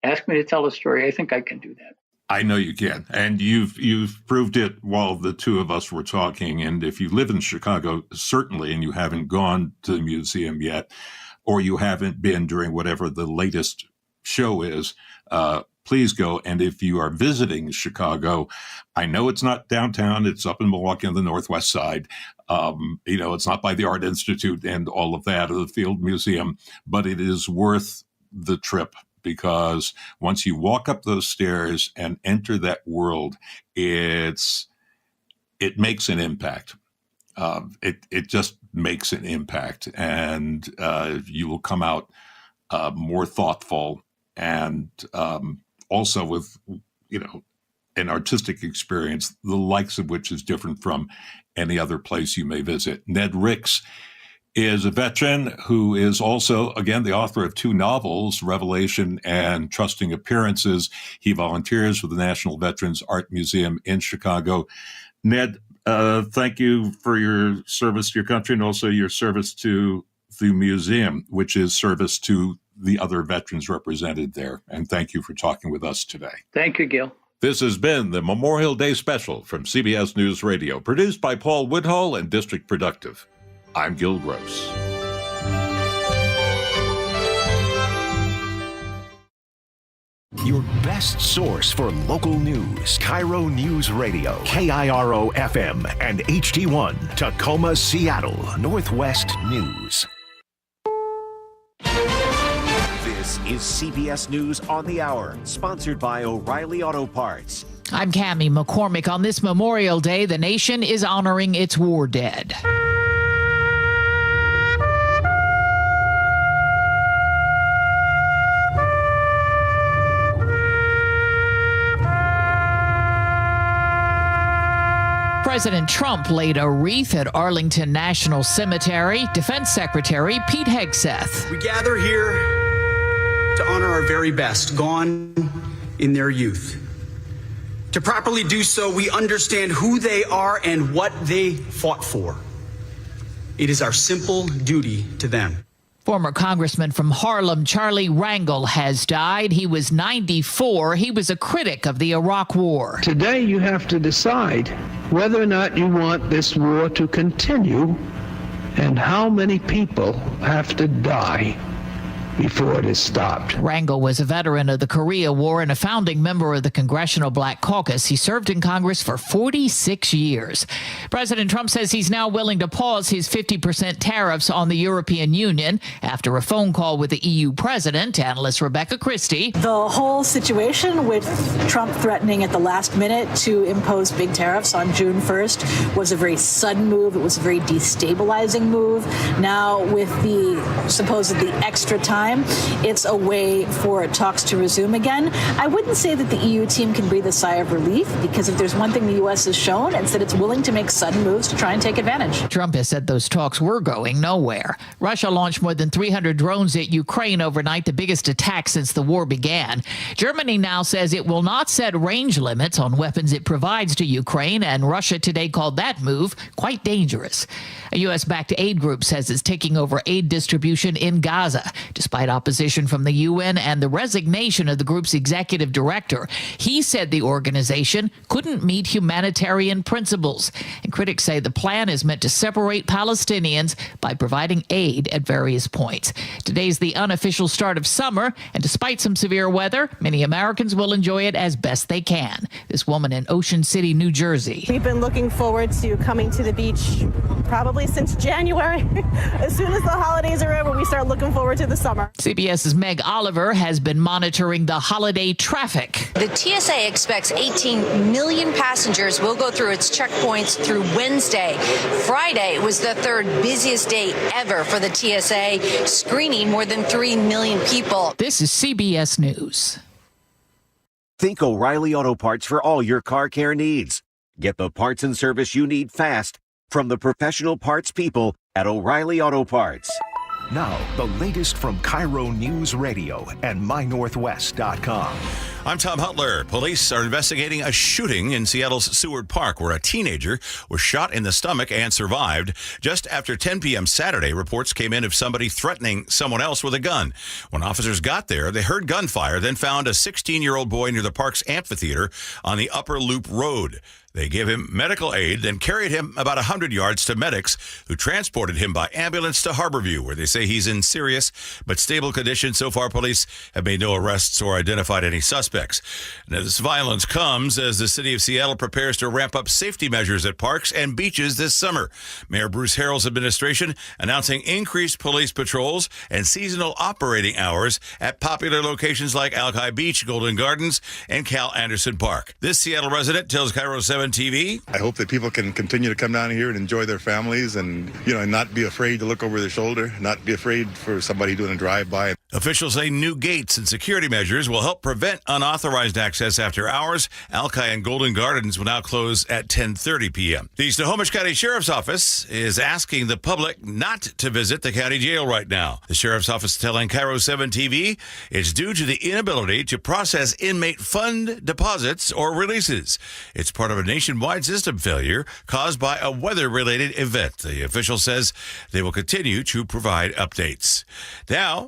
ask me to tell a story. I think I can do that. I know you can. And you've proved it while the two of us were talking. And if you live in Chicago, certainly, and you haven't gone to the museum yet, or you haven't been during whatever the latest show is, please go. And if you are visiting Chicago, I know it's not downtown. It's up in Milwaukee on the Northwest side. It's not by the Art Institute and all of that, or the Field Museum, but it is worth the trip, because once you walk up those stairs and enter that world, it makes an impact. It just makes an impact, and you will come out more thoughtful, and also with an artistic experience, the likes of which is different from any other place you may visit. Ned Ricks is a veteran who is also, again, the author of 2 novels, Revelation and Trusting Appearances. He volunteers for the National Veterans Art Museum in Chicago. Ned, thank you for your service to your country and also your service to the museum, which is service to the other veterans represented there. And thank you for talking with us today. Thank you, Gil. This has been the Memorial Day Special from CBS News Radio, produced by Paul Woodhull and District Productive. I'm Gil Gross. Your best source for local news. KIRO Newsradio, KIRO FM and HD1, Tacoma, Seattle, Northwest News. This is CBS News on the Hour, sponsored by O'Reilly Auto Parts. I'm Cammie McCormick. On this Memorial Day, the nation is honoring its war dead. President Trump laid a wreath at Arlington National Cemetery. Defense Secretary Pete Hegseth. We gather here to honor our very best, gone in their youth. To properly do so, we understand who they are and what they fought for. It is our simple duty to them. Former Congressman from Harlem, Charlie Rangel, has died. He was 94. He was a critic of the Iraq War. Today you have to decide whether or not you want this war to continue and how many people have to die before it is stopped. Rangel was a veteran of the Korea War and a founding member of the Congressional Black Caucus. He served in Congress for 46 years. President Trump says he's now willing to pause his 50% tariffs on the European Union after a phone call with the EU president, analyst Rebecca Christie. The whole situation with Trump threatening at the last minute to impose big tariffs on June 1st was a very sudden move. It was a very destabilizing move. Now, with the supposedly extra time, it's a way for talks to resume again. I wouldn't say that the EU team can breathe a sigh of relief, because if there's one thing the U.S. has shown, it's that it's willing to make sudden moves to try and take advantage. Trump has said those talks were going nowhere. Russia launched more than 300 drones at Ukraine overnight, the biggest attack since the war began. Germany now says it will not set range limits on weapons it provides to Ukraine, and Russia today called that move quite dangerous. A U.S.-backed aid group says it's taking over aid distribution in Gaza, despite opposition from the UN and the resignation of the group's executive director. He said the organization couldn't meet humanitarian principles, and critics say the plan is meant to separate Palestinians by providing aid at various points. Today's the unofficial start of summer, and despite some severe weather, many Americans will enjoy it as best they can. This woman in Ocean City, New Jersey. We've been looking forward to coming to the beach probably since January. As soon as the holidays are over, we start looking forward to the summer. CBS's Meg Oliver has been monitoring the holiday traffic. The TSA expects 18 million passengers will go through its checkpoints through Wednesday. Friday was the third busiest day ever for the TSA, screening more than 3 million people. This is CBS News. Think O'Reilly Auto Parts for all your car care needs. Get the parts and service you need fast from the professional parts people at O'Reilly Auto Parts. Now, the latest from KIRO News Radio and MyNorthwest.com. I'm Tom Hutler. Police are investigating a shooting in Seattle's Seward Park where a teenager was shot in the stomach and survived. Just after 10 p.m. Saturday, reports came in of somebody threatening someone else with a gun. When officers got there, they heard gunfire, then found a 16-year-old boy near the park's amphitheater on the Upper Loop Road. They gave him medical aid, then carried him about 100 yards to medics who transported him by ambulance to Harborview, where they say he's in serious but stable condition. So far, police have made no arrests or identified any suspects. Now, this violence comes as the city of Seattle prepares to ramp up safety measures at parks and beaches this summer. Mayor Bruce Harrell's administration announcing increased police patrols and seasonal operating hours at popular locations like Alki Beach, Golden Gardens, and Cal Anderson Park. This Seattle resident tells KIRO 7 TV. I hope that people can continue to come down here and enjoy their families and, and not be afraid to look over their shoulder, not be afraid for somebody doing a drive-by. Officials say new gates and security measures will help prevent unauthorized access after hours. Alki and Golden Gardens will now close at 10:30 p.m. The Snohomish County Sheriff's Office is asking the public not to visit the county jail right now. The Sheriff's Office telling KIRO 7 TV it's due to the inability to process inmate fund deposits or releases. It's part of a nationwide system failure caused by a weather-related event. The official says they will continue to provide updates. Now,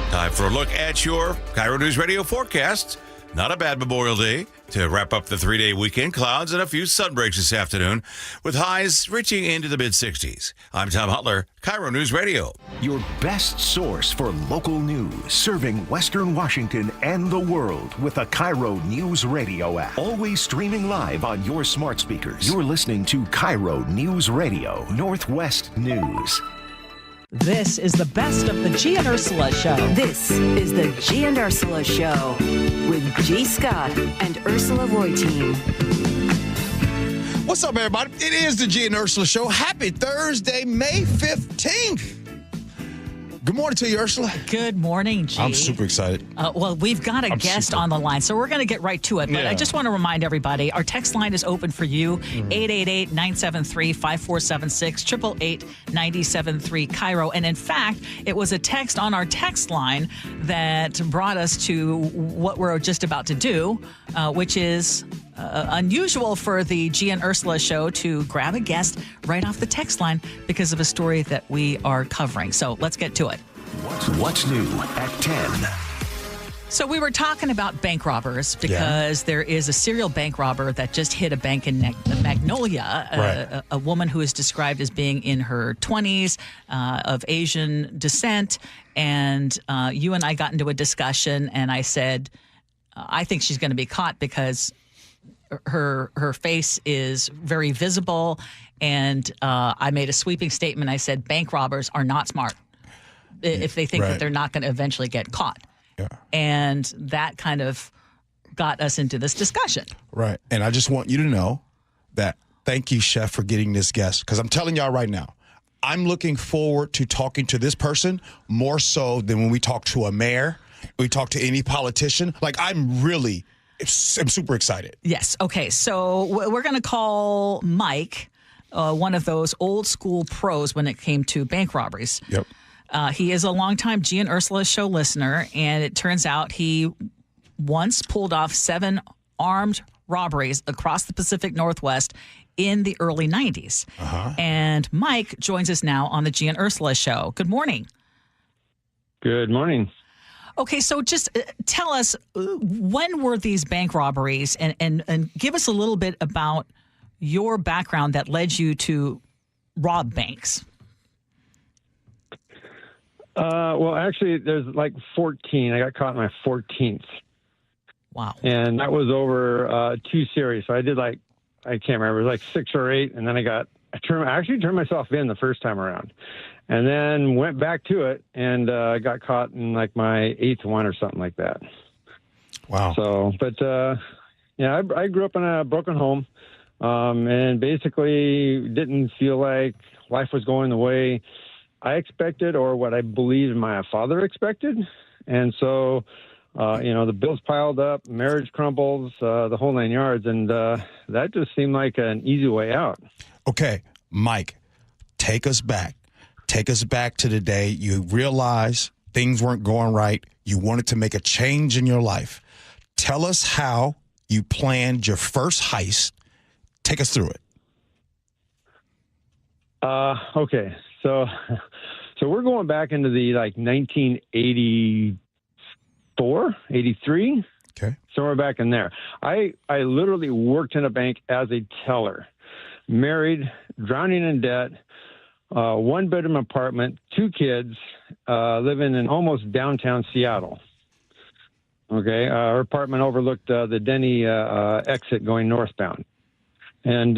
time for a look at your KIRO News Radio forecast. Not a bad Memorial Day to wrap up the 3-day weekend. Clouds and a few sun breaks this afternoon with highs reaching into the mid-60s. I'm Tom Hutler, KIRO News Radio. Your best source for local news, serving Western Washington and the world with the KIRO Newsradio App. Always streaming live on your smart speakers. You're listening to KIRO News Radio, Northwest News. This is the best of the Gee and Ursula Show. This is the Gee and Ursula Show with G. Scott and Ursula Reutin. What's up, everybody? It is the Gee and Ursula Show. Happy Thursday, May 15th. Good morning to you, Ursula. Good morning, G. I'm super excited. Well, we've got a guest on the line, so we're going to get right to it. But I just want to remind everybody, our text line is open for you, 888-973-5476, 888-973 KIRO. And in fact, it was a text on our text line that brought us to what we're just about to do, which is unusual for the Gee and Ursula Show to grab a guest right off the text line because of a story that we are covering. So let's get to it. What's new at 10? So we were talking about bank robbers because there is a serial bank robber that just hit a bank in Magnolia, a woman who is described as being in her 20s, of Asian descent. And you and I got into a discussion, and I said, I think she's going to be caught because her face is very visible. And I made a sweeping statement. I said, bank robbers are not smart if they think that they're not going to eventually get caught. Yeah. And that kind of got us into this discussion. Right. And I just want you to know that thank you, Chef, for getting this guest. Because I'm telling y'all right now, I'm looking forward to talking to this person more so than when we talk to a mayor, we talk to any politician. Like, I'm super excited. Yes. Okay. So we're going to call Mike one of those old school pros when it came to bank robberies. Yep. He is a longtime Gee and Ursula Show listener, and it turns out he once pulled off 7 armed robberies across the Pacific Northwest in the early 90s. And Mike joins us now on the Gee and Ursula Show. Good morning. Good morning. Okay, so just tell us, when were these bank robberies, and give us a little bit about your background that led you to rob banks. Well, actually, there's like 14. I got caught in my 14th. Wow. And that was over 2 series. So I did I can't remember, it was like 6 or 8. And then I actually turned myself in the first time around. And then went back to it and got caught in like my 8th one or something like that. Wow. So, but I grew up in a broken home and basically didn't feel like life was going the way I expected or what I believed my father expected. And so, the bills piled up, marriage crumbles, the whole 9 yards. And that just seemed like an easy way out. Okay, Mike, take us back. Take us back to the day you realized things weren't going right. You wanted to make a change in your life. Tell us how you planned your first heist. Take us through it. Okay. So we're going back into the 1984, 83. Okay. Somewhere back in there. I literally worked in a bank as a teller, married, drowning in debt, 1-bedroom apartment, 2 kids, living in almost downtown Seattle. Okay. Our apartment overlooked the Denny exit going northbound. And,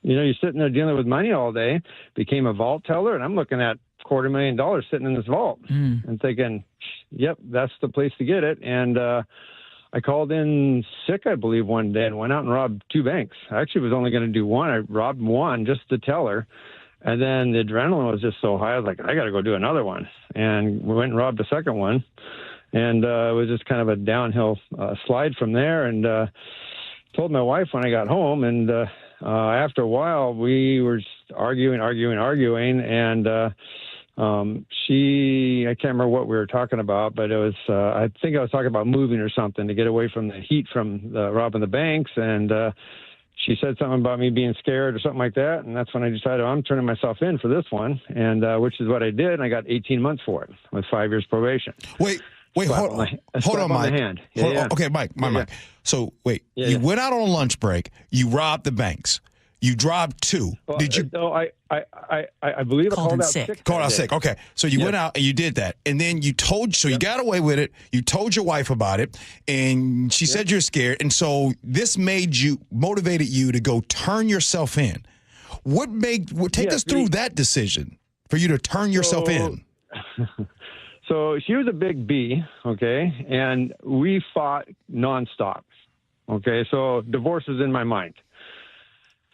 you're sitting there dealing with money all day, became a vault teller, and I'm looking at $250,000 sitting in this vault and thinking, yep, that's the place to get it. And I called in sick, I believe, one day and went out and robbed 2 banks. I actually was only going to do one. I robbed one, just the teller. And then the adrenaline was just so high, I was like, I got to go do another one. And we went and robbed a second one. And it was just kind of a downhill slide from there. And told my wife when I got home, and after a while, we were arguing, and I can't remember what we were talking about, but it was, I think I was talking about moving or something to get away from the heat from robbing the banks, and she said something about me being scared or something like that, and that's when I decided I'm turning myself in for this one, and which is what I did, and I got 18 months for it with 5 years probation. Wait, hold on, Mike. Okay, Mike. So, wait, you went out on a lunch break. You robbed the banks. You robbed 2. Well, Did you? No, I believe I called out sick. Called out sick. Okay, so you went out and you did that, and then you told. So you got away with it. You told your wife about it, and she said you're scared, and so this motivated you to go turn yourself in. Take us through that decision for you to turn yourself in? So she was a big B, okay, and we fought nonstop, okay. So divorce was in my mind.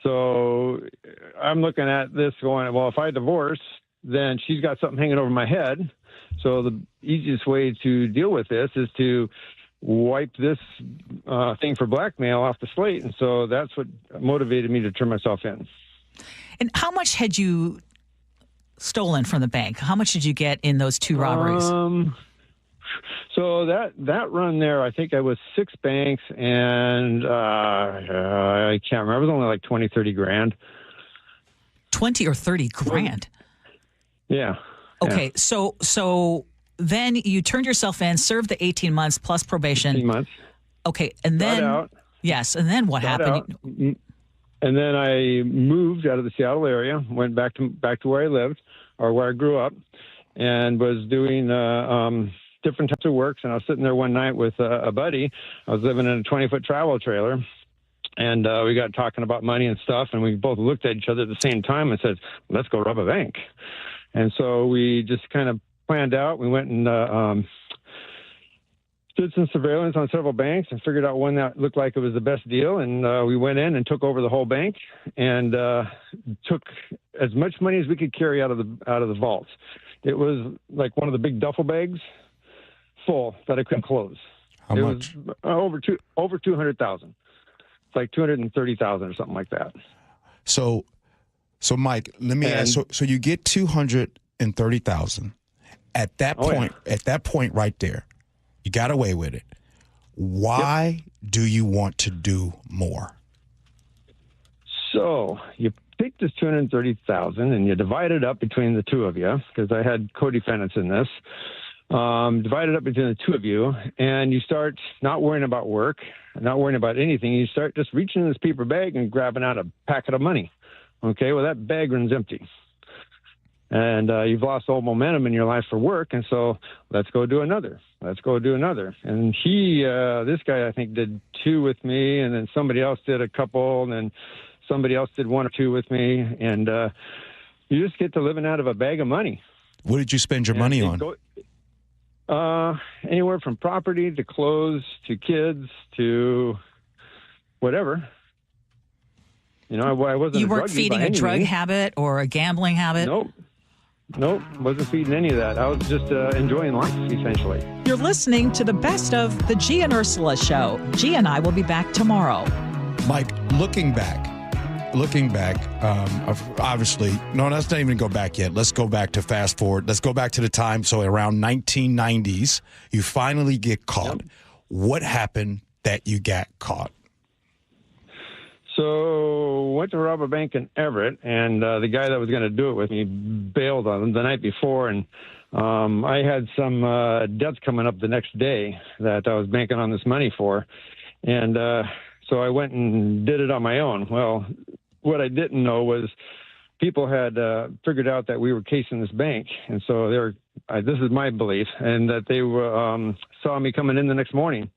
So I'm looking at this going, well, if I divorce, then she's got something hanging over my head. So the easiest way to deal with this is to wipe this thing for blackmail off the slate. And so that's what motivated me to turn myself in. And how much had you stolen from the bank? How much did you get in those 2 robberies? So that run there, I think I was 6 banks, and I can't remember. It was only like 20, 30 grand. 20 or 30 grand? Yeah. Okay, yeah. So then you turned yourself in, served the 18 months plus probation. 18 months. Okay, and then... Got out. Yes, and then what happened? And then I moved out of the Seattle area, went back to where I lived, or where I grew up, and was doing different types of works. And I was sitting there one night with a buddy. I was living in a 20-foot travel trailer, and we got talking about money and stuff, and we both looked at each other at the same time and said, let's go rob a bank. And so we just kind of planned out. We went and did some surveillance on several banks and figured out one that looked like it was the best deal. And we went in and took over the whole bank and took as much money as we could carry out of the vaults. It was like one of the big duffel bags full that I couldn't close. How much? Was over 200,000. It's like 230,000 or something like that. So Mike, let me ask. So you get 230,000 at that point. At that point, right there. You got away with it. Why do you want to do more? So you take this 230,000 and you divide it up between the 2 of you, because I had co-defendants in this. Divide it up between the 2 of you, and you start not worrying about work, not worrying about anything. You start just reaching in this paper bag and grabbing out a packet of money. Okay, well, that bag runs empty. And you've lost all momentum in your life for work, and so let's go do another. Let's go do another. And this guy, I think, did 2 with me, and then somebody else did a couple, and then somebody else did 1 or 2 with me, and you just get to living out of a bag of money. What did you spend your money on? Anywhere from property to clothes to kids to whatever. You know, I wasn't. You weren't feeding a drug habit or a gambling habit? Nope, wasn't feeding any of that. I was just enjoying life, essentially. You're listening to the best of the Gee and Ursula Show. Gee and I will be back tomorrow. Mike, looking back, obviously, no, let's not even go back yet. Let's go back to fast forward. Let's go back to the time, so around 1990s, you finally get caught. Yep. What happened that you got caught? So went to rob a bank in Everett, and the guy that was going to do it with me bailed on him the night before, and I had some debts coming up the next day that I was banking on this money for, and so I went and did it on my own. Well, what I didn't know was people had figured out that we were casing this bank, and so they were. This is my belief, and that they were saw me coming in the next morning,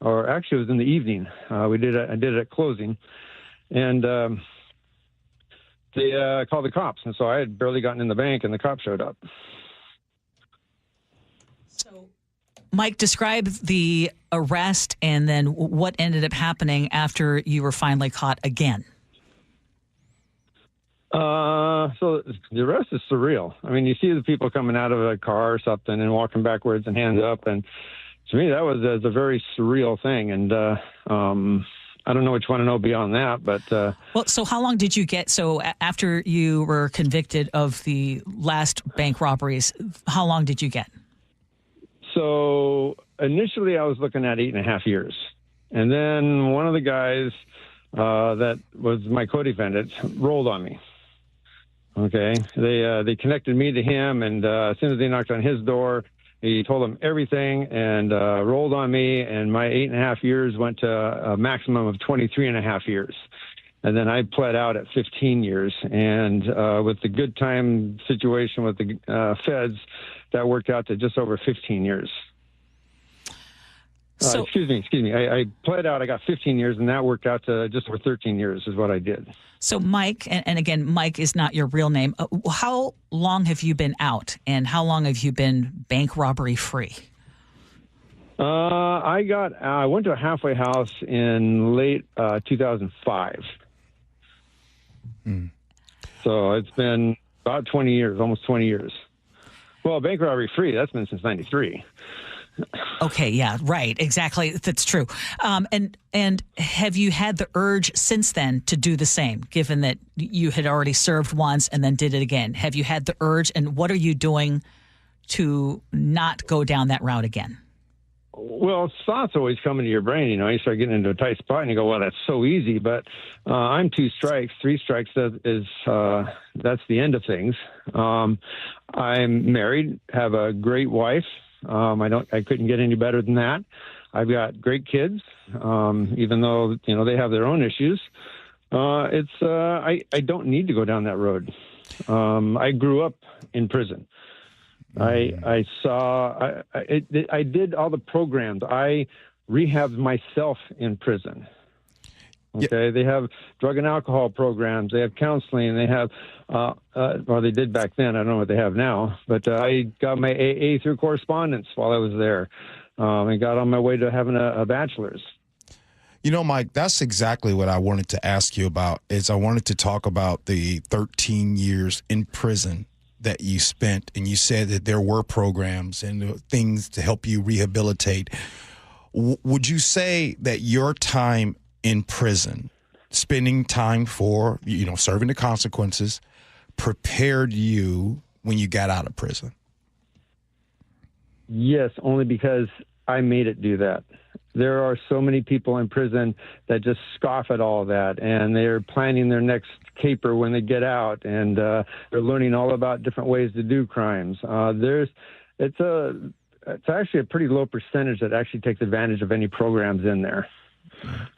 or actually it was in the evening. I did it at closing, and they called the cops, and so I had barely gotten in the bank, and the cops showed up. So, Mike, describe the arrest and then what ended up happening after you were finally caught again. So the arrest is surreal. I mean, you see the people coming out of a car or something and walking backwards and hands up, and to me that was a very surreal thing. And I don't know what you want to know beyond that, but well, so how long did you get? So after you were convicted of the last bank robberies, how long did you get? So initially I was looking at 8.5 years, and then one of the guys that was my co-defendant rolled on me. Okay, they connected me to him, and as soon as they knocked on his door, he told them everything and rolled on me, and my 8.5 years went to a maximum of 23.5 years. And then I pled out at 15 years, and with the good time situation with the feds, that worked out to just over 15 years. Excuse me. I pled out. I got 15 years, and that worked out to just over 13 years is what I did. So, Mike, and again, Mike is not your real name. How long have you been out, and how long have you been bank robbery free? I went to a halfway house in late 2005. So it's been about 20 years, almost 20 years. Well, bank robbery free, that's been since 93. Okay, yeah, right, exactly. That's true. And have you had the urge since then to do the same, given that you had already served once and then did it again? Have you had the urge, and what are you doing to not go down that route again? Well, thoughts always come into your brain. You know, you start getting into a tight spot and you go, well, that's so easy. But I'm 2 strikes, 3 strikes that's the end of things. I'm married, have a great wife. I couldn't get any better than that. I've got great kids, even though, you know, they have their own issues. I don't need to go down that road. I grew up in prison. I did all the programs. I rehabbed myself in prison. Okay, they have drug and alcohol programs. They have counseling. They have, well, they did back then. I don't know what they have now. But I got my AA through correspondence while I was there. I got on my way to having a bachelor's. You know, Mike, that's exactly what I wanted to ask you about. I wanted to talk about the 13 years in prison that you spent, and you said that there were programs and things to help you rehabilitate. Would you say that your time in prison, spending time for, you know, serving the consequences, prepared you when you got out of prison? Yes, only because I made it do that. There are so many people in prison that just scoff at all that, and they're planning their next caper when they get out, and they're learning all about different ways to do crimes. It's actually a pretty low percentage that actually takes advantage of any programs in there.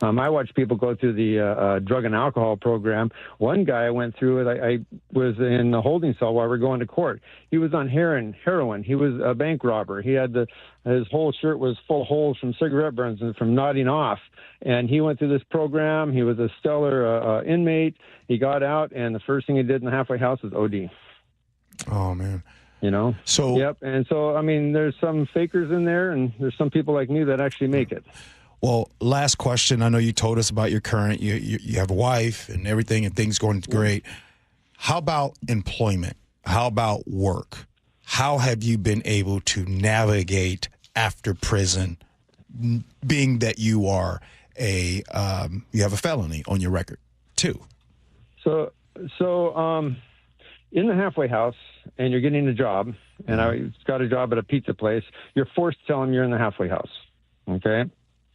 I watched people go through the drug and alcohol program. One guy I went through, I was in the holding cell while we were going to court. He was on heroin. He was a bank robber. He had his whole shirt was full of holes from cigarette burns and from nodding off. And he went through this program. He was a stellar inmate. He got out, and the first thing he did in the halfway house was OD. Oh, man. You know? So, yep. And so, I mean, there's some fakers in there, and there's some people like me that actually make it. Well, last question. I know you told us about your current, you have a wife and everything, and things going great. How about employment? How about work? How have you been able to navigate after prison, being that you are you have a felony on your record too? So in the halfway house, and you're getting a job, and I got a job at a pizza place, you're forced to tell them you're in the halfway house. Okay.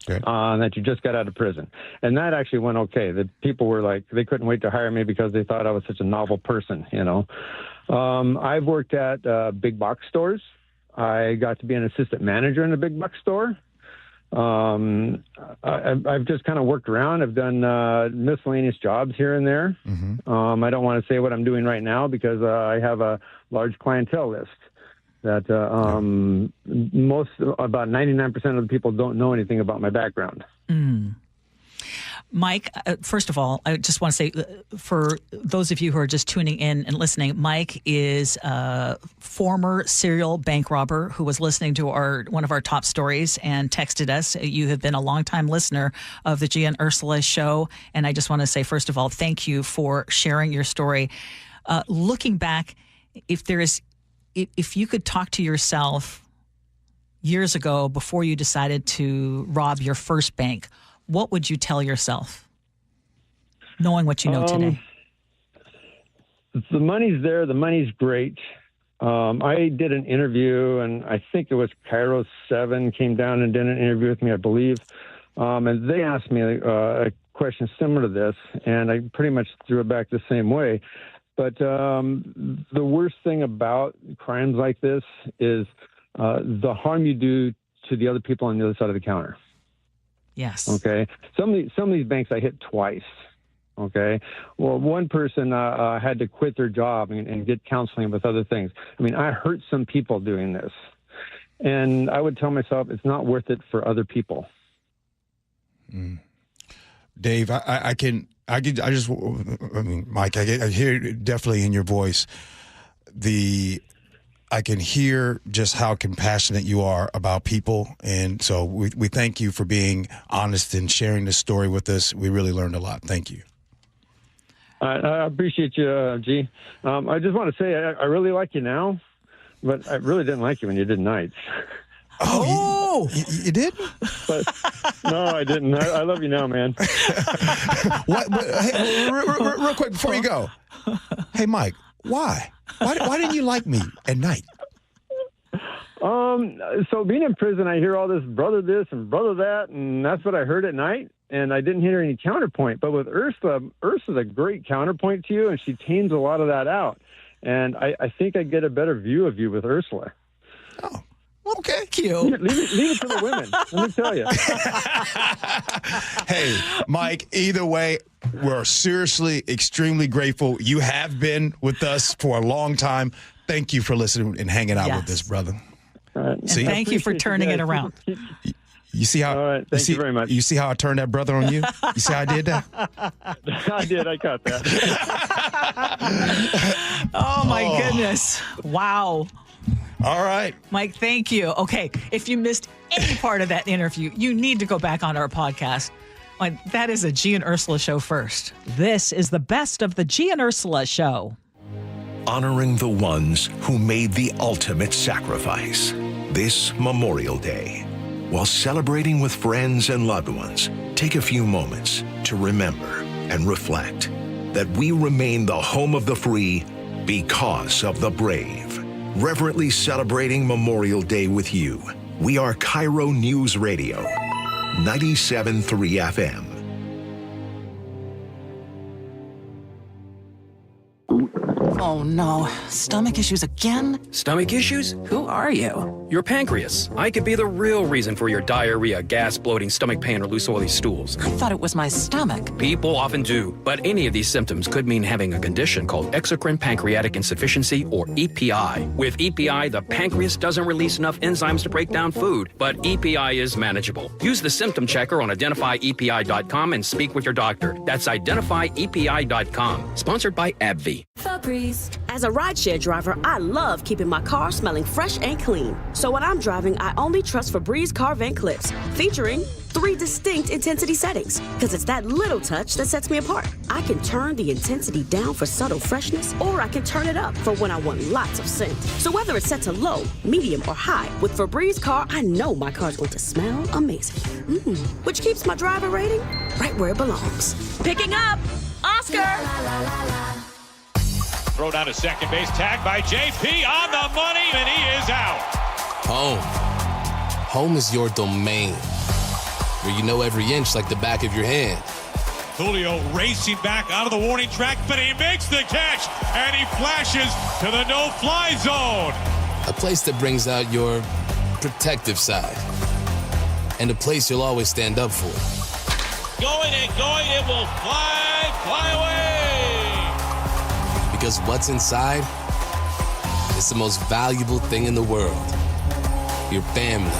That you just got out of prison. And that actually went okay. The people were like, they couldn't wait to hire me because they thought I was such a novel person, you know. I've worked at big box stores. I got to be an assistant manager in a big box store. I've just kind of worked around. I've done miscellaneous jobs here and there. I don't want to say what I'm doing right now because I have a large clientele list. That about 99% of the people don't know anything about my background. Mike, first of all, I just want to say, for those of you who are just tuning in and listening, Mike is a former serial bank robber who was listening to one of our top stories and texted us. You have been a longtime listener of the Gee and Ursula Show, and I just want to say, first of all, thank you for sharing your story. Looking back, if you could talk to yourself years ago before you decided to rob your first bank, what would you tell yourself, knowing what you know today? The money's there. The money's great. I did an interview, and I think it was KIRO 7 came down and did an interview with me, I believe. And they asked me a question similar to this, and I pretty much threw it back the same way. But the worst thing about crimes like this is the harm you do to the other people on the other side of the counter. Yes. Okay. Some of these banks I hit twice. Okay. Well, one person had to quit their job and get counseling with other things. I mean, I hurt some people doing this, and I would tell myself it's not worth it for other people. Dave, Mike, I hear definitely in your voice I can hear just how compassionate you are about people. And so we thank you for being honest and sharing this story with us. We really learned a lot. Thank you. I appreciate you, G. I just want to say I really like you now, but I really didn't like you when you did nights. Oh, you did? But, no, I didn't. I love you now, man. What? Hey, real quick before you go. Hey, Mike, why? Why didn't you like me at night? So being in prison, I hear all this brother this and brother that, and that's what I heard at night. And I didn't hear any counterpoint. But with Ursa's a great counterpoint to you, and she tames a lot of that out. And I think I get a better view of you with Ursula. Oh. Okay. Cute. Leave it to the women. Let me tell you. Hey, Mike, either way, we're seriously extremely grateful. You have been with us for a long time. Thank you for listening and hanging out with us, brother. See? Thank you for turning it around. You see how? All right. Thank you very much. You see how I turned that brother on you? You see how I did that? I did. I caught that. Oh, my goodness. Wow. All right. Mike, thank you. Okay, if you missed any part of that interview, you need to go back on our podcast. That is a Gee and Ursula Show first. This is the best of the Gee and Ursula Show. Honoring the ones who made the ultimate sacrifice this Memorial Day. While celebrating with friends and loved ones, take a few moments to remember and reflect that we remain the home of the free because of the brave. Reverently celebrating Memorial Day with you. We are KIRO Newsradio, 97.3 FM. Oh no, stomach issues again? Stomach issues? Who are you? Your pancreas. I could be the real reason for your diarrhea, gas, bloating, stomach pain, or loose oily stools. I thought it was my stomach. People often do, but any of these symptoms could mean having a condition called exocrine pancreatic insufficiency, or EPI. With EPI, the pancreas doesn't release enough enzymes to break down food, but EPI is manageable. Use the symptom checker on identifyepi.com and speak with your doctor. That's identifyepi.com. Sponsored by AbbVie. As a rideshare driver, I love keeping my car smelling fresh and clean. So when I'm driving, I only trust Febreze car vent clips, featuring 3 distinct intensity settings, because it's that little touch that sets me apart. I can turn the intensity down for subtle freshness, or I can turn it up for when I want lots of scent. So whether it's set to low, medium, or high, with Febreze car, I know my car's going to smell amazing. Which keeps my driver rating right where it belongs. Picking up Oscar! Throw down to second base, tagged by JP on the money, and he is out. Home. home is your domain, where you know every inch like the back of your hand. Julio racing back out of the warning track, but he makes the catch, and he flashes to the no-fly zone. A place that brings out your protective side, and a place you'll always stand up for. Going and going, it will fly away. Because what's inside is the most valuable thing in the world. Your family.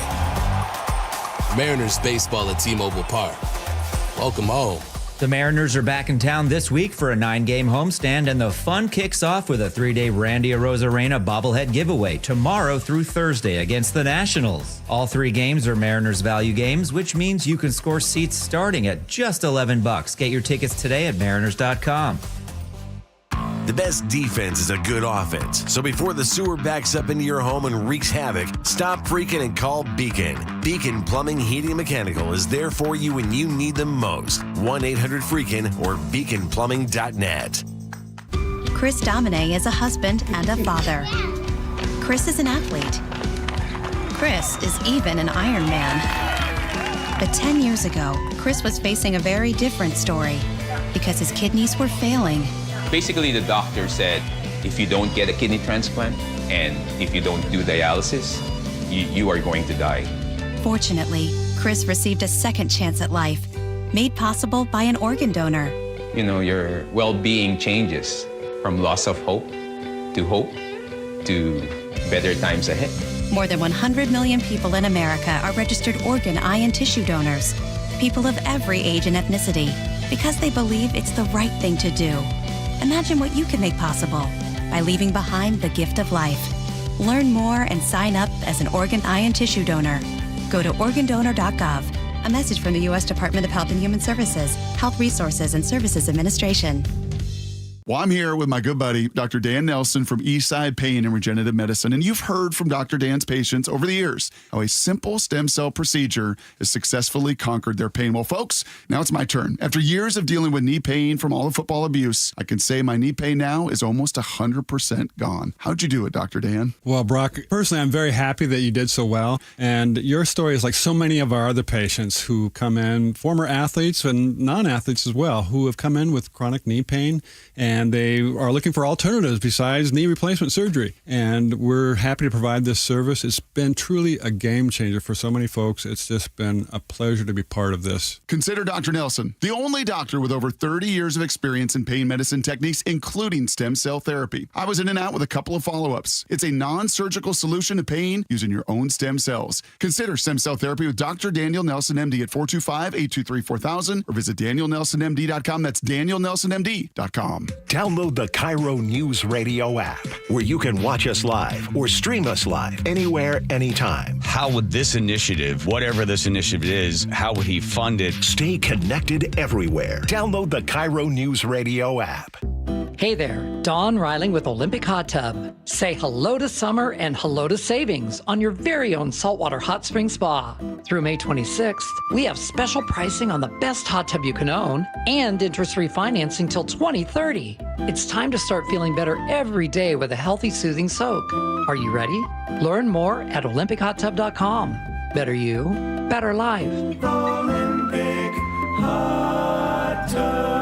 Mariners baseball at T-Mobile Park. Welcome home. The Mariners are back in town this week for a 9-game homestand, and the fun kicks off with a 3-day Randy Arozarena bobblehead giveaway tomorrow through Thursday against the Nationals. All 3 games are Mariners value games, which means you can score seats starting at just $11. Get your tickets today at mariners.com. The best defense is a good offense. So before the sewer backs up into your home and wreaks havoc, stop freaking and call Beacon. Beacon Plumbing, Heating, and Mechanical is there for you when you need them most. 1-800-FREAKIN or beaconplumbing.net. Chris Domine is a husband and a father. Chris is an athlete. Chris is even an Iron Man. But 10 years ago, Chris was facing a very different story because his kidneys were failing. Basically, the doctor said, if you don't get a kidney transplant and if you don't do dialysis, you are going to die. Fortunately, Chris received a second chance at life, made possible by an organ donor. You know, your well-being changes from loss of hope to better times ahead. More than 100 million people in America are registered organ, eye, and tissue donors. People of every age and ethnicity, because they believe it's the right thing to do. Imagine what you can make possible by leaving behind the gift of life. Learn more and sign up as an organ, eye, and tissue donor. Go to organdonor.gov. A message from the U.S. Department of Health and Human Services, Health Resources and Services Administration. Well, I'm here with my good buddy, Dr. Dan Nelson from Eastside Pain and Regenerative Medicine. And you've heard from Dr. Dan's patients over the years how a simple stem cell procedure has successfully conquered their pain. Well, folks, now it's my turn. After years of dealing with knee pain from all the football abuse, I can say my knee pain now is almost 100% gone. How'd you do it, Dr. Dan? Well, Brock, personally, I'm very happy that you did so well. And your story is like so many of our other patients who come in, former athletes and non-athletes as well, who have come in with chronic knee pain, and they are looking for alternatives besides knee replacement surgery. And we're happy to provide this service. It's been truly a game changer for so many folks. It's just been a pleasure to be part of this. Consider Dr. Nelson, the only doctor with over 30 years of experience in pain medicine techniques, including stem cell therapy. I was in and out with a couple of follow-ups. It's a non-surgical solution to pain using your own stem cells. Consider stem cell therapy with Dr. Daniel Nelson, MD at 425-823-4000 or visit danielnelsonmd.com. That's danielnelsonmd.com. Download the KIRO Newsradio app, where you can watch us live or stream us live anywhere, anytime. How would this initiative, whatever this initiative is, how would he fund it? Stay connected everywhere. Download the KIRO Newsradio app. Hey there, Dawn Riling with Olympic Hot Tub. Say hello to summer and hello to savings on your very own saltwater hot spring spa. Through May 26th, we have special pricing on the best hot tub you can own and interest-free financing till 2030. It's time to start feeling better every day with a healthy, soothing soak. Are you ready? Learn more at OlympicHotTub.com. Better you, better life. Olympic Hot Tub.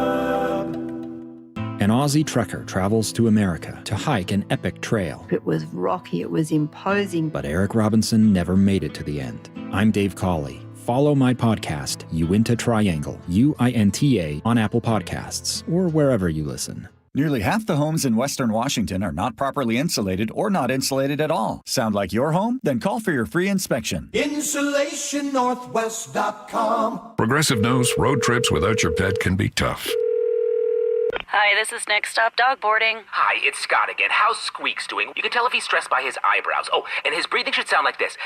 An Aussie trekker travels to America to hike an epic trail. It was rocky, it was imposing. But Eric Robinson never made it to the end. I'm Dave Cawley. Follow my podcast, Uinta Triangle, UINTA, on Apple Podcasts or wherever you listen. Nearly half the homes in Western Washington are not properly insulated or not insulated at all. Sound like your home? Then call for your free inspection. InsulationNorthwest.com. Progressive knows road trips without your pet can be tough. Hi, this is Next Stop Dog Boarding. Hi, it's Scott again. How's Squeaks doing? You can tell if he's stressed by his eyebrows. Oh, and his breathing should sound like this.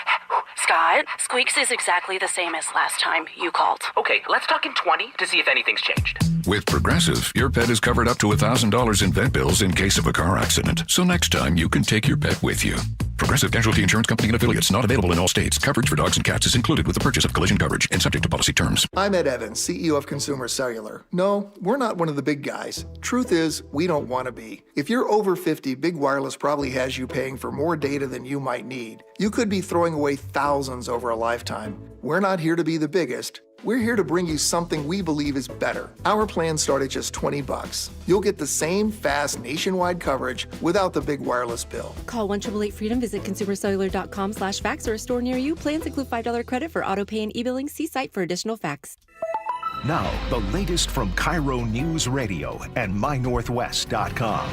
Scott, Squeaks is exactly the same as last time you called. Okay, let's talk in 20 to see if anything's changed. With Progressive, your pet is covered up to $1,000 in vet bills in case of a car accident. So next time, you can take your pet with you. Progressive Casualty Insurance Company and affiliates. Not available in all states. Coverage for dogs and cats is included with the purchase of collision coverage and subject to policy terms. I'm Ed Evans, CEO of Consumer Cellular. No, we're not one of the big guys. Truth is, we don't want to be. If you're over 50, Big Wireless probably has you paying for more data than you might need. You could be throwing away thousands over a lifetime. We're not here to be the biggest. We're here to bring you something we believe is better. Our plans start at just $20. You'll get the same fast nationwide coverage without the big wireless bill. Call 1-888-FREEDOM, visit consumercellular.com/facts or a store near you. Plans include $5 credit for auto pay and e-billing. See site for additional facts. Now, the latest from KIRO News Radio and MyNorthwest.com.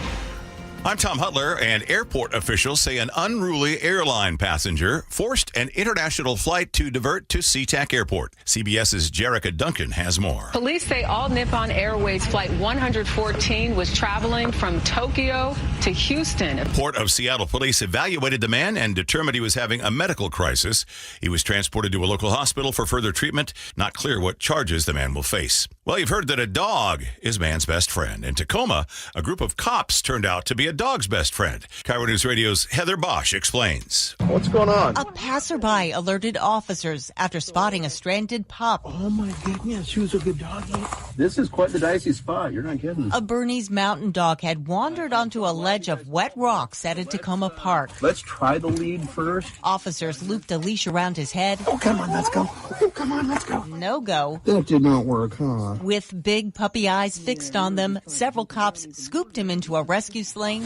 I'm Tom Hutler, and airport officials say an unruly airline passenger forced an international flight to divert to SeaTac Airport. CBS's Jerrica Duncan has more. Police say All Nippon Airways Flight 114 was traveling from Tokyo to Houston. Port of Seattle police evaluated the man and determined he was having a medical crisis. He was transported to a local hospital for further treatment. Not clear what charges the man will face. Well, you've heard that a dog is man's best friend. In Tacoma, a group of cops turned out to be a dog's best friend. KIRO News Radio's Heather Bosch explains. What's going on? A passerby alerted officers after spotting a stranded pup. Oh my goodness, she was a good doggy. This is quite the dicey spot. You're not kidding. A Bernese mountain dog had wandered onto a ledge of wet rocks at a Tacoma park. Let's try the lead first. Officers looped a leash around his head. Oh, come on, let's go. Oh, come on, let's go. No go. That did not work, huh? With big puppy eyes fixed on them, several cops scooped him into a rescue sling.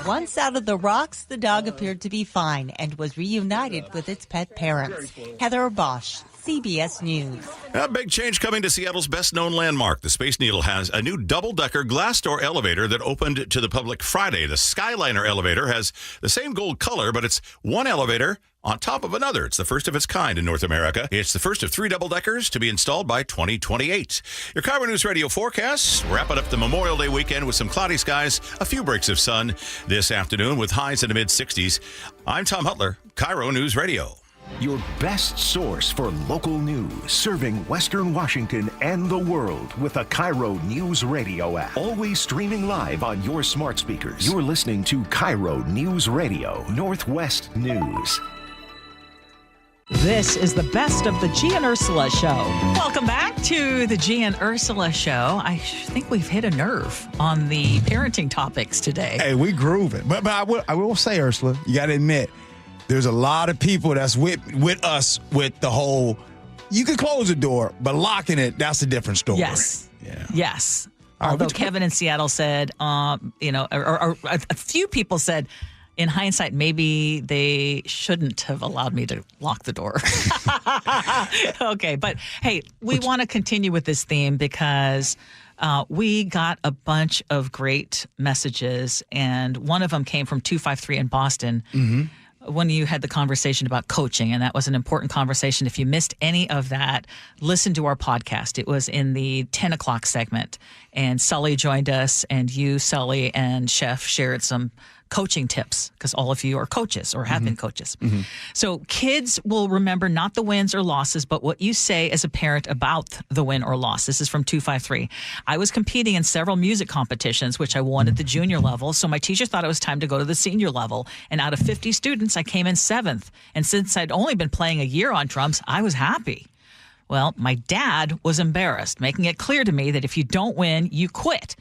Once out of the rocks, the dog appeared to be fine and was reunited with its pet parents. Heather Bosch, CBS News. A big change coming to Seattle's best-known landmark. The Space Needle has a new double-decker glass door elevator that opened to the public Friday. The Skyliner elevator has the same gold color, but it's one elevator on top of another. It's the first of its kind in North America. It's the first of 3 double-deckers to be installed by 2028. Your KIRO News Radio forecast, wrapping up the Memorial Day weekend with some cloudy skies, a few breaks of sun this afternoon with highs in the mid-60s. I'm Tom Hutler, KIRO News Radio. Your best source for local news, serving Western Washington and the world with the KIRO News Radio app. Always streaming live on your smart speakers. You're listening to KIRO News Radio, Northwest News. This is the best of the Gee and Ursula Show. Welcome back to the Gee and Ursula Show. I think we've hit a nerve on the parenting topics today. Hey, we grooving. But I will say, Ursula, you got to admit, there's a lot of people that's with us with the whole, you can close the door, but locking it, that's a different story. Yes. Yeah. Yes. Right, although Kevin in Seattle said, or a few people said, in hindsight, maybe they shouldn't have allowed me to lock the door. Okay, but hey, we want to continue with this theme because we got a bunch of great messages, and one of them came from 253 in Boston. Mm-hmm. When you had the conversation about coaching, and that was an important conversation. If you missed any of that, listen to our podcast. It was in the 10 o'clock segment, and Sully joined us, and you, Sully, and Chef shared some coaching tips because all of you are coaches or have been coaches. Mm-hmm. So kids will remember not the wins or losses, but what you say as a parent about the win or loss. This is from 253. I was competing in several music competitions, which I won at the junior level. So my teacher thought it was time to go to the senior level. And out of 50 students, I came in 7th. And since I'd only been playing a year on drums, I was happy. Well, my dad was embarrassed, making it clear to me that if you don't win, you quit.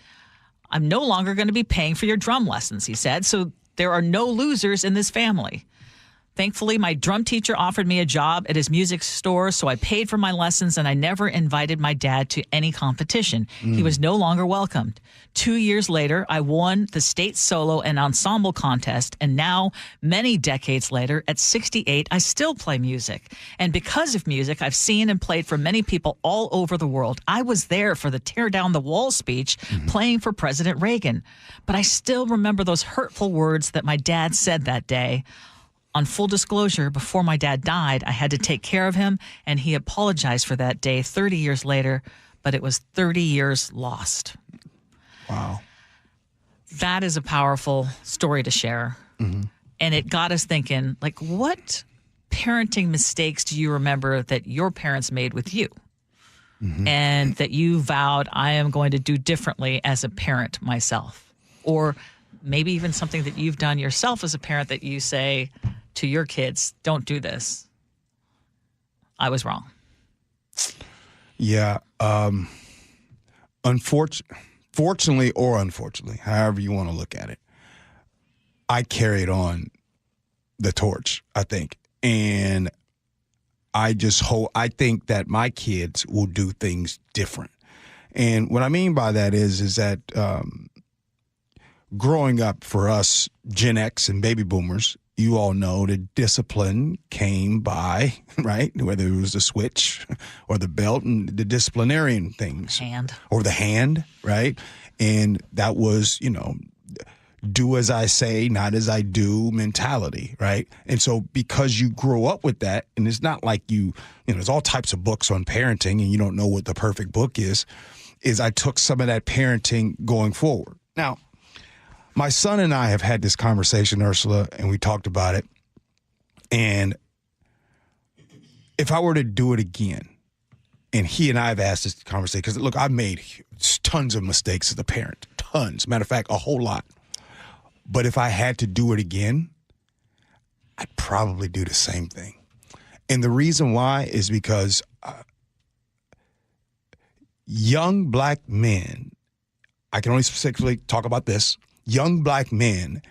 I'm no longer going to be paying for your drum lessons, he said. So there are no losers in this family. Thankfully, my drum teacher offered me a job at his music store, so I paid for my lessons, and I never invited my dad to any competition. He was no longer welcomed. 2 years later, I won the state solo and ensemble contest, and now, many decades later, at 68, I still play music. And because of music, I've seen and played for many people all over the world. I was there for the Tear Down the Wall speech, playing for President Reagan. But I still remember those hurtful words that my dad said that day. On full disclosure, before my dad died, I had to take care of him, and he apologized for that day 30 years later, but it was 30 years lost. Wow. That is a powerful story to share. Mm-hmm. And it got us thinking, like, what parenting mistakes do you remember that your parents made with you? Mm-hmm. And that you vowed, I am going to do differently as a parent myself? Or maybe even something that you've done yourself as a parent that you say to your kids, don't do this. I was wrong. Yeah. Fortunately or unfortunately, however you want to look at it, I carried on the torch, I think. And I think that my kids will do things different. And what I mean by that is that growing up for us, Gen X and baby boomers, you all know that discipline came by, right? Whether it was the switch or the belt and the disciplinarian things. Or the hand, right? And that was, do as I say, not as I do mentality, right? And so because you grow up with that, and it's not like there's all types of books on parenting and you don't know what the perfect book is I took some of that parenting going forward. Now, my son and I have had this conversation, Ursula, and we talked about it. And if I were to do it again, and he and I have asked this conversation, because look, I've made tons of mistakes as a parent, tons. Matter of fact, a whole lot. But if I had to do it again, I'd probably do the same thing. And the reason why is because young black men, I can only specifically talk about this, young black men,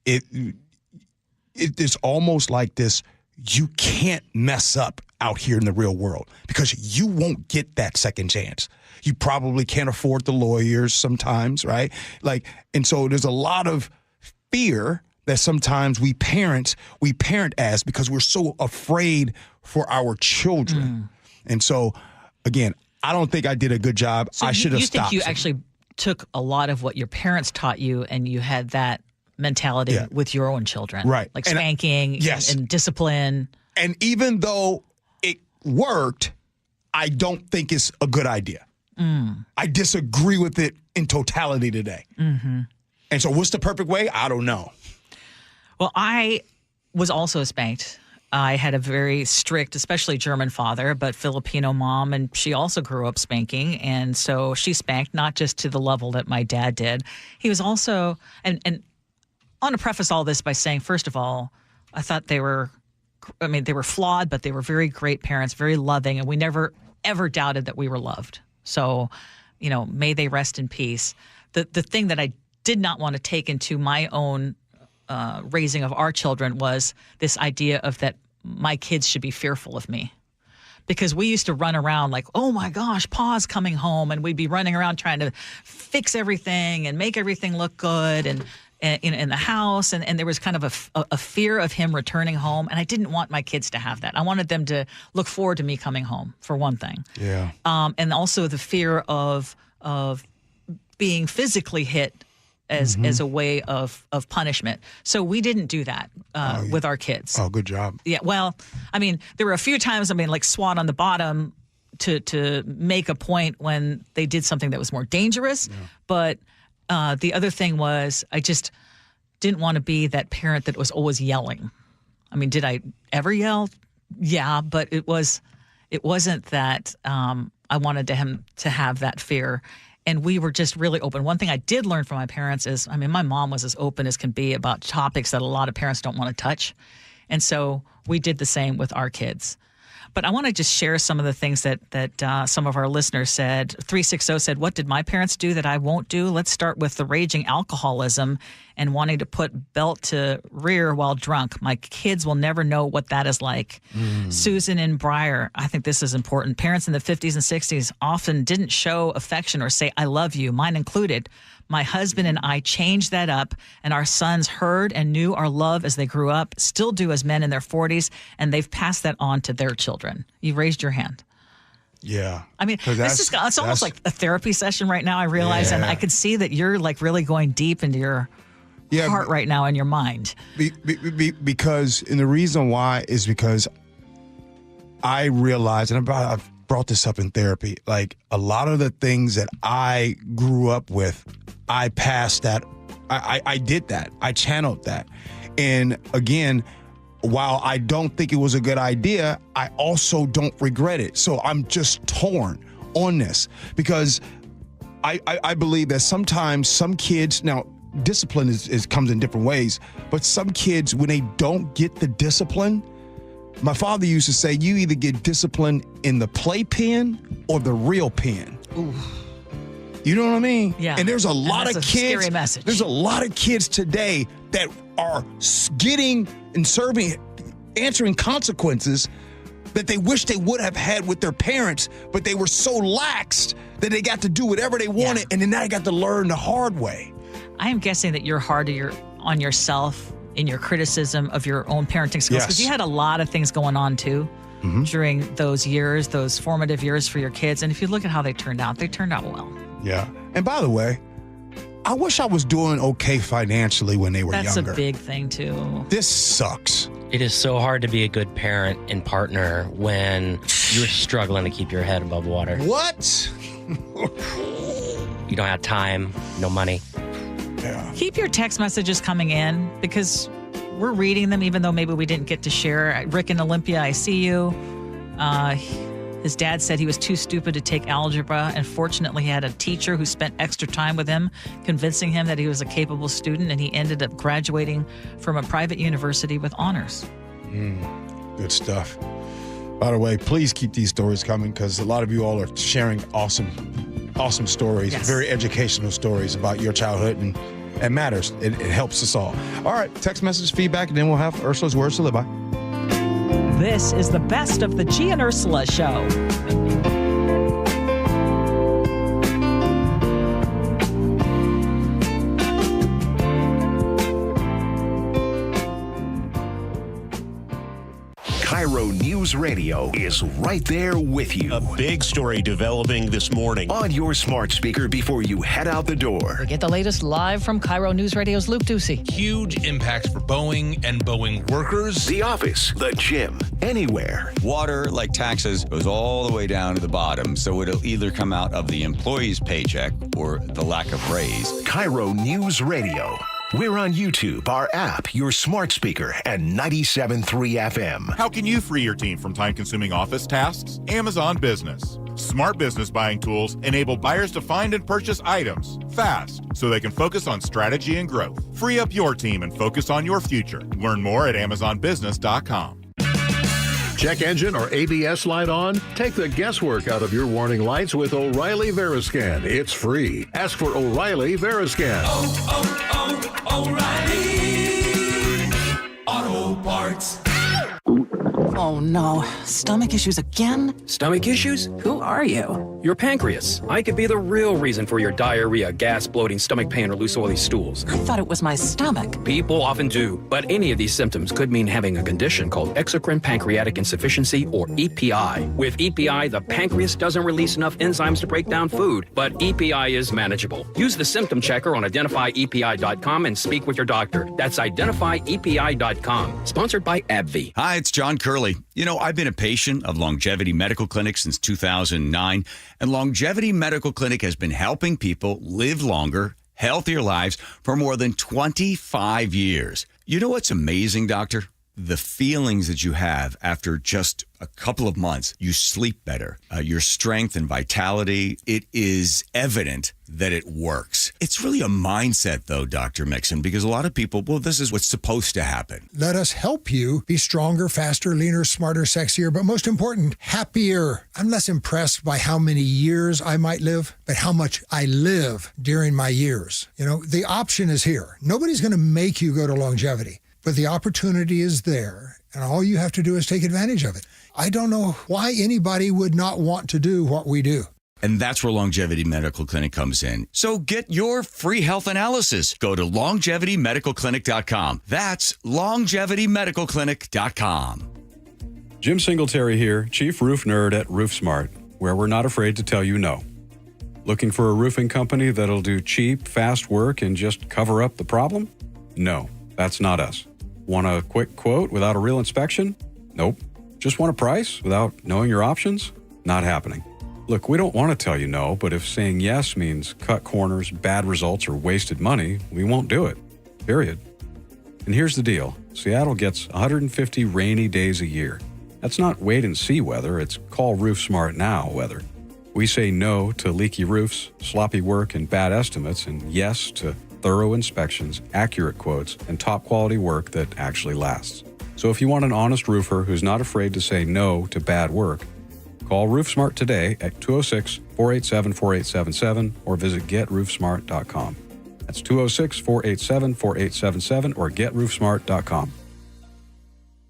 it's almost like this, you can't mess up out here in the real world because you won't get that second chance. You probably can't afford the lawyers sometimes, right? And so there's a lot of fear that sometimes we parent as because we're so afraid for our children. And so, again, I don't think I did a good job. So I should have stopped. You think you actually took a lot of what your parents taught you and you had that mentality with your own children. Right. Like spanking and discipline. And even though it worked, I don't think it's a good idea. I disagree with it in totality today. Mm-hmm. And so what's the perfect way? I don't know. Well, I was also spanked. I had a very strict, especially German father, but Filipino mom, and she also grew up spanking. And so she spanked not just to the level that my dad did. He was also, and I want to preface all this by saying, first of all, I thought they were flawed, but they were very great parents, very loving, and we never, ever doubted that we were loved. So, may they rest in peace. The thing that I did not want to take into my own raising of our children was this idea of that my kids should be fearful of me. Because we used to run around like, oh my gosh, Pa's coming home, and we'd be running around trying to fix everything and make everything look good and in the house. And there was kind of a fear of him returning home. And I didn't want my kids to have that. I wanted them to look forward to me coming home, for one thing. Yeah. And also the fear of being physically hit as a way of punishment. So we didn't do that with our kids. Oh, good job. Yeah, well, there were a few times, like swat on the bottom to make a point when they did something that was more dangerous. Yeah. But the other thing was I just didn't want to be that parent that was always yelling. Did I ever yell? Yeah, but it wasn't that I wanted him to have that fear. And we were just really open. One thing I did learn from my parents is, my mom was as open as can be about topics that a lot of parents don't want to touch. And so we did the same with our kids. But I want to just share some of the things that some of our listeners said. 360 said, what did my parents do that I won't do? Let's start with the raging alcoholism and wanting to put belt to rear while drunk. My kids will never know what that is like. Susan in Briar, I think this is important. Parents in the 50s and 60s often didn't show affection or say, I love you, mine included. My husband and I changed that up, and our sons heard and knew our love as they grew up, still do as men in their 40s, and they've passed that on to their children. You raised your hand. Yeah. It's almost like a therapy session right now, I realize, and I could see that you're like really going deep into your heart right now and your mind. Because, and the reason why is because I realized, and I've brought this up in therapy, like a lot of the things that I grew up with, I passed that. I did that. I channeled that. And again, while I don't think it was a good idea, I also don't regret it. So I'm just torn on this because I believe that sometimes some kids, now discipline comes in different ways. But some kids, when they don't get the discipline, my father used to say, you either get discipline in the playpen or the real pen. Ooh. You know what I mean? Yeah. And there's a lot of kids. Scary message. There's a lot of kids today that are getting and answering consequences that they wish they would have had with their parents, but they were so laxed that they got to do whatever they wanted, and then now they got to learn the hard way. I am guessing that you're hard on yourself in your criticism of your own parenting skills, because you had a lot of things going on too during those years, those formative years for your kids. And if you look at how they turned out well. Yeah. And by the way, I wish I was doing okay financially when they were younger. That's a big thing too. This sucks. It is so hard to be a good parent and partner when you're struggling to keep your head above water. What? You don't have time, no money. Yeah. Keep your text messages coming in, because we're reading them, even though maybe we didn't get to share. Rick in Olympia, I see you. His dad said he was too stupid to take algebra, and fortunately he had a teacher who spent extra time with him, convincing him that he was a capable student, and he ended up graduating from a private university with honors. Good stuff. By the way, please keep these stories coming, because a lot of you all are sharing awesome stories, very educational stories about your childhood, and it matters. It helps us all. All right, text message, feedback, and then we'll have Ursula's Words to Live By. This is the best of the Gee and Ursula Show. KIRO News Radio is right there with you. A big story developing this morning on your smart speaker before you head out the door. We get the latest live from KIRO News Radio's Luke Ducey. Huge impacts for Boeing and Boeing workers. The office, the gym, anywhere. Water, like taxes, goes all the way down to the bottom, so it'll either come out of the employee's paycheck or the lack of raise. KIRO News Radio. We're on YouTube, our app, your smart speaker, and 97.3 FM. How can you free your team from time-consuming office tasks? Amazon Business. Smart business buying tools enable buyers to find and purchase items fast so they can focus on strategy and growth. Free up your team and focus on your future. Learn more at AmazonBusiness.com. Check engine or ABS light on? Take the guesswork out of your warning lights with O'Reilly Veriscan. It's free. Ask for O'Reilly Veriscan. O'Reilly Auto Parts. Oh no, stomach issues again? Stomach issues? Who are you? Your pancreas. I could be the real reason for your diarrhea, gas, bloating, stomach pain, or loose oily stools. I thought it was my stomach. People often do, but any of these symptoms could mean having a condition called exocrine pancreatic insufficiency, or EPI. With EPI, the pancreas doesn't release enough enzymes to break down food, but EPI is manageable. Use the symptom checker on identifyepi.com and speak with your doctor. That's identifyepi.com. Sponsored by AbbVie. Hi, it's John Curley. You know, I've been a patient of Longevity Medical Clinic since 2009, and Longevity Medical Clinic has been helping people live longer, healthier lives for more than 25 years. You know what's amazing, Doctor? The feelings that you have after just a couple of months. You sleep better. Your strength and vitality, it is evident that it works. It's really a mindset, though, Dr. Mixon, because a lot of people, well, this is what's supposed to happen. Let us help you be stronger, faster, leaner, smarter, sexier, but most important, happier. I'm less impressed by how many years I might live, but how much I live during my years. You know, the option is here. Nobody's going to make you go to longevity, but the opportunity is there, and all you have to do is take advantage of it. I don't know why anybody would not want to do what we do. And that's where Longevity Medical Clinic comes in. So get your free health analysis. Go to longevitymedicalclinic.com. That's longevitymedicalclinic.com. Jim Singletary here, Chief Roof Nerd at RoofSmart, where we're not afraid to tell you no. Looking for a roofing company that'll do cheap, fast work and just cover up the problem? No, that's not us. Want a quick quote without a real inspection? Nope. Just want a price without knowing your options? Not happening. Look, we don't want to tell you no, but if saying yes means cut corners, bad results, or wasted money, we won't do it. Period. And here's the deal. Seattle gets 150 rainy days a year. That's not wait and see weather, it's call RoofSmart now weather. We say no to leaky roofs, sloppy work, and bad estimates, and yes to thorough inspections, accurate quotes, and top quality work that actually lasts. So if you want an honest roofer who's not afraid to say no to bad work, call RoofSmart today at 206-487-4877 or visit GetRoofSmart.com. That's 206-487-4877 or GetRoofSmart.com.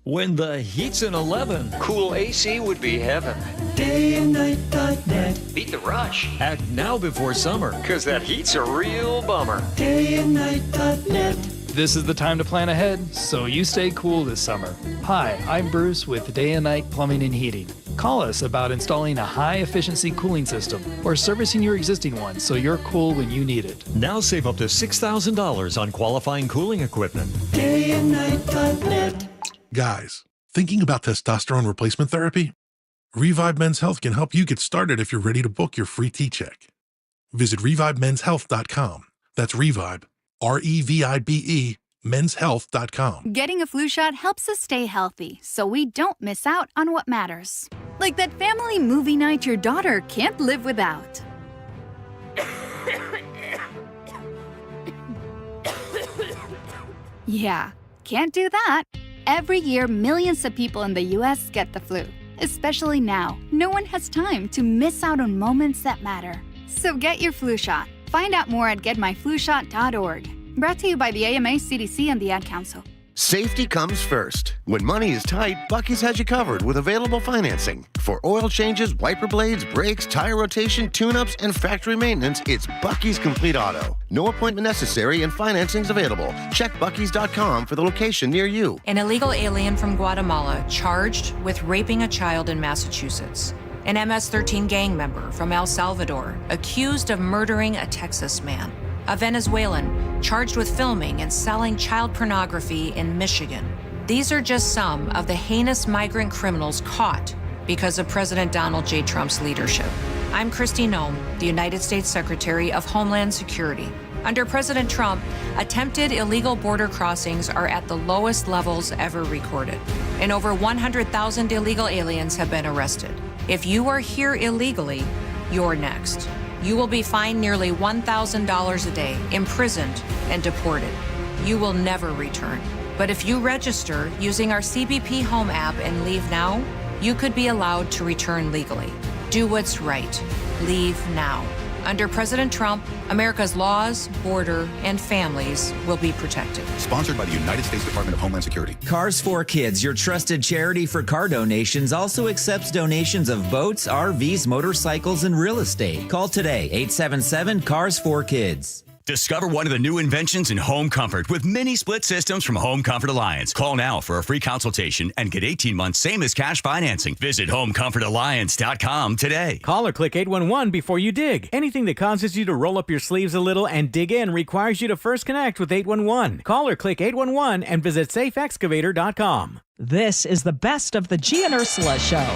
When the heat's in 11, cool AC would be heaven. Dayandnight.net. Beat the rush. Act now before summer, because that heat's a real bummer. Dayandnight.net. This is the time to plan ahead, so you stay cool this summer. Hi, I'm Bruce with Day and Night Plumbing and Heating. Call us about installing a high-efficiency cooling system or servicing your existing one so you're cool when you need it. Now save up to $6,000 on qualifying cooling equipment. Dayandnight.net. Guys, thinking about testosterone replacement therapy? Revive Men's Health can help you get started if you're ready to book your free T-check. Visit ReviveMen'sHealth.com. That's Revive, REVIBE, menshealth.com. Getting a flu shot helps us stay healthy, so we don't miss out on what matters. Like that family movie night your daughter can't live without. Yeah, can't do that. Every year, millions of people in the U.S. get the flu. Especially now, no one has time to miss out on moments that matter. So get your flu shot. Find out more at getmyflushot.org. Brought to you by the AMA, CDC, and the Ad Council. Safety comes first. When money is tight, Buc-ee's has you covered with available financing. For oil changes, wiper blades, brakes, tire rotation, tune-ups, and factory maintenance, it's Buc-ee's Complete Auto. No appointment necessary and financing's available. Check Buc-ee's.com for the location near you. An illegal alien from Guatemala charged with raping a child in Massachusetts. An MS-13 gang member from El Salvador accused of murdering a Texas man. A Venezuelan charged with filming and selling child pornography in Michigan. These are just some of the heinous migrant criminals caught because of President Donald J. Trump's leadership. I'm Kristi Noem, the United States Secretary of Homeland Security. Under President Trump, attempted illegal border crossings are at the lowest levels ever recorded, and over 100,000 illegal aliens have been arrested. If you are here illegally, you're next. You will be fined nearly $1,000 a day, imprisoned, and deported. You will never return. But if you register using our CBP Home app and leave now, you could be allowed to return legally. Do what's right. Leave now. Under President Trump, America's laws, border, and families will be protected. Sponsored by the United States Department of Homeland Security. Cars for Kids, your trusted charity for car donations, also accepts donations of boats, RVs, motorcycles, and real estate. Call today, 877-CARS4KIDS. Discover one of the new inventions in home comfort with mini split systems from Home Comfort Alliance. Call now for a free consultation and get 18 months same as cash financing. Visit homecomfortalliance.com today. Call or click 811 before you dig. Anything that causes you to roll up your sleeves a little and dig in requires you to first connect with 811. Call or click 811 and visit safeexcavator.com. This is the best of the Gee and Ursula Show.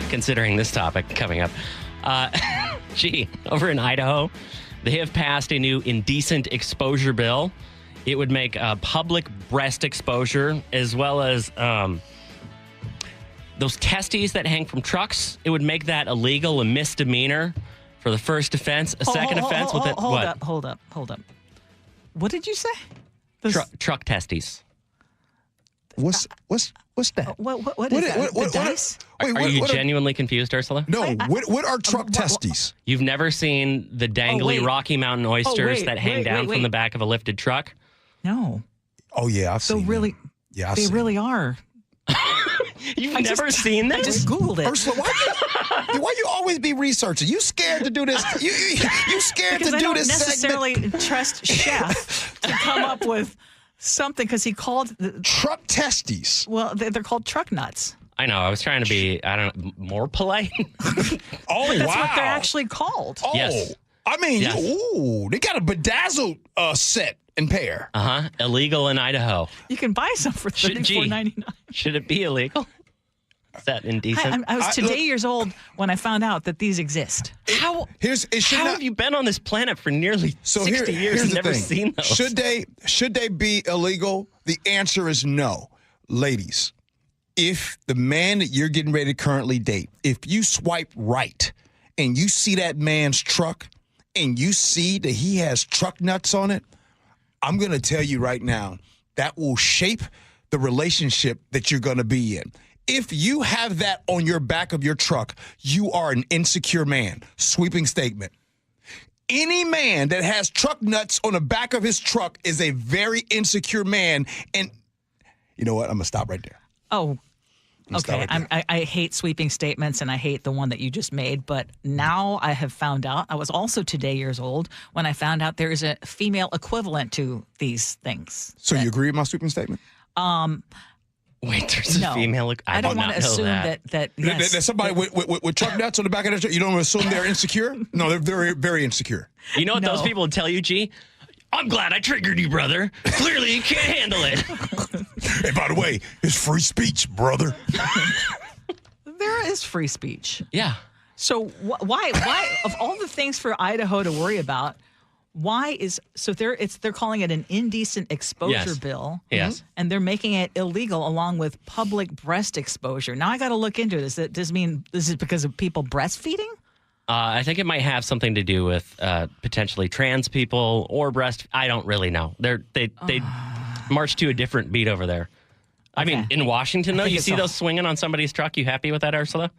Considering this topic coming up, Gee, over in Idaho, they have passed a new indecent exposure bill. It would make public breast exposure as well as those testes that hang from trucks. It would make that illegal, a misdemeanor for the first offense. A second offense with it. Hold up. What did you say? Truck testes. What's that? What is that? The dice? Are you genuinely confused, Ursula? No. What are truck testes? You've never seen the dangly Rocky Mountain oysters that hang down from the back of a lifted truck? No. Oh, yeah, I've seen really, them. Yeah, they really are. You've never seen this? I just Googled it. Ursula, why you always be researching? You scared to do this? You scared because to do this necessarily segment? trust Chef to come up with something because he called truck testes. Well, they're called truck nuts. I know. I was trying to be, more polite. Oh, That's what they're actually called. Oh, yes. I mean, Yes. ooh, they got a bedazzled set and pair. Illegal in Idaho. You can buy some for $34.99. Should it be illegal? Is that indecent? I was today years old when I found out that these exist. How have you been on this planet for nearly 60 years and never seen those? Should they be illegal? The answer is no. Ladies, if the man that you're getting ready to currently date, if you swipe right and you see that man's truck and you see that he has truck nuts on it, I'm going to tell you right now, that will shape the relationship that you're going to be in. If you have that on your back of your truck, you are an insecure man. Sweeping statement. Any man that has truck nuts on the back of his truck is a very insecure man. And you know what? I'm going to stop right there. Oh, okay. I hate sweeping statements, and I hate the one that you just made. But now I have found out, I was also today years old when I found out there is a female equivalent to these things. So you agree with my sweeping statement? Wait, there's a female. I don't want to assume that yes, that somebody with truck nuts on the back of their truck, you don't assume they're insecure? No, they're very, very insecure. You know what those people would tell you, G? I'm glad I triggered you, brother. Clearly you can't handle it. Hey, by the way, it's free speech, brother. There is free speech. Yeah. So why of all the things for Idaho to worry about, they're calling it an indecent exposure bill. Yes. And they're making it illegal along with public breast exposure. Now I got to look into this. Does this mean this is because of people breastfeeding? I think it might have something to do with potentially trans people or I don't really know. They march to a different beat over there. I mean, in Washington, though, you see those swinging on somebody's truck. You happy with that, Ursula?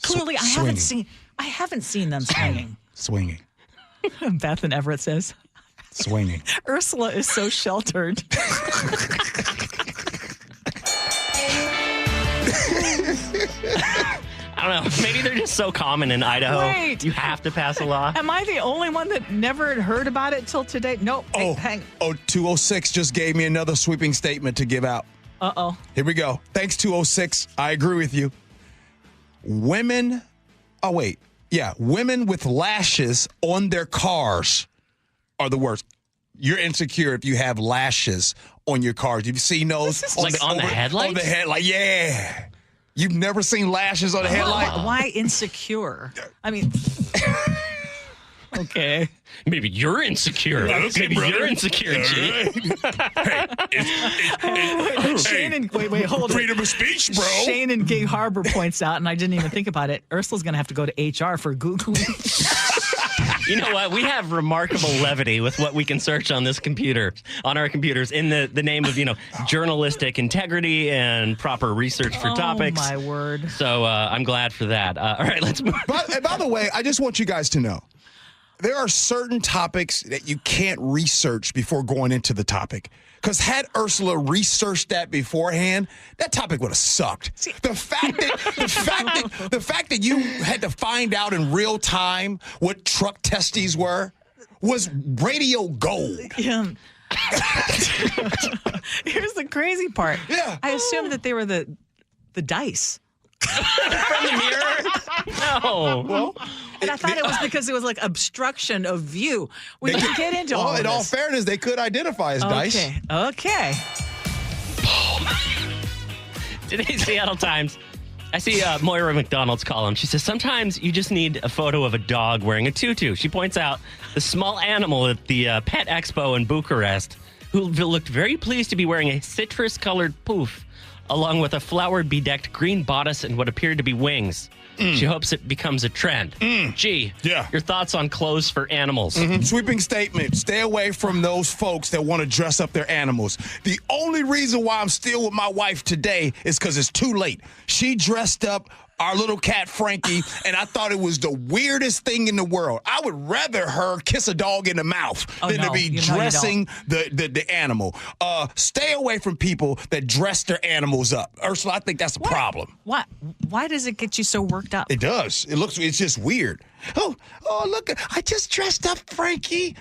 Clearly, I haven't seen them swinging. Swinging. Beth and Everett says. Swinging. Ursula is so sheltered. I don't know. Maybe they're just so common in Idaho. Wait. You have to pass a law. Am I the only one that never had heard about it till today? No. Hang. 206 just gave me another sweeping statement to give out. Uh-oh. Here we go. Thanks, 206. I agree with you. Women with lashes on their cars are the worst. You're insecure if you have lashes on your cars. Have you seen those? On the headlights? On the headlight, yeah. You've never seen lashes on the headlight? Why insecure? I mean, okay. Maybe you're insecure. Okay, Maybe brother. you're insecure, G. Shane and wait, hold it. Freedom of speech, bro. Shane in Gig Harbor points out, and I didn't even think about it, Ursula's going to have to go to HR for Googling. You know what? We have remarkable levity with what we can search on our computers in the name of, journalistic integrity and proper research for topics. Oh, my word. So I'm glad for that. All right, let's move. By the way, I just want you guys to know, there are certain topics that you can't research before going into the topic. Because had Ursula researched that beforehand, that topic would have sucked. The fact that you had to find out in real time what truck testes were was radio gold. Yeah. Here's the crazy part. Yeah. I assumed that they were the dice. From the mirror? No. Well, and I thought it was because it was like obstruction of view. We didn't get into all of in this. all fairness, they could identify as dice. Okay. Today's Seattle Times. I see Moira McDonald's column. She says, sometimes you just need a photo of a dog wearing a tutu. She points out the small animal at the Pet Expo in Bucharest who looked very pleased to be wearing a citrus-colored poof along with a flower-bedecked green bodice and what appeared to be wings. She hopes it becomes a trend. Gee, your thoughts on clothes for animals? Sweeping statement. Stay away from those folks that want to dress up their animals. The only reason why I'm still with my wife today is because it's too late. She dressed up our little cat Frankie, and I thought it was the weirdest thing in the world. I would rather her kiss a dog in the mouth than to be dressing the animal. Stay away from people that dress their animals up. Ursula, I think that's a problem. Why does it get you so worked up? It does. It's just weird. Oh, look, I just dressed up Frankie.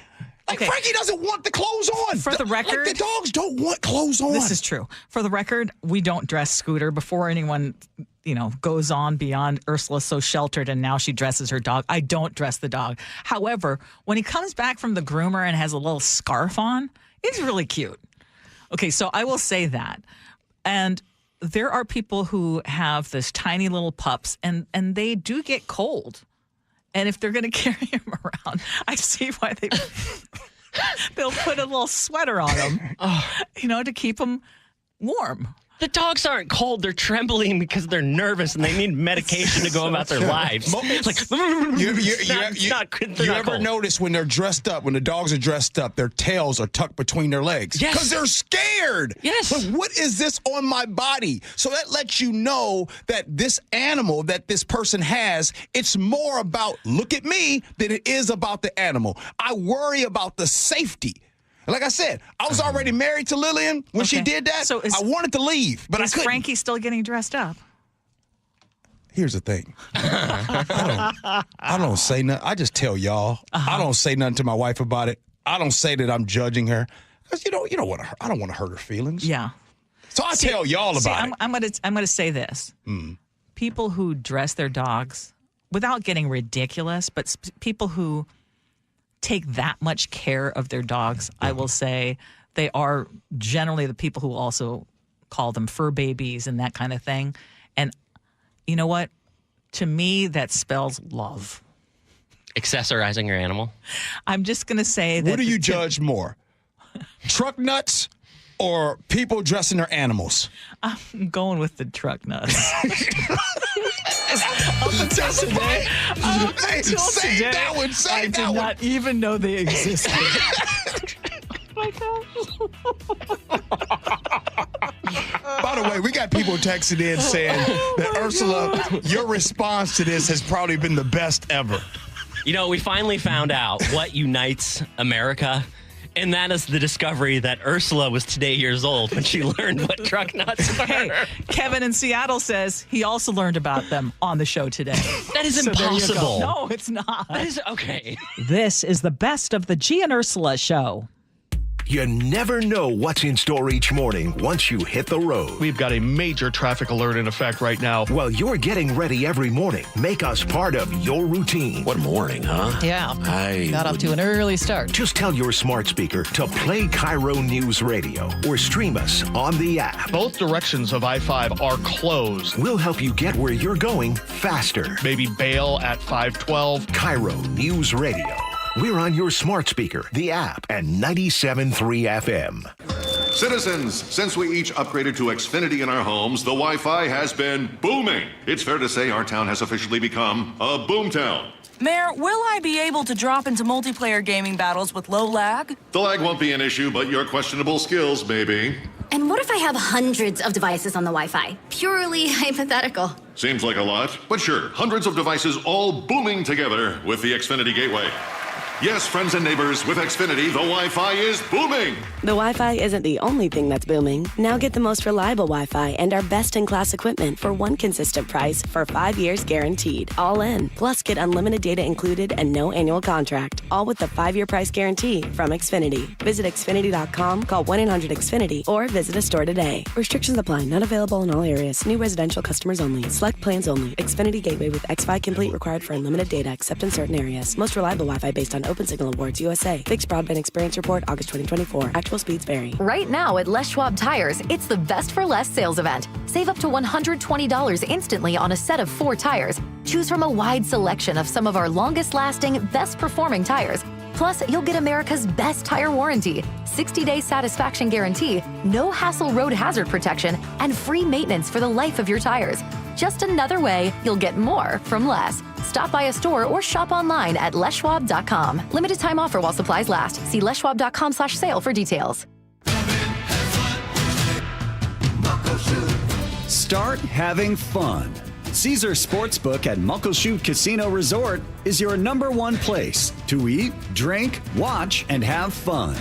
Frankie doesn't want the clothes on. For the record, the dogs don't want clothes on. This is true. For the record, we don't dress Scooter before anyone, goes on beyond Ursula's so sheltered and now she dresses her dog. I don't dress the dog. However, when he comes back from the groomer and has a little scarf on, it's really cute. Okay, so I will say that. And there are people who have this tiny little pups and they do get cold. And if they're going to carry him around, I see why they'll put a little sweater on him, to keep him warm. The dogs aren't cold. They're trembling because they're nervous and they need medication to go about their lives. It's like, you ever notice when they're dressed up, when the dogs are dressed up, their tails are tucked between their legs? Yes. Because they're scared. Yes. Like, what is this on my body? So that lets you know that this animal that this person has, it's more about look at me than it is about the animal. I worry about the safety. Like I said, I was already married to Lillian when she did that. So I wanted to leave, but I couldn't. Is Frankie still getting dressed up? Here's the thing. I don't say nothing. I just tell y'all. I don't say nothing to my wife about it. I don't say that I'm judging her. Because I don't want to hurt her feelings. Yeah. So I tell y'all about it. I'm gonna say this. People who dress their dogs, without getting ridiculous, but people who take that much care of their dogs, I will say they are generally the people who also call them fur babies and that kind of thing. And you know what? To me, that spells love. Accessorizing your animal? I'm just going to say that. What do you judge more? Truck nuts or people dressing their animals? I'm going with the truck nuts. Save that one. I did not even know they existed. By the way, we got people texting in saying that Ursula, your response to this has probably been the best ever. You know, we finally found out what unites America. And that is the discovery that Ursula was today years old when she learned what truck nuts were. Hey, Kevin in Seattle says he also learned about them on the show today. That is So there you go. impossible. No, it's not. That is okay. This is the best of the Gee and Ursula Show. You never know what's in store each morning once you hit the road. We've got a major traffic alert in effect right now. Well, you're getting ready every morning. Make us part of your routine. What morning, huh? Yeah. Got off to an early start. Just tell your smart speaker to play KIRO News Radio or stream us on the app. Both directions of I-5 are closed. We'll help you get where you're going faster. Maybe bail at 512. KIRO News Radio. We're on your smart speaker, the app, and 97.3 FM. Citizens, since we each upgraded to Xfinity in our homes, the Wi-Fi has been booming. It's fair to say our town has officially become a boomtown. Mayor, will I be able to drop into multiplayer gaming battles with low lag? The lag won't be an issue, but your questionable skills may be. And what if I have hundreds of devices on the Wi-Fi? Purely hypothetical. Seems like a lot, but sure, hundreds of devices all booming together with the Xfinity Gateway. Yes, friends and neighbors, with Xfinity, the Wi-Fi is booming. The Wi-Fi isn't the only thing that's booming. Now get the most reliable Wi-Fi and our best-in-class equipment for one consistent price for 5 years guaranteed. All in. Plus, get unlimited data included and no annual contract. All with the 5-year price guarantee from Xfinity. Visit Xfinity.com, call 1-800-XFINITY, or visit a store today. Restrictions apply. Not available in all areas. New residential customers only. Select plans only. Xfinity Gateway with X5 Complete required for unlimited data except in certain areas. Most reliable Wi-Fi based on Open Signal Awards USA. Fixed Broadband Experience Report, August 2024. Actual speeds vary. Right now at Les Schwab Tires, it's the Best for Less sales event. Save up to $120 instantly on a set of 4 tires. Choose from a wide selection of some of our longest-lasting, best-performing tires. Plus, you'll get America's best tire warranty, 60-day satisfaction guarantee, no hassle road hazard protection, and free maintenance for the life of your tires. Just another way you'll get more from less. Stop by a store or shop online at leschwab.com. Limited time offer while supplies last. See leschwab.com/sale for details. Start having fun. Caesar Sportsbook at Muckleshoot Casino Resort is your #1 place to eat, drink, watch, and have fun.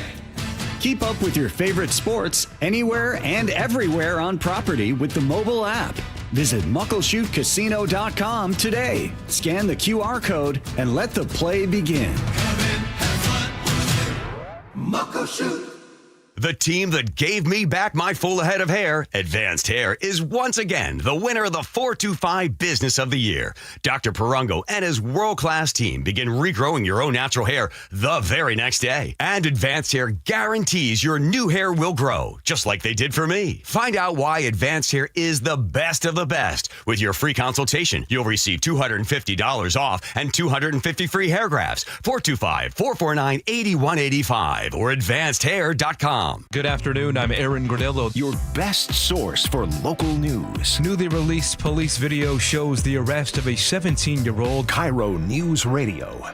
Keep up with your favorite sports anywhere and everywhere on property with the mobile app. Visit MuckleshootCasino.com today. Scan the QR code and let the play begin. Muckleshoot. The team that gave me back my full head of hair, Advanced Hair, is once again the winner of the 425 Business of the Year. Dr. Perungo and his world-class team begin regrowing your own natural hair the very next day. And Advanced Hair guarantees your new hair will grow, just like they did for me. Find out why Advanced Hair is the best of the best. With your free consultation, you'll receive $250 off and 250 free hair grafts. 425-449-8185 or advancedhair.com. KIRONewsradio.com. Good afternoon, I'm Aaron Granillo. Your best source for local news. Newly released police video shows the arrest of a 17-year-old. KIRO News Radio.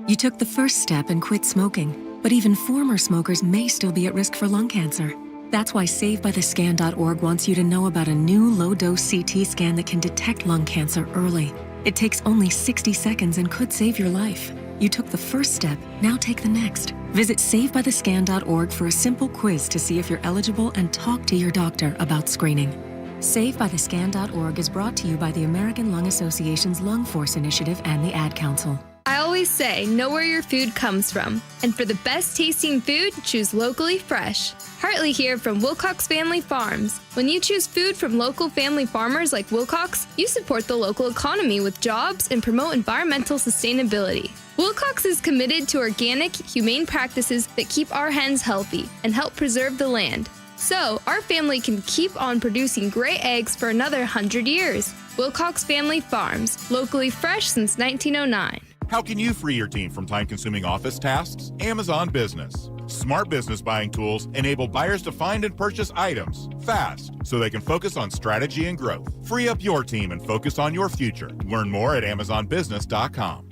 You took the first step and quit smoking, but even former smokers may still be at risk for lung cancer. That's why SaveByTheScan.org wants you to know about a new low-dose CT scan that can detect lung cancer early. It takes only 60 seconds and could save your life. You took the first step, now take the next. Visit SaveByTheScan.org for a simple quiz to see if you're eligible and talk to your doctor about screening. SaveByTheScan.org is brought to you by the American Lung Association's Lung Force Initiative and the Ad Council. I always say, know where your food comes from. And for the best tasting food, choose locally fresh. Hartley here from Wilcox Family Farms. When you choose food from local family farmers like Wilcox, you support the local economy with jobs and promote environmental sustainability. Wilcox is committed to organic, humane practices that keep our hens healthy and help preserve the land. So, our family can keep on producing great eggs for another 100 years. Wilcox Family Farms, locally fresh since 1909. How can you free your team from time-consuming office tasks? Amazon Business. Smart business buying tools enable buyers to find and purchase items fast so they can focus on strategy and growth. Free up your team and focus on your future. Learn more at AmazonBusiness.com.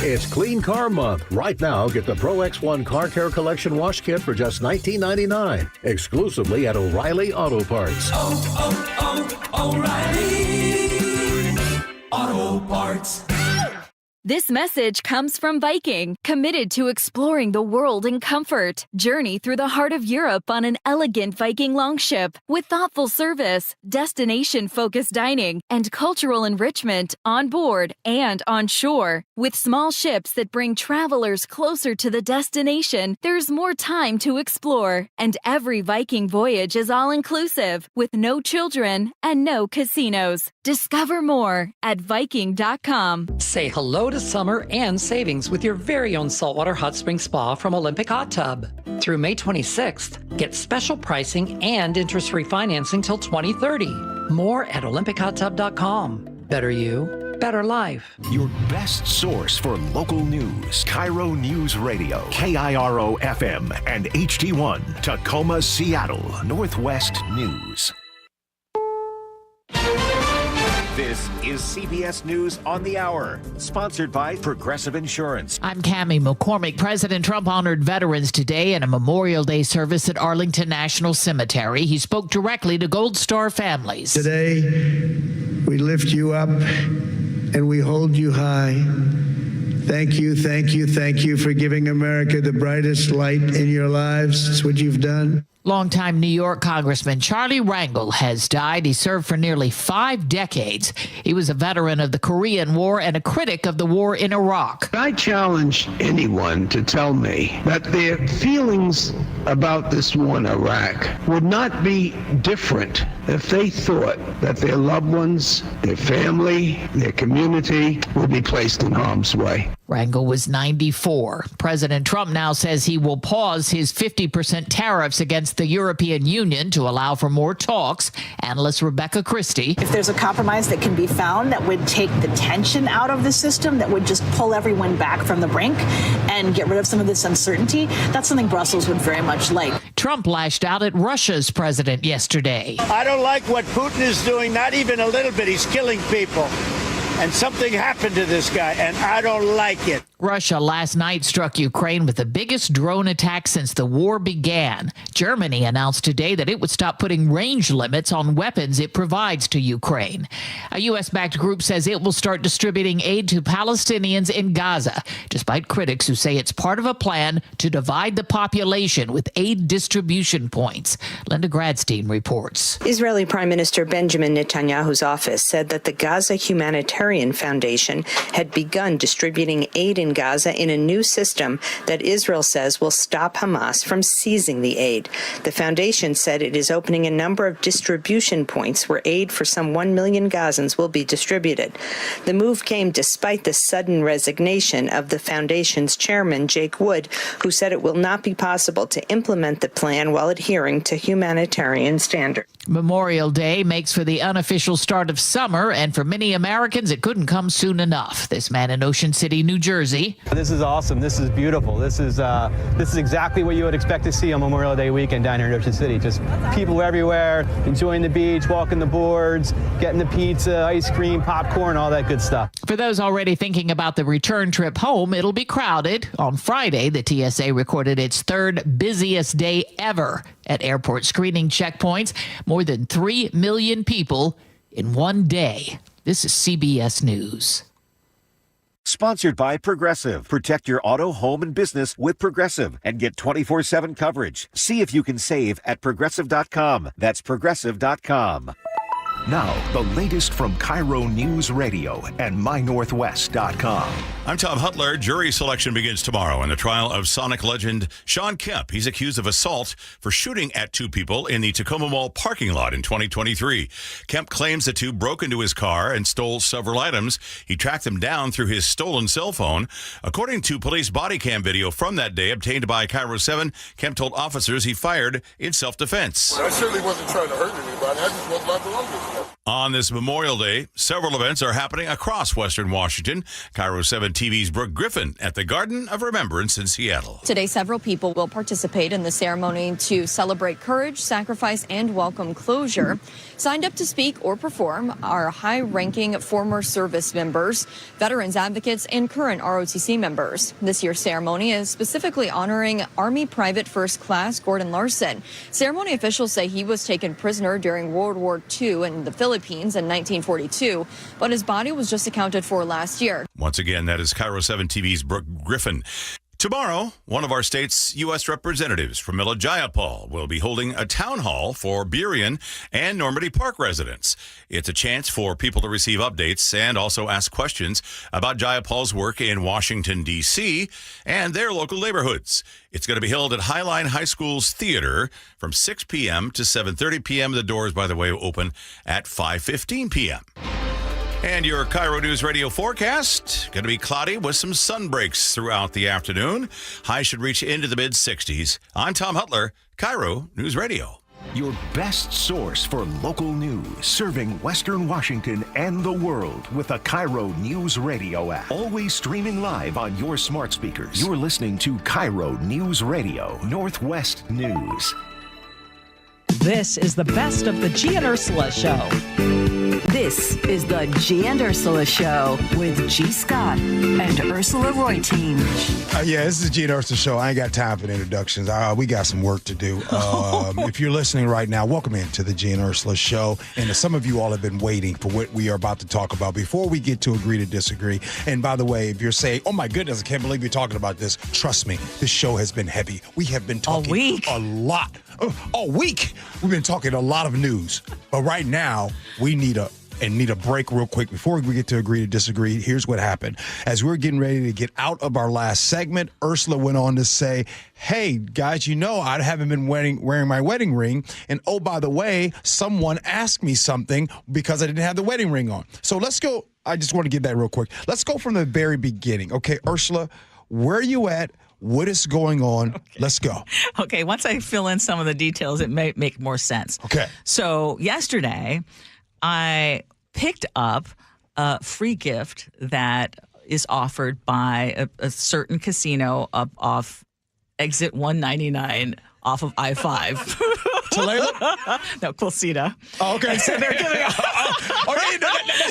It's Clean Car Month. Right now, get the Pro X1 Car Care Collection Wash Kit for just $19.99, exclusively at O'Reilly Auto Parts. O'Reilly Auto Parts. This message comes from Viking, committed to exploring the world in comfort. Journey through the heart of Europe on an elegant Viking longship with thoughtful service, destination-focused dining, and cultural enrichment on board and on shore. With small ships that bring travelers closer to the destination, there's more time to explore. And every Viking voyage is all-inclusive, with no children and no casinos. Discover more at Viking.com. Say hello to summer and savings with your very own saltwater hot spring spa from Olympic Hot Tub. Through May 26th, get special pricing and interest-free financing till 2030. More at OlympicHotTub.com. Better you, better life. Your best source for local news. KIRO News Radio. KIRO FM and HD1. Tacoma, Seattle. Northwest News. This is CBS News on the Hour, sponsored by Progressive Insurance. I'm Cammie McCormick. President Trump honored veterans today in a Memorial Day service at Arlington National Cemetery. He spoke directly to Gold Star families. Today, we lift you up and we hold you high. Thank you, thank you, thank you for giving America the brightest light in your lives. It's what you've done. Longtime New York Congressman Charlie Rangel has died. He served for nearly 5 decades. He was a veteran of the Korean War and a critic of the war in Iraq. I challenge anyone to tell me that their feelings about this war in Iraq would not be different if they thought that their loved ones, their family, their community would be placed in harm's way. Rangel was 94. President Trump now says he will pause his 50% tariffs against the European Union to allow for more talks. Analyst Rebecca Christie. If there's a compromise that can be found that would take the tension out of the system, that would just pull everyone back from the brink and get rid of some of this uncertainty, that's something Brussels would very much like. Trump lashed out at Russia's president yesterday. I don't like what Putin is doing, not even a little bit. He's killing people. And something happened to this guy, and I don't like it. Russia last night struck Ukraine with the biggest drone attack since the war began. Germany announced today that it would stop putting range limits on weapons it provides to Ukraine. A U.S.-backed group says it will start distributing aid to Palestinians in Gaza, despite critics who say it's part of a plan to divide the population with aid distribution points. Linda Gradstein reports. Israeli Prime Minister Benjamin Netanyahu's office said that the Gaza Humanitarian Foundation had begun distributing aid in Gaza in a new system that Israel says will stop Hamas from seizing the aid. The foundation said it is opening a number of distribution points where aid for some 1 million Gazans will be distributed. The move came despite the sudden resignation of the foundation's chairman, Jake Wood, who said it will not be possible to implement the plan while adhering to humanitarian standards. Memorial Day makes for the unofficial start of summer, and for many Americans, it couldn't come soon enough. This man in Ocean City, New Jersey, busy. This is awesome. This is beautiful. This is exactly what you would expect to see on Memorial Day weekend down here in Ocean City. Just people everywhere, enjoying the beach, walking the boards, getting the pizza, ice cream, popcorn, all that good stuff. For those already thinking about the return trip home, it'll be crowded. On Friday, the TSA recorded its third busiest day ever at airport screening checkpoints. More than 3 million people in one day. This is CBS News. Sponsored by Progressive. Protect your auto, home, and business with Progressive and get 24/7 coverage. See if you can save at Progressive.com. That's Progressive.com. Now, the latest from KIRO News Radio and MyNorthwest.com. I'm Tom Hutler. Jury selection begins tomorrow in the trial of Sonic legend Sean Kemp. He's accused of assault for shooting at 2 people in the Tacoma Mall parking lot in 2023. Kemp claims the 2 broke into his car and stole several items. He tracked them down through his stolen cell phone. According to police body cam video from that day obtained by KIRO 7, Kemp told officers he fired in self-defense. I certainly wasn't trying to hurt anybody. I just was my belongings. On this Memorial Day, several events are happening across Western Washington. KIRO 7 TV's Brooke Griffin at the Garden of Remembrance in Seattle. Today, several people will participate in the ceremony to celebrate courage, sacrifice, and welcome closure. Signed up to speak or perform are high-ranking former service members, veterans advocates, and current ROTC members. This year's ceremony is specifically honoring Army Private First Class Gordon Larson. Ceremony officials say he was taken prisoner during World War II in the Philippines in 1942, but his body was just accounted for last year. Once again, that is KIRO 7 TV's Brooke Griffin. Tomorrow, one of our state's U.S. representatives from Jayapal will be holding a town hall for Burien and Normandy Park residents. It's a chance for people to receive updates and also ask questions about Jayapal's work in Washington, D.C. and their local neighborhoods. It's going to be held at Highline High School's theater from 6 p.m. to 7:30 p.m. The doors, by the way, open at 5:15 p.m. And your KIRO News Radio forecast, going to be cloudy with some sun breaks throughout the afternoon. Highs should reach into the mid-60s. I'm Tom Hutler, KIRO News Radio. Your best source for local news, serving Western Washington and the world with the KIRO News Radio app. Always streaming live on your smart speakers. You're listening to KIRO News Radio, Northwest News. This is the best of the Gee and Ursula Show. This is the Gee and Ursula Show with G. Scott and Ursula Reutin. Yeah, this is the Gee and Ursula Show. I ain't got time for the introductions. We got some work to do. If you're listening right now, welcome into the Gee and Ursula Show. And some of you all have been waiting for what we are about to talk about before we get to agree to disagree. And by the way, if you're saying, oh my goodness, I can't believe you're talking about this, trust me, this show has been heavy. We have been talking a lot. All week, we've been talking a lot of news. But right now, we need a break real quick. Before we get to agree to disagree, here's what happened. As we're getting ready to get out of our last segment, Ursula went on to say, hey, guys, I haven't been wearing my wedding ring. And oh, by the way, someone asked me something because I didn't have the wedding ring on. So let's go. I just want to get that real quick. Let's go from the very beginning. Okay, Ursula, where are you at? What is going on? Okay. Let's go. Okay, once I fill in some of the details, it may make more sense. Okay. So yesterday, I picked up a free gift that is offered by a certain casino up off exit 199 off of I-5. Talayla? No, Quilcita. Oh, okay. And so they're giving out.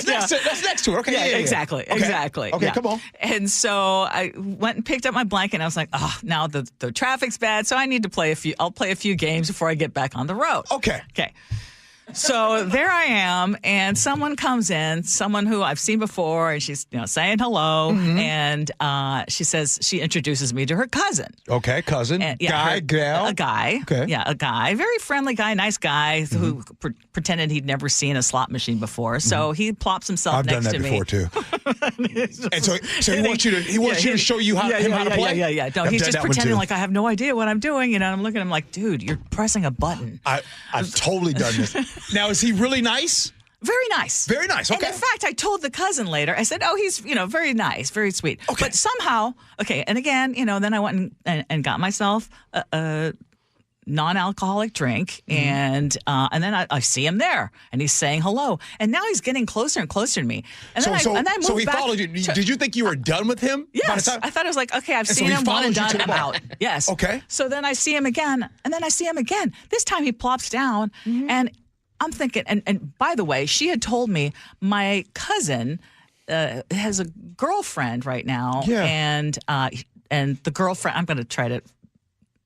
That's next to it. Okay. Yeah, exactly. Okay. Exactly. Okay, yeah. come on. And so I went and picked up my blanket and I was like, oh, now the traffic's bad, so I need to I'll play a few games before I get back on the road. Okay. Okay. So there I am, and someone comes in, someone who I've seen before, and she's saying hello, and she introduces me to her cousin. Okay, cousin, and, gal, a guy, okay, yeah, a guy, very friendly guy, nice guy who pretended he'd never seen a slot machine before, so he plops himself next to me. I've done that before too. And so he wants you to show you how to play. Yeah. No, he's just pretending like I have no idea what I'm doing, and I'm looking at him like, dude, you're pressing a button. I've totally done this. Now, is he really nice? Very nice. Very nice, okay. And in fact, I told the cousin later, I said, oh, he's, very nice, very sweet. Okay. But somehow, and again, then I went and got myself non-alcoholic drink, and then I see him there, and he's saying hello, and now he's getting closer and closer to me. And then I moved so he back followed you. Did you think you were done with him? Yes, I thought it was like, okay, I've seen him, one and done, I'm out. Yes. Okay. So then I see him again, and then I see him again. This time he plops down, and I'm thinking, and by the way, she had told me my cousin has a girlfriend right now, and the girlfriend, I'm going to try to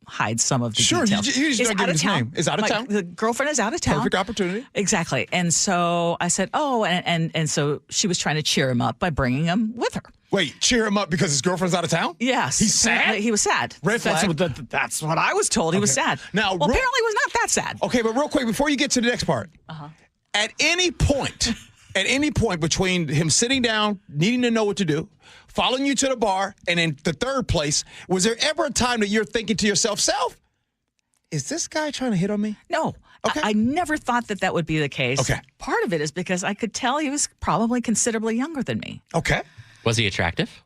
hide some of the details. Sure, you just don't give his name. Is out of town? The girlfriend is out of town. Perfect opportunity. Exactly. And so I said, and so she was trying to cheer him up by bringing him with her. Wait, cheer him up because his girlfriend's out of town? Yes. He's sad? He was sad. Red flag? That's what I was told. He was sad. Now, apparently he was not that sad. Okay, but real quick, before you get to the next part, at any point between him sitting down, needing to know what to do, following you to the bar, and in the third place, was there ever a time that you're thinking to yourself, is this guy trying to hit on me? No. Okay. I never thought that would be the case. Okay. Part of it is because I could tell he was probably considerably younger than me. Okay. Was he attractive?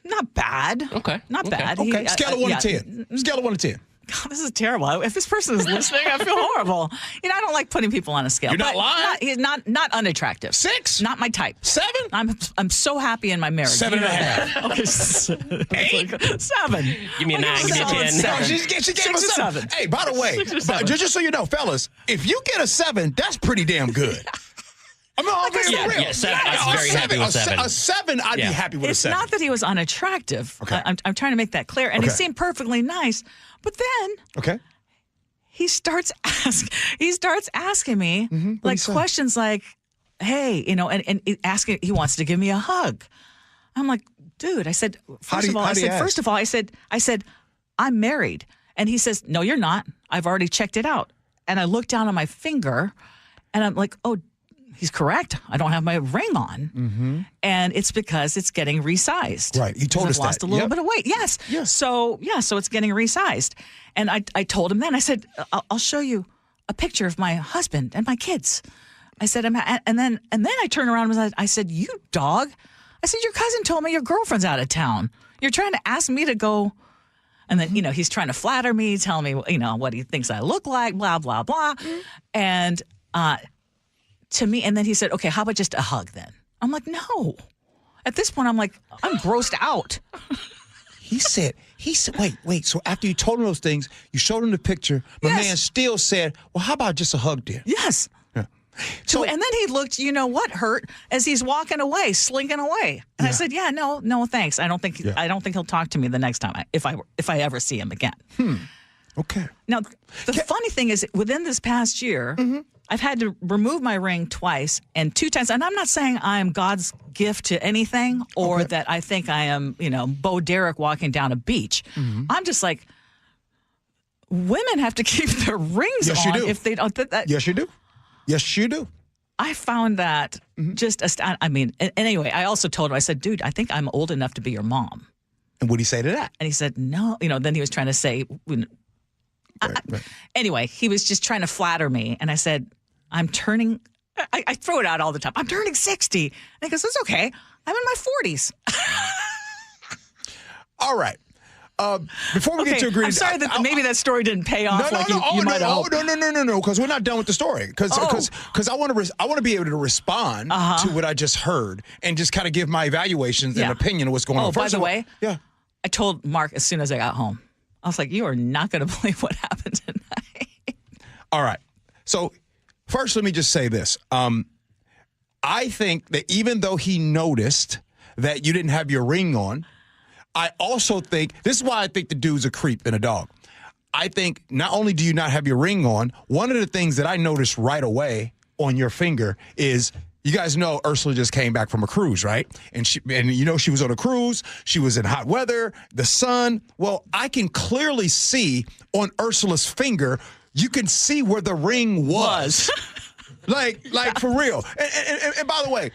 Not bad. Okay. Not bad. Okay. Scale of 1 to 10. Scale of 1 to 10. God, this is terrible. If this person is listening, I feel horrible. I don't like putting people on a scale. You're not lying? He's not unattractive. 6? Not my type. 7? I'm so happy in my marriage. 7.5. Okay. 8? 7. Give me a 9. Give me a 10. No, she gave us 7. Hey, by the way, just so you know, fellas, if you get a 7, that's pretty damn good. I'm not being real. Yeah, 7. I'm very happy with 7. A 7, I'd be happy with a 7. It's not that he was unattractive. Okay. I'm trying to make that clear. And he seemed perfectly nice. But then he starts asking me questions like, hey, and asking, he wants to give me a hug. I'm like, dude, I said, first of all, I said, I'm married. And he says, no, you're not. I've already checked it out. And I look down on my finger and I'm like, oh, he's correct. I don't have my ring on. And it's because it's getting resized. Right. He told us that. I've lost a little bit of weight. Yes. So it's getting resized. And I told him then, I said, I'll show you a picture of my husband and my kids. I said, and then I turned around and I said, you dog. I said, your cousin told me your girlfriend's out of town. You're trying to ask me to go. And then, he's trying to flatter me, tell me, what he thinks I look like, blah, blah, blah. And, to me, and then he said, okay, how about just a hug then? I'm like, no. At this point, I'm like, I'm grossed out. He said, wait. So after you told him those things, you showed him the picture. My man still said, well, how about just a hug then? Yes. Yeah. So, and then he looked, hurt as he's walking away, slinking away. And I said, no, thanks. I don't think he'll talk to me the next time if I ever see him again. Okay. Now, the funny thing is, within this past year, I've had to remove my ring twice and 2 times. And I'm not saying I am God's gift to anything or that I think I am, Bo Derek walking down a beach. I'm just like, women have to keep their rings on. You do. If they don't. Yes, you do. Yes, you do. I found that anyway, I also told him, I said, dude, I think I'm old enough to be your mom. And what did he say to that? And he said, no. Then he was trying to say, Right. Anyway, he was just trying to flatter me. And I said, I throw it out all the time. I'm turning 60. And he goes, it's okay. I'm in my 40s. All right. Before we get to agree, I'm sorry that maybe that story didn't pay off you might have hoped. No, because we're not done with the story. Because I want to be able to respond to what I just heard and just kind of give my evaluations and opinion of what's going on. By the way, I told Mark as soon as I got home. I was like, you are not going to believe what happened tonight. All right. So first, let me just say this. I think that even though he noticed that you didn't have your ring on, I also think, this is why I think the dude's a creep and a dog. I think not only do you not have your ring on, one of the things that I noticed right away on your finger is, you guys know Ursula just came back from a cruise, right? And she was on a cruise. She was in hot weather, the sun. Well, I can clearly see on Ursula's finger, you can see where the ring was. like for real. And by the way,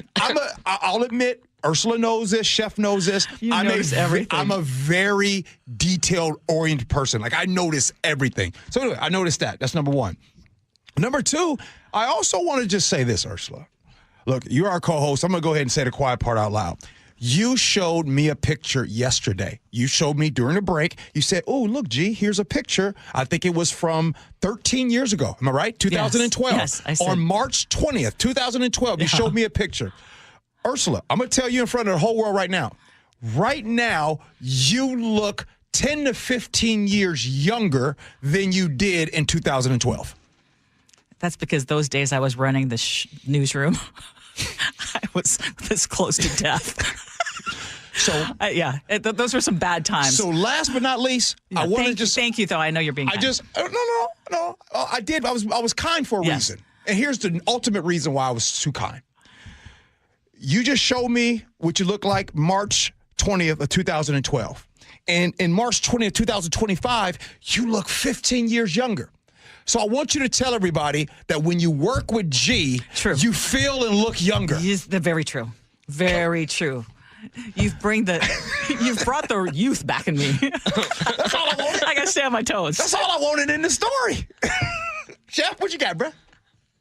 I'll admit, Ursula knows this. Chef knows this. Everything. I'm a very detail-oriented person. Like, I notice everything. So anyway, I noticed that. That's number one. Number two, I also want to just say this, Ursula. Look, you're our co-host. I'm going to go ahead and say the quiet part out loud. You showed me a picture yesterday. You showed me during a break. You said, oh, look, G, here's a picture. I think it was from 13 years ago. Am I right? 2012. Yes, I said. On March 20th, 2012, you showed me a picture. Ursula, I'm going to tell you in front of the whole world right now. Right now, you look 10 to 15 years younger than you did in 2012. That's because those days I was running the newsroom. I was this close to death. So those were some bad times. So last but not least, I want to just thank you. Though I know you're being kind. No. I did. I was kind for a reason, and here's the ultimate reason why I was too kind. You just showed me what you look like March 20th of 2012, and in March 20th, 2025, you look 15 years younger. So I want you to tell everybody that when you work with G, you feel and look younger. Very true. Very true. You've brought the youth back in me. That's all I wanted. I got to stay on my toes. That's all I wanted in the story. Chef, what you got, bro?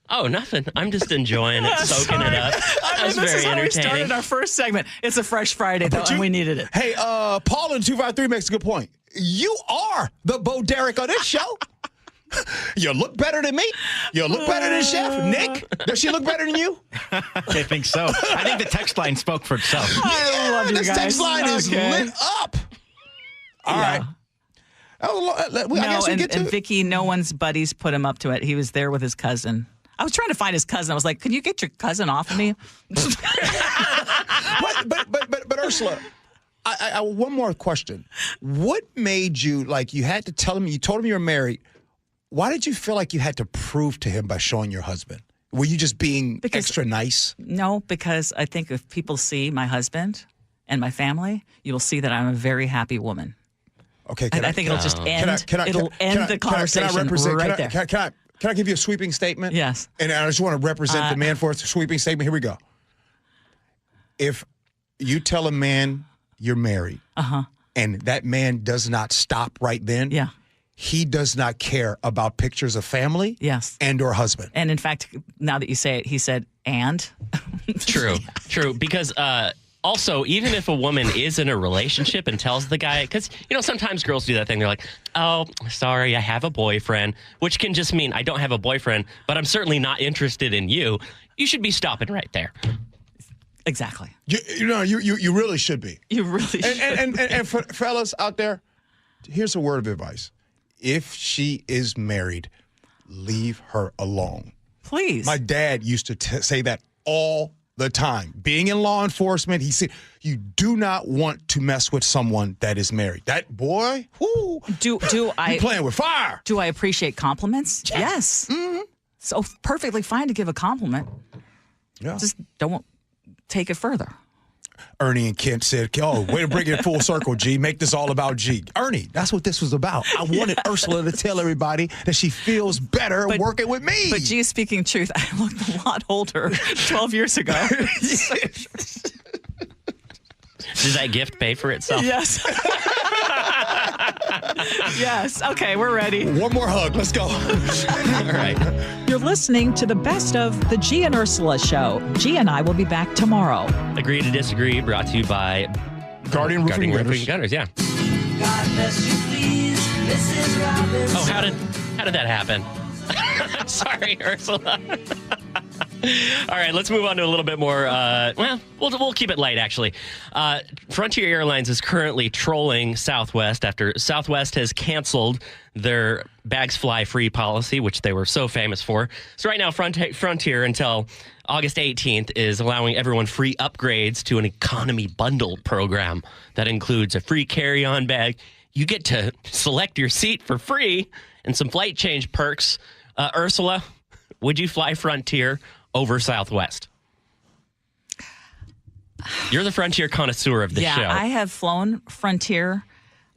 Oh, nothing. I'm just enjoying it, soaking it up. That's this very is how we entertaining. started our first segment. It's a fresh Friday, though, and we needed it. Hey, Paul in 253 makes a good point. You are the Bo Derek of this show. You look better than me. You look better than Chef. Nick, does she look better than you? I think so. I think the text line spoke for itself. I love you guys. This text line is lit up. All right. I guess we get to and Vicky, no one's buddies put him up to it. He was there with his cousin. I was trying to find his cousin. I was like, "Can you get your cousin off of me?" But Ursula, I one more question. What made you you had to tell him? You told him you were married. Why did you feel like you had to prove to him by showing your husband? Were you just being extra nice? No, because I think if people see my husband and my family, you will see that I'm a very happy woman. Okay, I think it'll just end. It'll end the conversation right there. Can I give you a sweeping statement? Yes. And I just want to represent the man for a sweeping statement. Here we go. If you tell a man you're married, and that man does not stop right then, he does not care about pictures of family, and or husband. And in fact, now that you say it, he said, and. True. Because also, even if a woman is in a relationship and tells the guy, because, sometimes girls do that thing. They're like, oh, sorry, I have a boyfriend, which can just mean I don't have a boyfriend, but I'm certainly not interested in you. You should be stopping right there. Exactly. You really should be. You really should. And for fellas out there, here's a word of advice. If she is married, leave her alone. Please. My dad used to say that all the time. Being in law enforcement, he said, you do not want to mess with someone that is married. That boy, whoo. You're playing with fire. Do I appreciate compliments? Yes. Mm-hmm. So perfectly fine to give a compliment. Yeah. Just don't take it further. Ernie and Kent said, oh, way to bring it full circle, G. Make this all about G. Ernie, that's what this was about. I wanted Ursula to tell everybody that she feels better working with me. But G is speaking truth. I looked a lot older 12 years ago. Did that gift pay for itself? Yes. Yes. Okay, we're ready. One more hug. Let's go. All right. You're listening to the best of the Gee and Ursula Show. Gee and I will be back tomorrow. Agree to Disagree, brought to you by Guardian Roofing Gutters. Yeah. God bless you, please, Mrs. Robinson. Oh, how did that happen? Sorry, Ursula. All right, let's move on to a little bit more. We'll keep it light, actually. Frontier Airlines is currently trolling Southwest after Southwest has canceled their bags fly free policy, which they were so famous for. So right now, Frontier until August 18th is allowing everyone free upgrades to an economy bundle program that includes a free carry-on bag. You get to select your seat for free and some flight change perks. Ursula, would you fly Frontier over Southwest? You're the Frontier connoisseur of the show. Yeah, I have flown Frontier.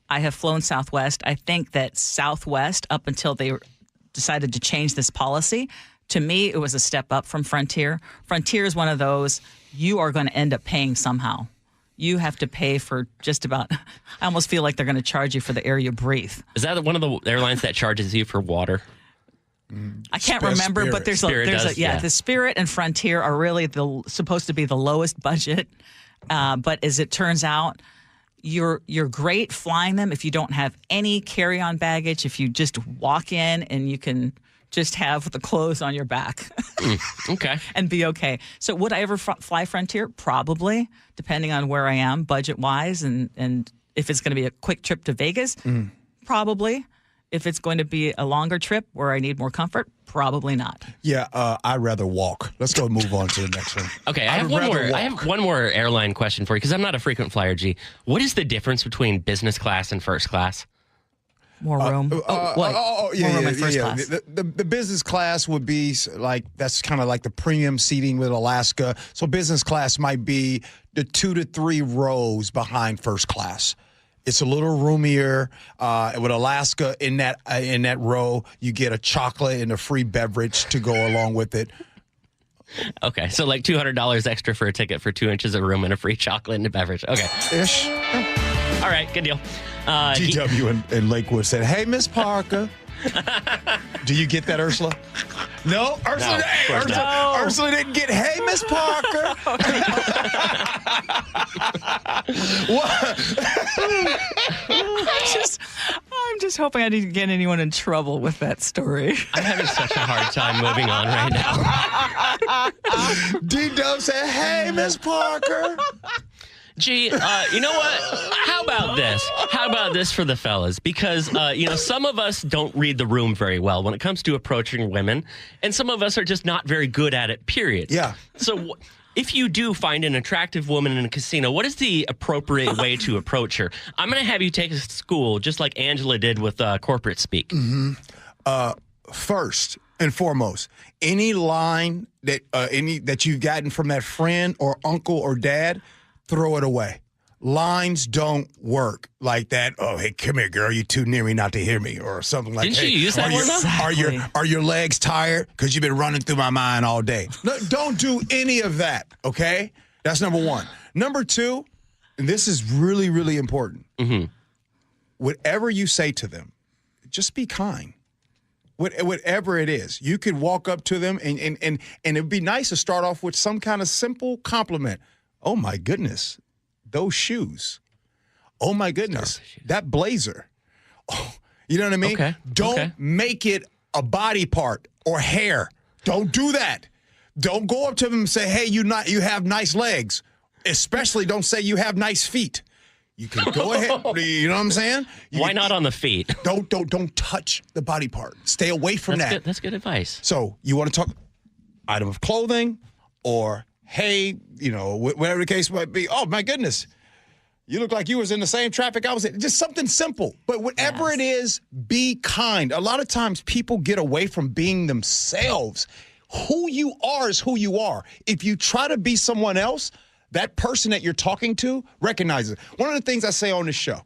I have flown Southwest. I think that Southwest, up until they decided to change this policy, to me, it was a step up from Frontier. Frontier is one of those, you are going to end up paying somehow. You have to pay for just about, I almost feel like they're going to charge you for the air you breathe. Is that one of the airlines that charges you for water? I can't remember, but there's the Spirit and Frontier are really supposed to be the lowest budget But as it turns out, you're great flying them if you don't have any carry-on baggage, if you just walk in and you can just have the clothes on your back. Okay. And be okay. So would I ever fly Frontier? Probably, depending on where I am budget-wise and if it's going to be a quick trip to Vegas, probably. If it's going to be a longer trip where I need more comfort, probably not. Yeah, I'd rather walk. Let's go move on to the next one. Okay, I have one more airline question for you because I'm not a frequent flyer, G. What is the difference between business class and first class? More room. More room in first class. The business class would be like, that's kind of like the premium seating with Alaska. So business class might be the 2 to 3 rows behind first class. It's a little roomier. With Alaska in that row, you get a chocolate and a free beverage to go along with it. Okay, so like $200 extra for a ticket for 2 inches of room and a free chocolate and a beverage. Okay. Ish. All right, good deal. GW in Lakewood said, "Hey, Miss Parker." Do you get that, Ursula? No, Ursula didn't get, "Hey, Miss Parker." I'm just hoping I didn't get anyone in trouble with that story. I'm having such a hard time moving on right now. D-Dub said, "Hey, Miss Parker." Gee, you know what? How about this? How about this for the fellas? Because, some of us don't read the room very well when it comes to approaching women, and some of us are just not very good at it, period. Yeah. So if you do find an attractive woman in a casino, what is the appropriate way to approach her? I'm going to have you take us to school, just like Angela did with corporate speak. Mm-hmm. First and foremost, any line that you've gotten from that friend or uncle or dad, throw it away. Lines don't work like that. "Oh, hey, come here, girl. You're too near me not to hear me," or something like that. Didn't you use that one, though? Are your legs tired? Because you've been running through my mind all day. No, don't do any of that, okay? That's number one. Number two, and this is really, really important. Mm-hmm. Whatever you say to them, just be kind. Whatever it is, you could walk up to them and it'd be nice to start off with some kind of simple compliment. "Oh, my goodness, those shoes. Oh, my goodness, that blazer." Oh, you know what I mean? Okay. Don't make it a body part or hair. Don't do that. Don't go up to them and say, "Hey, you have nice legs." Especially don't say you have nice feet. You can go ahead. You know what I'm saying? Why not on the feet? Don't touch the body part. Stay away from that. Good. That's good advice. So you want to talk item of clothing or, "Hey, whatever the case might be. Oh, my goodness, you look like you was in the same traffic I was in." Just something simple. But whatever it is, be kind. A lot of times people get away from being themselves. Who you are is who you are. If you try to be someone else, that person that you're talking to recognizes it. One of the things I say on this show,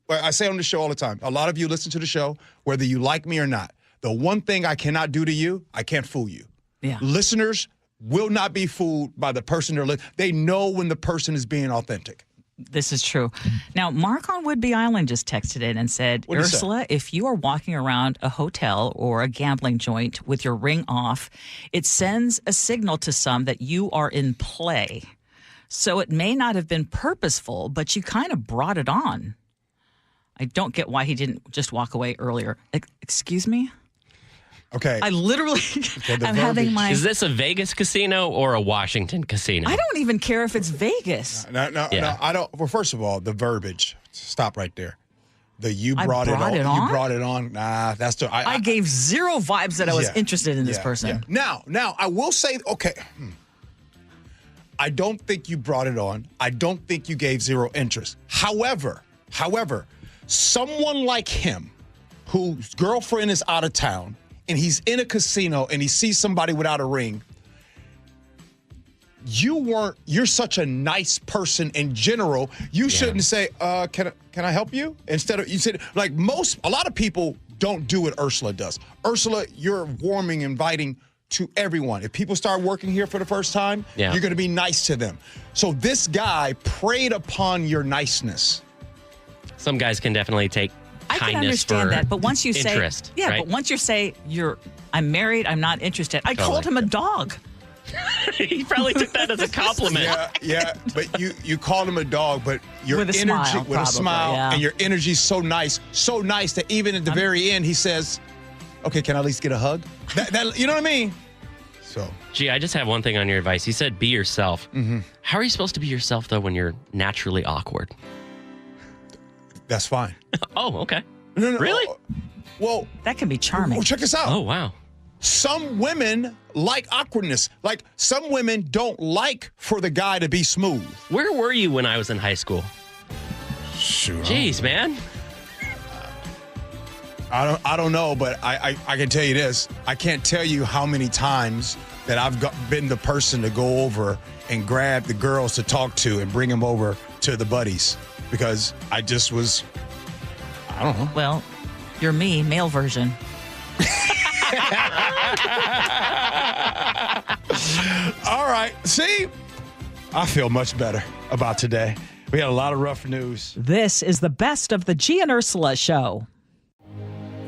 all the time, a lot of you listen to the show, whether you like me or not. The one thing I cannot do to you, I can't fool you. Yeah. Listeners will not be fooled by the person they're listening. They know when the person is being authentic. This is true. Now, Mark on Whidbey Island just texted in and said, "Ursula, if you are walking around a hotel or a gambling joint with your ring off, it sends a signal to some that you are in play. So it may not have been purposeful, but you kind of brought it on. I don't get why he didn't just walk away earlier." Excuse me? Okay. I literally am having my... Is this a Vegas casino or a Washington casino? I don't even care if it's Vegas. No, I don't. Well, first of all, the verbiage. Stop right there. You brought it on. You brought it on. Nah, that's the... I gave zero vibes that I was interested in this person. Yeah. Now, I will say, okay, I don't think you brought it on. I don't think you gave zero interest. However, someone like him, whose girlfriend is out of town, and he's in a casino and he sees somebody without a ring, you're such a nice person in general. You shouldn't say, can I help you? Instead of, you said, like a lot of people don't do what Ursula does. Ursula, you're warming, inviting to everyone. If people start working here for the first time, you're going to be nice to them. So this guy preyed upon your niceness. Some guys can definitely take I can understand that, but once you say, interest, but once you say I'm married, I'm not interested. I called him a dog. He probably took that as a compliment. Yeah, but you called him a dog, but your With a energy, smile, with a smile, yeah. and your energy's so nice that even at the very end, he says, okay, can I at least get a hug? That you know what I mean? So, Gee, I just have one thing on your advice. You said be yourself. Mm-hmm. How are you supposed to be yourself, though, when you're naturally awkward? That's fine. Oh, okay. No. Really? Well, that can be charming. Well, check this out. Oh, wow. Some women like awkwardness. Like, some women don't like for the guy to be smooth. Where were you when I was in high school? Shoot. Jeez, man. I don't know, but I can tell you this. I can't tell you how many times that I've been the person to go over and grab the girls to talk to and bring them over to the buddies because I just was, I don't know. Well, you're me, male version. All right. See, I feel much better about today. We had a lot of rough news. This is the best of the Gee and Ursula Show.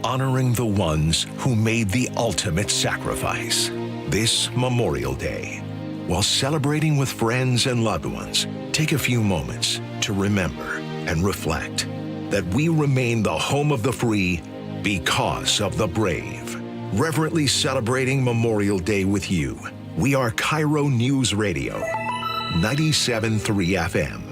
Honoring the ones who made the ultimate sacrifice this Memorial Day. While celebrating with friends and loved ones, take a few moments to remember and reflect that we remain the home of the free because of the brave. Reverently celebrating Memorial Day with you. We are KIRO Newsradio, 97.3 FM.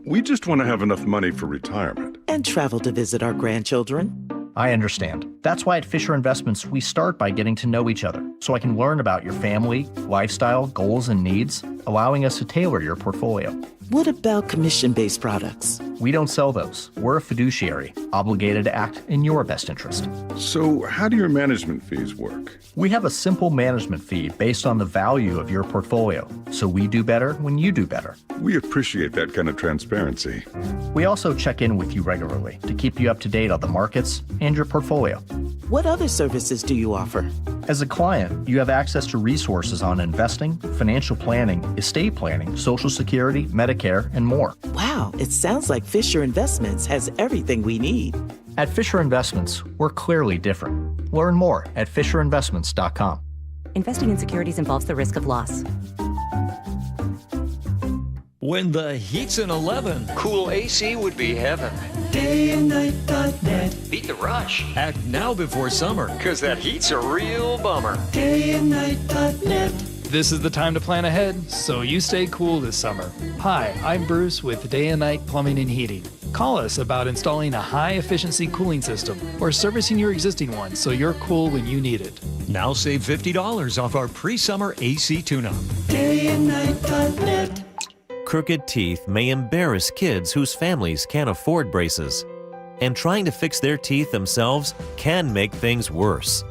We just want to have enough money for retirement. And travel to visit our grandchildren. I understand. That's why at Fisher Investments, we start by getting to know each other, so I can learn about your family, lifestyle, goals, and needs, allowing us to tailor your portfolio. What about commission-based products? We don't sell those. We're a fiduciary, obligated to act in your best interest. So how do your management fees work? We have a simple management fee based on the value of your portfolio, so we do better when you do better. We appreciate that kind of transparency. We also check in with you regularly to keep you up to date on the markets and your portfolio. What other services do you offer? As a client, you have access to resources on investing, financial planning, estate planning, Social Security, Medicare, and more. Wow, it sounds like Fisher Investments has everything we need. At Fisher Investments, we're clearly different. Learn more at FisherInvestments.com. Investing in securities involves the risk of loss. When the heat's an 11, cool AC would be heaven. dayandnight.net. Beat the rush. Act now before summer. Because that heat's a real bummer. dayandnight.net. This is the time to plan ahead so you stay cool this summer. Hi, I'm Bruce with Day and Night Plumbing and Heating. Call us about installing a high-efficiency cooling system or servicing your existing one so you're cool when you need it. Now save $50 off our pre-summer AC tune-up. dayandnight.net. Crooked teeth may embarrass kids whose families can't afford braces, and trying to fix their teeth themselves can make things worse.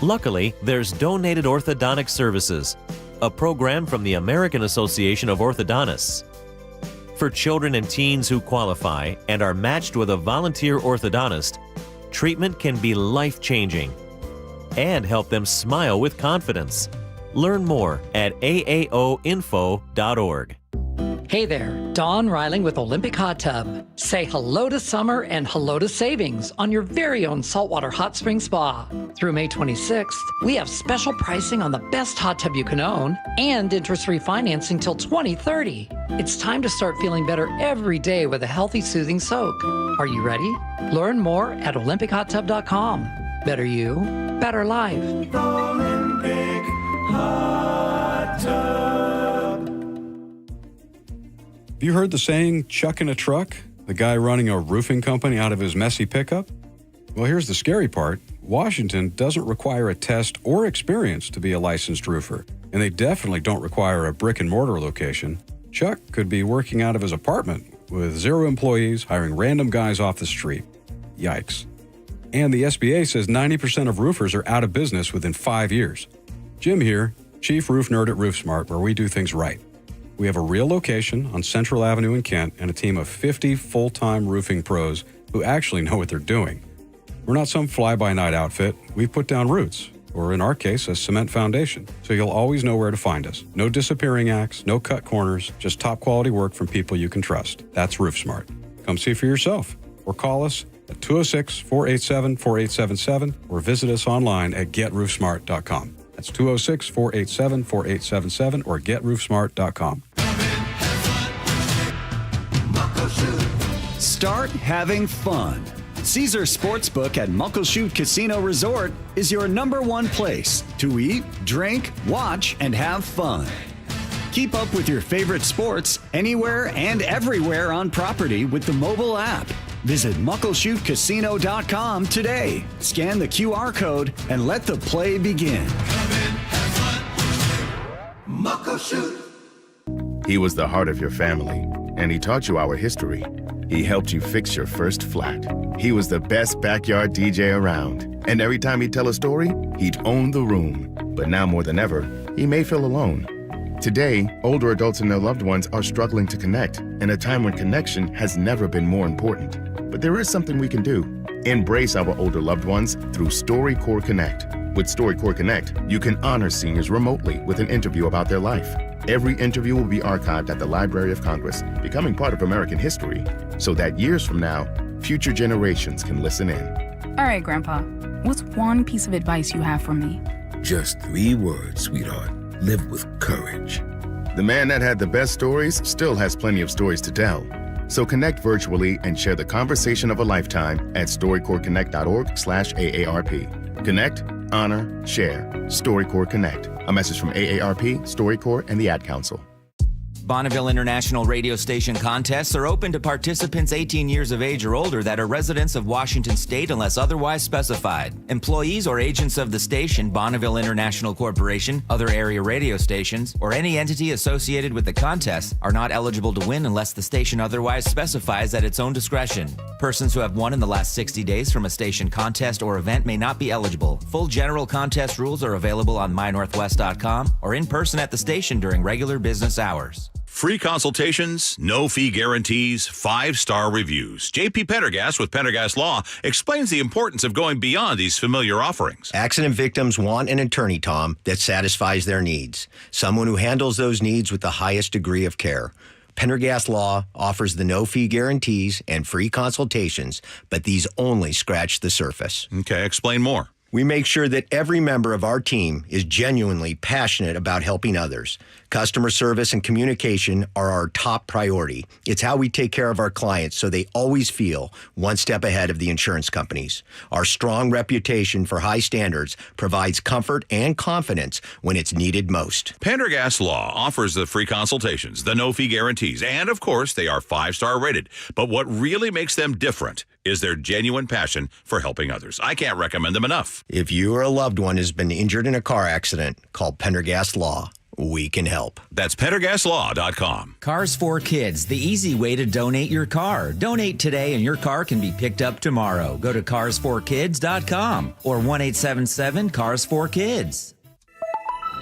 Luckily, there's Donated Orthodontic Services, a program from the American Association of Orthodontists. For children and teens who qualify and are matched with a volunteer orthodontist, treatment can be life-changing and help them smile with confidence. Learn more at aaoinfo.org. Hey there, Dawn Riling with Olympic Hot Tub. Say hello to summer and hello to savings on your very own saltwater hot spring spa. Through May 26th, we have special pricing on the best hot tub you can own and interest-free financing till 2030. It's time to start feeling better every day with a healthy, soothing soak. Are you ready? Learn more at olympichottub.com. Better you, better life. Olympic Hot Tub. Have you heard the saying, chucking a truck? The guy running a roofing company out of his messy pickup? Well, here's the scary part. Washington doesn't require a test or experience to be a licensed roofer, and they definitely don't require a brick and mortar location. Chuck could be working out of his apartment with 0 employees, hiring random guys off the street. Yikes. And the SBA says 90% of roofers are out of business within 5 years. Jim here, Chief Roof Nerd at RoofSmart, where we do things right. We have a real location on Central Avenue in Kent and a team of 50 full-time roofing pros who actually know what they're doing. We're not some fly-by-night outfit. We've put down roots, or in our case, a cement foundation, so you'll always know where to find us. No disappearing acts, no cut corners, just top-quality work from people you can trust. That's RoofSmart. Come see for yourself or call us at 206-487-4877 or visit us online at GetRoofSmart.com. That's 206-487-4877 or GetRoofSmart.com. Start having fun. Caesar Sportsbook at Muckleshoot Casino Resort is your #1 place to eat, drink, watch, and have fun. Keep up with your favorite sports anywhere and everywhere on property with the mobile app. Visit MuckleshootCasino.com today. Scan the QR code and let the play begin. Muckleshoot. He was the heart of your family, and he taught you our history. He helped you fix your first flat. He was the best backyard DJ around, and every time he'd tell a story, he'd own the room. But now more than ever, he may feel alone. Today, older adults and their loved ones are struggling to connect, in a time when connection has never been more important. But there is something we can do. Embrace our older loved ones through StoryCorps Connect. With StoryCorps Connect, you can honor seniors remotely with an interview about their life. Every interview will be archived at the Library of Congress, becoming part of American history, so that years from now, future generations can listen in. All right, Grandpa, what's one piece of advice you have for me? Just 3 words, sweetheart. Live with courage. The man that had the best stories still has plenty of stories to tell. So connect virtually and share the conversation of a lifetime at StoryCorpsConnect.org/AARP. Connect, honor, share. StoryCorps Connect. A message from AARP, StoryCorps, and the Ad Council. Bonneville International radio station contests are open to participants 18 years of age or older that are residents of Washington State unless otherwise specified. Employees or agents of the station, Bonneville International Corporation, other area radio stations, or any entity associated with the contest are not eligible to win unless the station otherwise specifies at its own discretion. Persons who have won in the last 60 days from a station contest or event may not be eligible. Full general contest rules are available on mynorthwest.com or in person at the station during regular business hours. Free consultations, no fee guarantees, 5-star reviews. J.P. Pendergast with Pendergast Law explains the importance of going beyond these familiar offerings. Accident victims want an attorney, Tom, that satisfies their needs. Someone who handles those needs with the highest degree of care. Pendergast Law offers the no-fee guarantees and free consultations, but these only scratch the surface. Okay, explain more. We make sure that every member of our team is genuinely passionate about helping others. Customer service and communication are our top priority. It's how we take care of our clients so they always feel one step ahead of the insurance companies. Our strong reputation for high standards provides comfort and confidence when it's needed most. Pendergast Law offers the free consultations, the no-fee guarantees, and, of course, they are 5-star rated. But what really makes them different is their genuine passion for helping others. I can't recommend them enough. If you or a loved one has been injured in a car accident, call Pendergast Law. We can help. That's PendergastLaw.com. Cars for Kids, the easy way to donate your car. Donate today and your car can be picked up tomorrow. Go to carsforkids.com or 1-877-CARS4KIDS.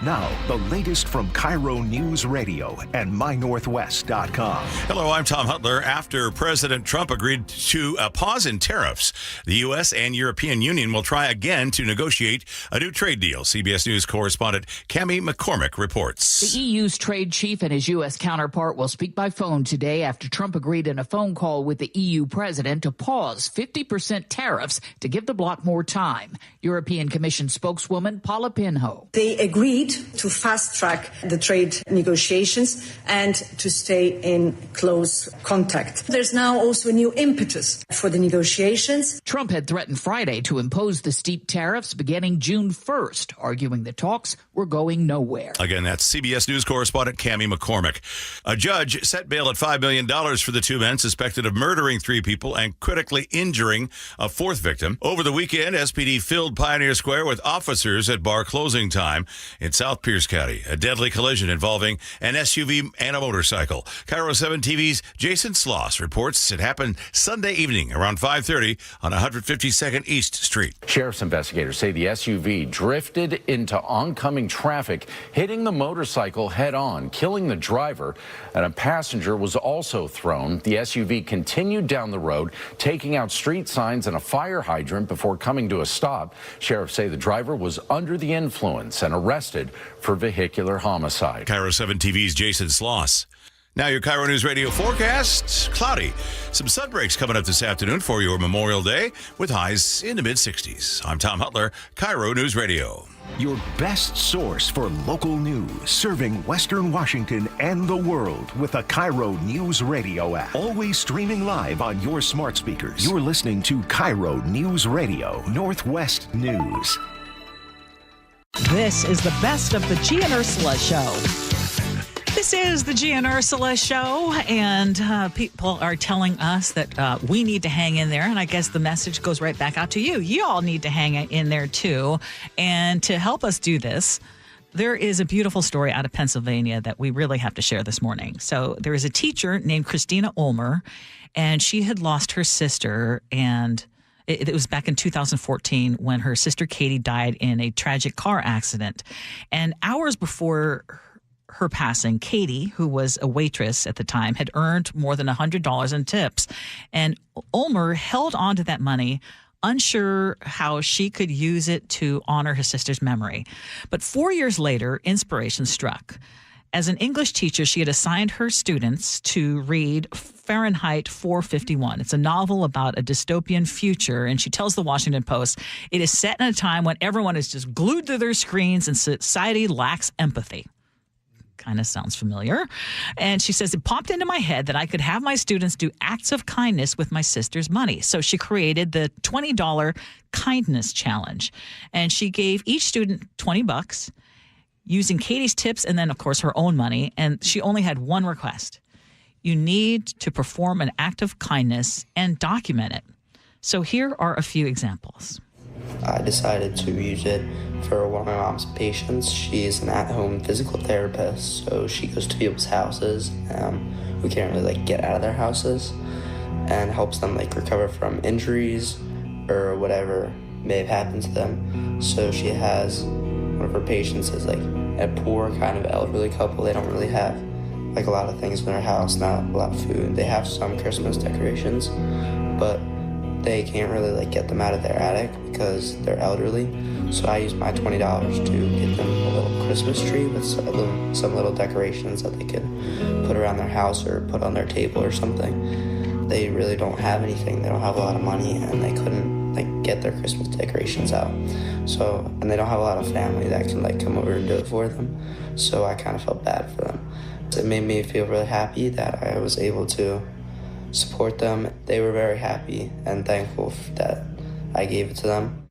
Now, the latest from KIRO Newsradio and mynorthwest.com. Hello, I'm Tom Hutler. After President Trump agreed to a pause in tariffs, the U.S. and European Union will try again to negotiate a new trade deal. CBS News correspondent Cammie McCormick reports. The EU's trade chief and his U.S. counterpart will speak by phone today after Trump agreed in a phone call with the EU president to pause 50% tariffs to give the bloc more time. European Commission spokeswoman Paula Pinho. They agreed to fast-track the trade negotiations and to stay in close contact. There's now also a new impetus for the negotiations. Trump had threatened Friday to impose the steep tariffs beginning June 1st, arguing the talks were going nowhere. Again, that's CBS News correspondent Cammie McCormick. A judge set bail at $5 million for the 2 men suspected of murdering 3 people and critically injuring a 4th victim. Over the weekend, SPD filled Pioneer Square with officers at bar closing time in South Pierce County. A deadly collision involving an SUV and a motorcycle. KIRO 7 TV's Jason Sloss reports it happened Sunday evening around 5:30 on 152nd East Street. Sheriff's investigators say the SUV drifted into oncoming traffic, hitting the motorcycle head-on, killing the driver, and a passenger was also thrown. The SUV continued down the road, taking out street signs and a fire hydrant before coming to a stop. Sheriffs say the driver was under the influence and arrested for vehicular homicide. KIRO 7 TV's Jason Sloss. Now your KIRO News Radio forecast. Cloudy. Some sun breaks coming up this afternoon for your Memorial Day with highs in the mid-60s. I'm Tom Hutler, KIRO News Radio. Your best source for local news, serving Western Washington and the world with the KIRO Newsradio App. Always streaming live on your smart speakers. You're listening to KIRO News Radio, Northwest News. This is the best of the Gee and Ursula Show. This is the Gee and Ursula Show, and people are telling us that we need to hang in there, and I guess the message goes right back out to you. You all need to hang in there, too. And to help us do this, there is a beautiful story out of Pennsylvania that we really have to share this morning. So there is a teacher named Christina Ulmer, and she had lost her sister, and it was back in 2014 when her sister Katie died in a tragic car accident. And hours before her passing, Katie, who was a waitress at the time, had earned more than $100 in tips. And Ulmer held on to that money, unsure how she could use it to honor her sister's memory. But 4 years later, inspiration struck. As an English teacher, she had assigned her students to read Fahrenheit 451. It's a novel about a dystopian future, and she tells the Washington Post, it is set in a time when everyone is just glued to their screens and society lacks empathy. Kind of sounds familiar. And she says, it popped into my head that I could have my students do acts of kindness with my sister's money. So she created the $20 kindness challenge. And she gave each student $20 using Katie's tips and then, of course, her own money. And she only had one request. You need to perform an act of kindness and document it. So here are a few examples. I decided to use it for one of my mom's patients. She's an at-home physical therapist, so she goes to people's houses who can't really get out of their houses and helps them recover from injuries or whatever may have happened to them. So she has one of her patients is a poor kind of elderly couple. They don't really have a lot of things in their house, not a lot of food. They have some Christmas decorations, but they can't really get them out of their attic because they're elderly. So I used my $20 to get them a little Christmas tree with some little decorations that they could put around their house or put on their table or something. They really don't have anything. They don't have a lot of money, and they couldn't get their Christmas decorations out. So, and they don't have a lot of family that can come over and do it for them. So I kind of felt bad for them. It made me feel really happy that I was able to support them. They were very happy and thankful that I gave it to them.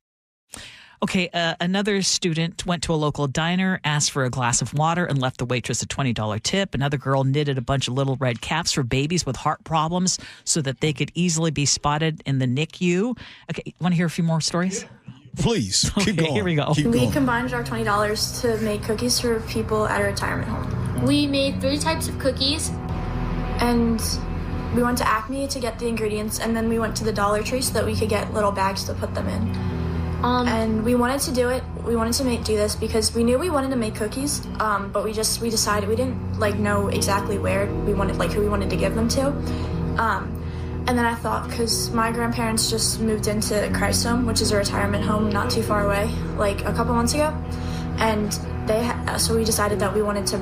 Okay, another student went to a local diner, asked for a glass of water, and left the waitress a $20 tip. Another girl knitted a bunch of little red caps for babies with heart problems so that they could easily be spotted in the NICU. Okay, want to hear a few more stories? Please, keep going. Here we go. We combined our $20 to make cookies for people at a retirement home. We made 3 types of cookies, and we went to Acme to get the ingredients, and then we went to the Dollar Tree so that we could get little bags to put them in. And we wanted to do it. We wanted to do this because we knew we wanted to make cookies, but we decided we didn't know exactly where we wanted, who we wanted to give them to. And then I thought, because my grandparents just moved into Christ Home, which is a retirement home not too far away, a couple months ago, and so we decided that we wanted to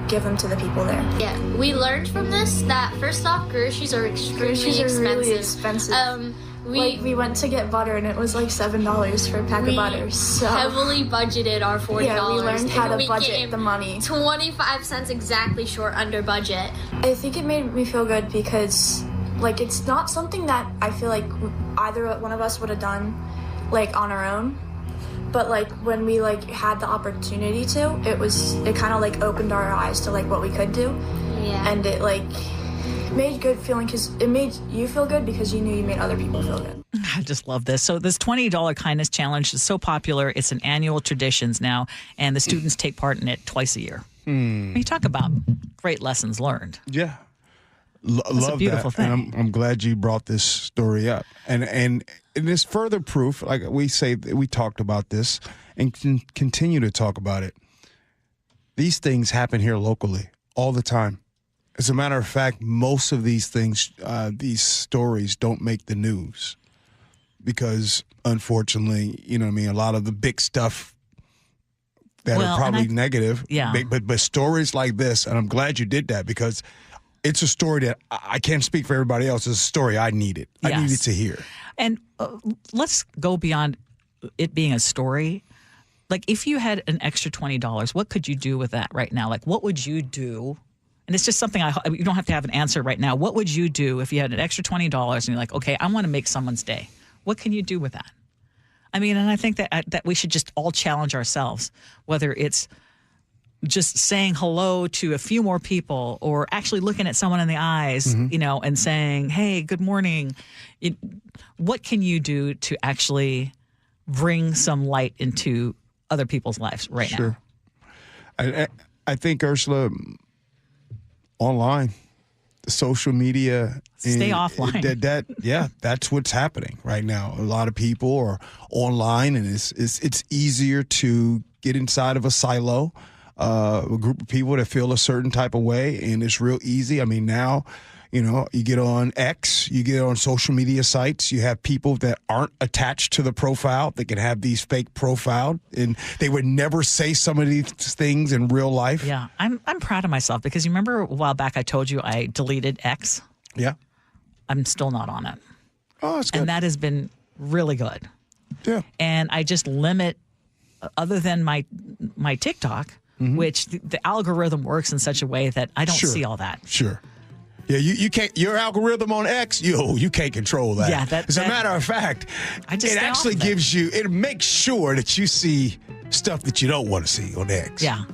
give them to the people there. Yeah, we learned from this that first off, groceries are really expensive. We went to get butter and it was $7 for a pack of butter. So heavily budgeted our $40. Yeah, we learned how to budget the money. 25 cents exactly short under budget. I think it made me feel good because it's not something that I feel like either one of us would have done on our own. But when we had the opportunity to, it kind of opened our eyes to what we could do. Yeah. And it made good feeling because it made you feel good because you knew you made other people feel good. I just love this. So this $20 kindness challenge is so popular. It's an annual tradition now, and the students take part in it twice a year. You talk about great lessons learned. Yeah. That's a beautiful thing. And I'm glad you brought this story up. And it's further proof, we say, we talked about this and can continue to talk about it. These things happen here locally all the time. As a matter of fact, most of these things, these stories don't make the news because, unfortunately, a lot of the big stuff that are probably negative. Yeah. But stories like this, and I'm glad you did that because it's a story that I can't speak for everybody else. It's a story I needed. Yes. I needed to hear. And let's go beyond it being a story. Like, if you had an extra $20, what could you do with that right now? Like, what would you do? And it's just something you don't have to have an answer right now. What would you do if you had an extra $20 and you're like, okay, I want to make someone's day? What can you do with that? I mean, and I think that we should just all challenge ourselves, whether it's just saying hello to a few more people or actually looking at someone in the eyes, and saying, hey, good morning. What can you do to actually bring some light into other people's lives right now? I think, Ursula, online, social media. Stay offline. That's what's happening right now. A lot of people are online, and it's easier to get inside of a silo, a group of people that feel a certain type of way, and it's real easy. I mean, now, you get on X, you get on social media sites, you have people that aren't attached to the profile that can have these fake profiles, and they would never say some of these things in real life. Yeah, I'm proud of myself because you remember a while back I told you I deleted X? Yeah. I'm still not on it. Oh, that's good. And that has been really good. Yeah. And I just limit, other than my TikTok, which the algorithm works in such a way that I don't see all that. Sure. Yeah, you can't. Your algorithm on X, you can't control that. Yeah, as a matter of fact, it actually gives you. It makes sure that you see stuff that you don't want to see on X. Yeah,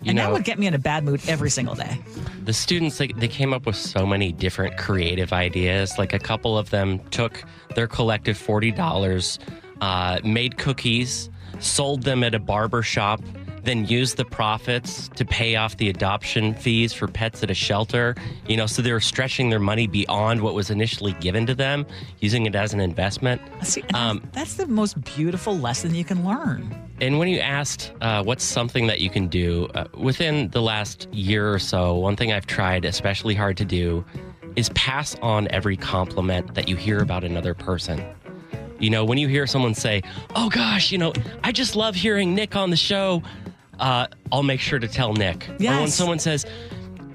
and that would get me in a bad mood every single day. The students, they came up with so many different creative ideas. Like, a couple of them took their collective $40, made cookies, sold them at a barber shop, then used the profits to pay off the adoption fees for pets at a shelter. So they were stretching their money beyond what was initially given to them, using it as an investment. See, that's the most beautiful lesson you can learn. And when you asked what's something that you can do, within the last year or so, one thing I've tried especially hard to do is pass on every compliment that you hear about another person. When you hear someone say, oh gosh, I just love hearing Nick on the show, I'll make sure to tell Nick. Yes. Or when someone says,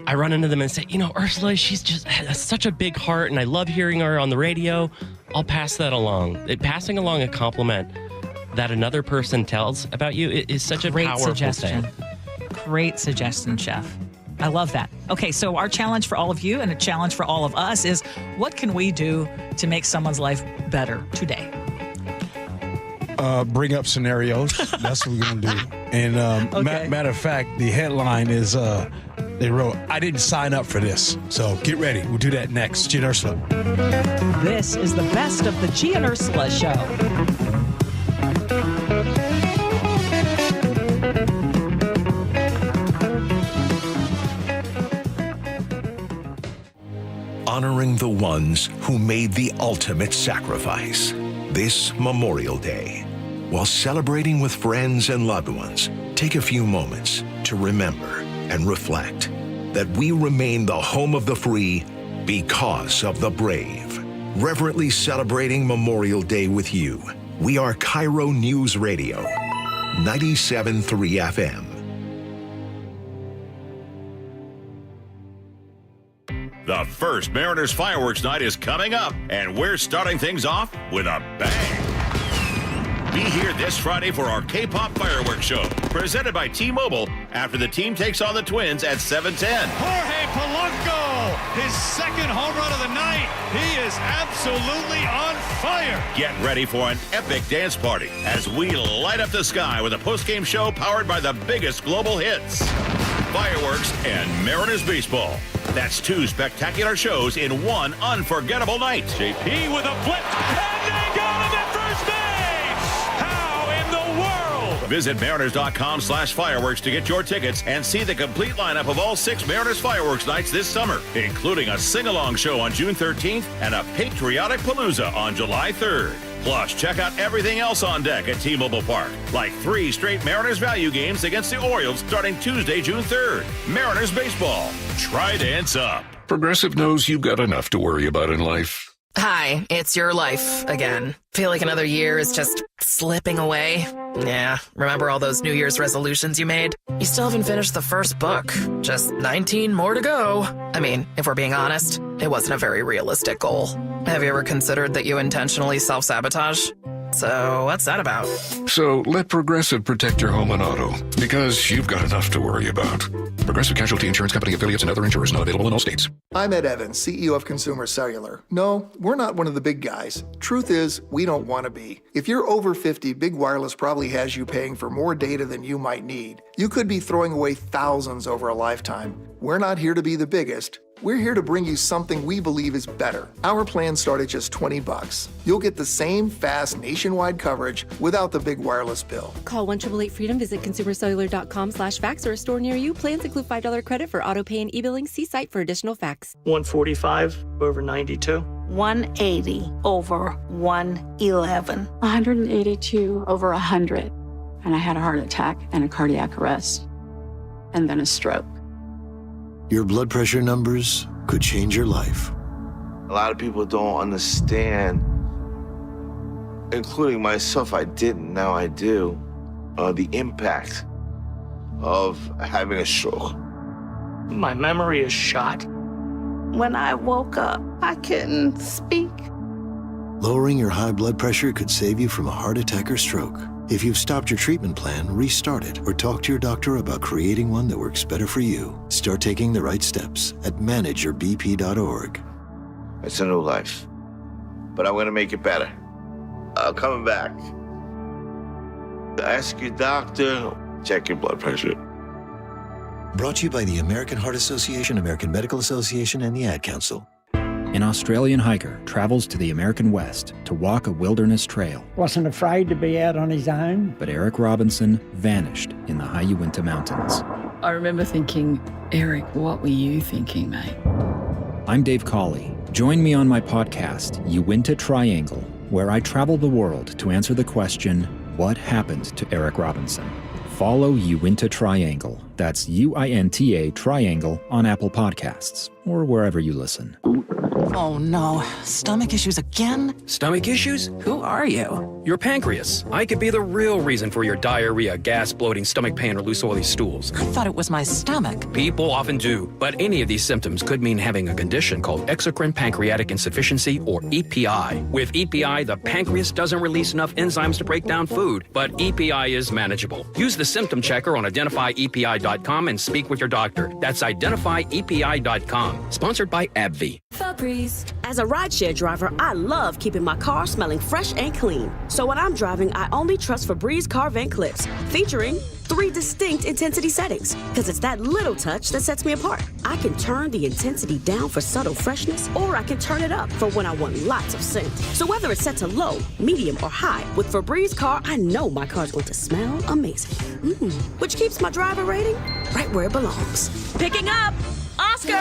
I run into them and say, Ursula, she's just has such a big heart and I love hearing her on the radio, I'll pass that along. Passing along a compliment that another person tells about you is such a powerful thing. Great suggestion, Chef. I love that. Okay, so our challenge for all of you and a challenge for all of us is, what can we do to make someone's life better today? Bring up scenarios. That's what we're going to do. And matter of fact, the headline is, they wrote, I didn't sign up for this. So get ready. We'll do that next. Gee and Ursula. This is the best of the Gee and Ursula Show. Honoring the ones who made the ultimate sacrifice this Memorial Day. While celebrating with friends and loved ones, take a few moments to remember and reflect that we remain the home of the free because of the brave. Reverently celebrating Memorial Day with you, we are KIRO Newsradio, 97.3 FM. The first Mariners fireworks night is coming up, and we're starting things off with a bang. Be here this Friday for our K-pop fireworks show, presented by T-Mobile, after the team takes on the Twins at 7:10. Jorge Polanco, his second home run of the night. He is absolutely on fire. Get ready for an epic dance party as we light up the sky with a post-game show powered by the biggest global hits, fireworks, and Mariners baseball. That's two spectacular shows in one unforgettable night. JP with a flip, and they got him at first base! How in the world? Visit Mariners.com/fireworks to get your tickets and see the complete lineup of all 6 Mariners fireworks nights this summer, including a sing-along show on June 13th and a patriotic palooza on July 3rd. Plus, check out everything else on deck at T-Mobile Park, like 3 straight Mariners value games against the Orioles starting Tuesday, June 3rd. Mariners baseball. Try dance up. Progressive knows you've got enough to worry about in life. Hi, it's your life again. Feel like another year is just slipping away? Yeah, remember all those New Year's resolutions you made? You still haven't finished the first book. Just 19 more to go. I mean, if we're being honest, it wasn't a very realistic goal. Have you ever considered that you intentionally self-sabotage? So what's that about? So let Progressive protect your home and auto, because you've got enough to worry about. Progressive Casualty Insurance Company affiliates and other insurers not available in all states. I'm Ed Evans, CEO of Consumer Cellular. No, we're not one of the big guys. Truth is, we don't want to be. If you're over 50, Big Wireless probably has you paying for more data than you might need. You could be throwing away thousands over a lifetime. We're not here to be the biggest. We're here to bring you something we believe is better. Our plans start at just $20. You'll get the same fast nationwide coverage without the big wireless bill. Call 1-888-FREEDOM, visit consumercellular.com/facts or a store near you. Plans include $5 credit for auto pay and e-billing. See site for additional facts. 145 over 92. 180 over 111. 182 over 100. And I had a heart attack and a cardiac arrest. And then a stroke. Your blood pressure numbers could change your life. A lot of people don't understand, including myself. I didn't, now I do, the impact of having a stroke. My memory is shot. When I woke up, I couldn't speak. Lowering your high blood pressure could save you from a heart attack or stroke. If you've stopped your treatment plan, restart it or talk to your doctor about creating one that works better for you. Start taking the right steps at manageyourbp.org. It's a new life, but I'm going to make it better. I'm coming back. Ask your doctor, check your blood pressure. Brought to you by the American Heart Association, American Medical Association, and the Ad Council. An Australian hiker travels to the American West to walk a wilderness trail. Wasn't afraid to be out on his own. But Eric Robinson vanished in the high Uinta Mountains. I remember thinking, Eric, what were you thinking, mate? I'm Dave Cawley. Join me on my podcast, Uinta Triangle, where I travel the world to answer the question, what happened to Eric Robinson? Follow Uinta Triangle. That's UINTA Triangle on Apple Podcasts or wherever you listen. Oh no, stomach issues again? Stomach issues? Who are you? Your pancreas. I could be the real reason for your diarrhea, gas, bloating, stomach pain, or loose oily stools. I thought it was my stomach. People often do, but any of these symptoms could mean having a condition called exocrine pancreatic insufficiency, or EPI. With EPI, the pancreas doesn't release enough enzymes to break down food, but EPI is manageable. Use the symptom checker on identifyepi.com and speak with your doctor. That's identifyepi.com. Sponsored by AbbVie. As a rideshare driver, I love keeping my car smelling fresh and clean. So when I'm driving, I only trust Febreze car vent clips, featuring 3 distinct intensity settings, because it's that little touch that sets me apart. I can turn the intensity down for subtle freshness, or I can turn it up for when I want lots of scent. So whether it's set to low, medium, or high, with Febreze car, I know my car's going to smell amazing. Which keeps my driver rating right where it belongs. Picking up Oscar!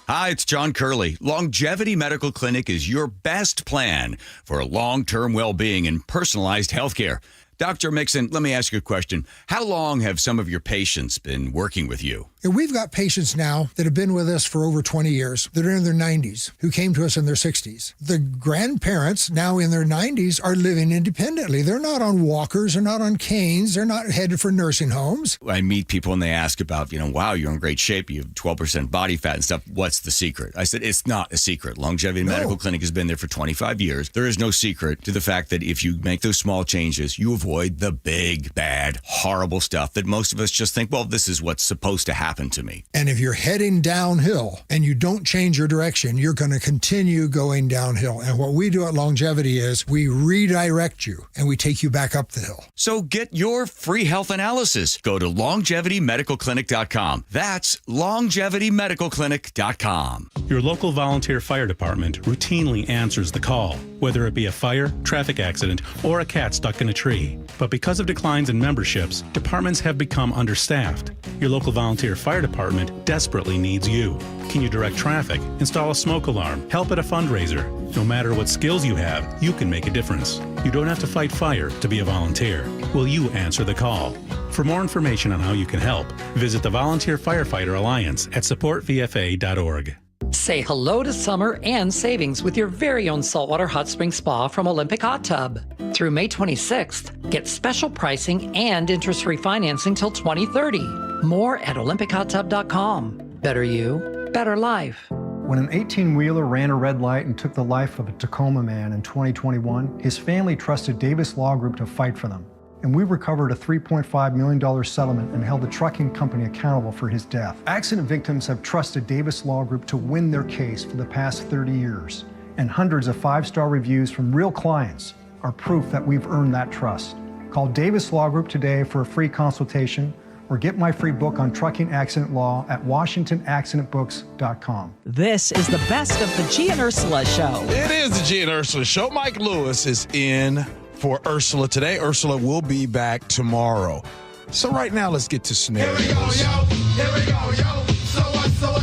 Hi, it's John Curley. Longevity Medical Clinic is your best plan for long-term well-being and personalized health care. Dr. Mixon, let me ask you a question. How long have some of your patients been working with you? We've got patients now that have been with us for over 20 years that are in their 90s, who came to us in their 60s. The grandparents now in their 90s are living independently. They're not on walkers, they're not on canes, they're not headed for nursing homes. I meet people and they ask about, wow, you're in great shape, you have 12% body fat and stuff. What's the secret? I said, it's not a secret. Longevity Medical Clinic has been there for 25 years. There is no secret to the fact that if you make those small changes, you avoid the big, bad, horrible stuff that most of us just think, well, this is what's supposed to happen to me. And if you're heading downhill and you don't change your direction, you're going to continue going downhill. And what we do at Longevity is we redirect you and we take you back up the hill. So get your free health analysis. Go to longevitymedicalclinic.com. That's longevitymedicalclinic.com. Your local volunteer fire department routinely answers the call, whether it be a fire, traffic accident, or a cat stuck in a tree. But because of declines in memberships, departments have become understaffed. Your local volunteer fire department desperately needs you. Can you direct traffic, install a smoke alarm, help at a fundraiser? No matter what skills you have, you can make a difference. You don't have to fight fire to be a volunteer. Will you answer the call? For more information on how you can help, visit the Volunteer Firefighter Alliance at supportvfa.org. Say hello to summer and savings with your very own saltwater hot spring spa from Olympic Hot Tub. Through May 26th, get special pricing and interest-free financing till 2030. More at OlympicHotTub.com. Better you, better life. When an 18-wheeler ran a red light and took the life of a Tacoma man in 2021, his family trusted Davis Law Group to fight for them. And we recovered a $3.5 million settlement and held the trucking company accountable for his death. Accident victims have trusted Davis Law Group to win their case for the past 30 years. And hundreds of 5-star reviews from real clients are proof that we've earned that trust. Call Davis Law Group today for a free consultation or get my free book on trucking accident law at WashingtonAccidentBooks.com. This is the best of the Gee and Ursula Show. It is the Gee and Ursula Show. Mike Lewis is in for Ursula today. Ursula will be back tomorrow. So right now, let's get to scenarios. Here we go, yo. Here we go, yo. So what's the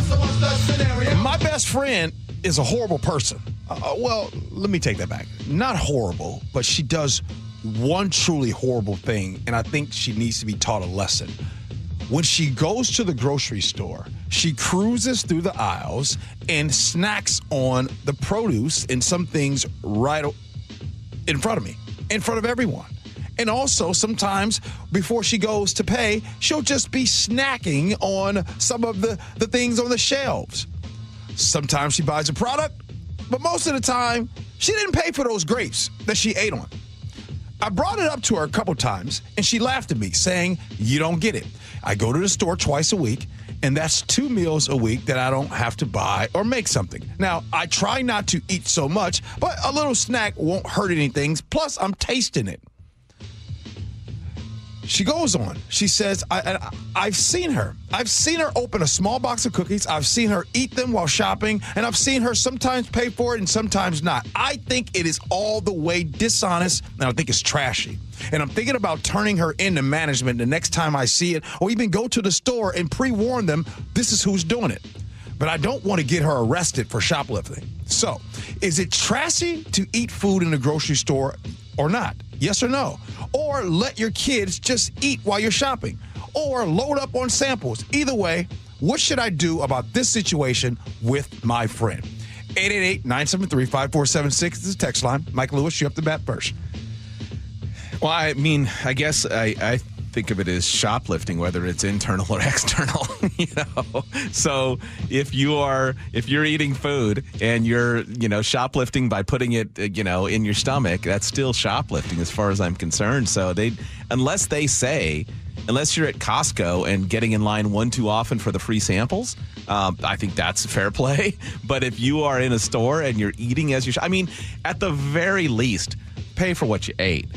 scenario? My best friend is a horrible person. Well, let me take that back. Not horrible, but she does one truly horrible thing, and I think she needs to be taught a lesson. When she goes to the grocery store, she cruises through the aisles and snacks on the produce and some things right in front of me. In front of everyone. And also, sometimes before she goes to pay, she'll just be snacking on some of the things on the shelves. Sometimes she buys a product, but most of the time, she didn't pay for those grapes that she ate on. I brought it up to her a couple times, and she laughed at me, saying, "You don't get it. I go to the store twice a week, and that's 2 meals a week that I don't have to buy or make something." Now, I try not to eat so much, but a little snack won't hurt anything. Plus, I'm tasting it. She goes on. She says, I've seen her. I've seen her open a small box of cookies. I've seen her eat them while shopping, and I've seen her sometimes pay for it and sometimes not. I think it is all the way dishonest, and I think it's trashy. And I'm thinking about turning her into management the next time I see it, or even go to the store and pre-warn them this is who's doing it. But I don't want to get her arrested for shoplifting. So, is it trashy to eat food in the grocery store or not? Yes or no? Or let your kids just eat while you're shopping? Or load up on samples? Either way, what should I do about this situation with my friend? 888-973-5476 is the text line. Mike Lewis, you up to bat first. Well, I mean, I guess I think of it as shoplifting, whether it's internal or external. So if you're eating food and you're shoplifting by putting it in your stomach, that's still shoplifting as far as I'm concerned. So unless you're at Costco and getting in line one too often for the free samples, I think that's fair play. But if you are in a store and you're eating as at the very least, pay for what you ate.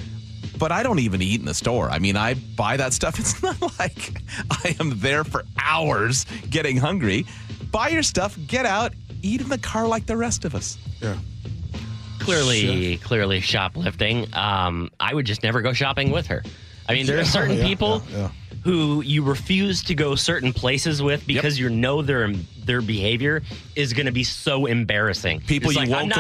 But I don't even eat in the store. I mean, I buy that stuff. It's not like I am there for hours getting hungry. Buy your stuff, get out, eat in the car like the rest of us. Yeah. Clearly shoplifting. I would just never go shopping with her. I mean, there are certain people who you refuse to go certain places with because you know their behavior is going to be so embarrassing. People you won't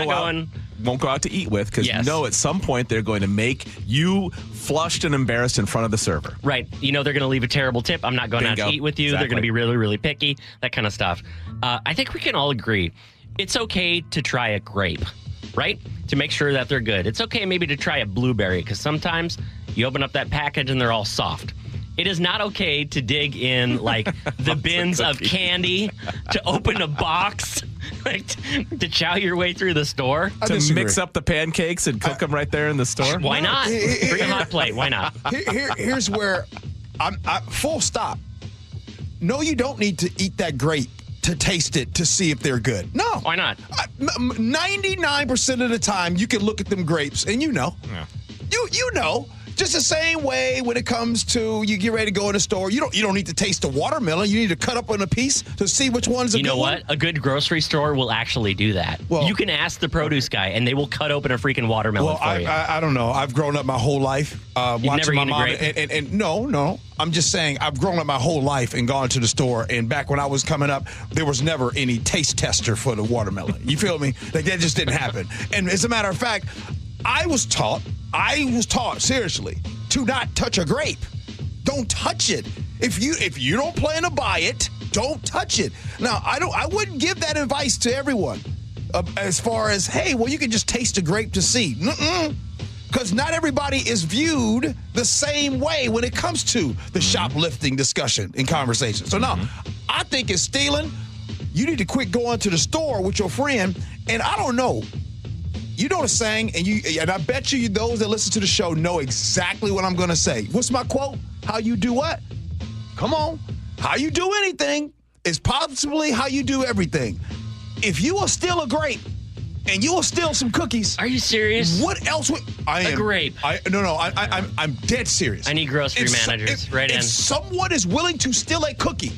go out to eat with because you know at some point they're going to make you flushed and embarrassed in front of the server. Right. You know they're going to leave a terrible tip. I'm not going out to eat with you. Exactly. They're going to be really, really picky, that kind of stuff. I think we can all agree it's okay to try a grape, right? To make sure that they're good. It's okay maybe to try a blueberry because sometimes you open up that package and they're all soft. It is not okay to dig in like the bins of candy, to open a box, like to chow your way through the store. To mix up the pancakes and cook them right there in the store. Why not? Bring a hot plate. Why not? Here's where I'm full stop. No, you don't need to eat that grape to taste it to see if they're good. No. Why not? 99% of the time, you can look at them grapes and you know. You know. Just the same way when it comes to you get ready to go in the store, you don't need to taste the watermelon. You need to cut up on a piece to see which one's a good one. You know what? A good grocery store will actually do that. Well, you can ask the produce guy, and they will cut open a freaking watermelon for you. I don't know. I've grown up my whole life watching my mom. And no. I'm just saying I've grown up my whole life and gone to the store. And back when I was coming up, there was never any taste tester for the watermelon. You feel me? Like that just didn't happen. And as a matter of fact, I was taught, seriously, to not touch a grape. Don't touch it. If you don't plan to buy it, don't touch it. Now, I wouldn't give that advice to everyone as far as, hey, well, you can just taste a grape to see. Because not everybody is viewed the same way when it comes to the shoplifting discussion and conversation. So now, I think it's stealing. You need to quit going to the store with your friend. And I don't know. You know the saying, and I bet you those that listen to the show know exactly what I'm going to say. What's my quote? How you do what? Come on. How you do anything is possibly how you do everything. If you will steal a grape and you will steal some cookies. Are you serious? What else would a grape? I'm dead serious. I need grocery managers. If someone is willing to steal a cookie,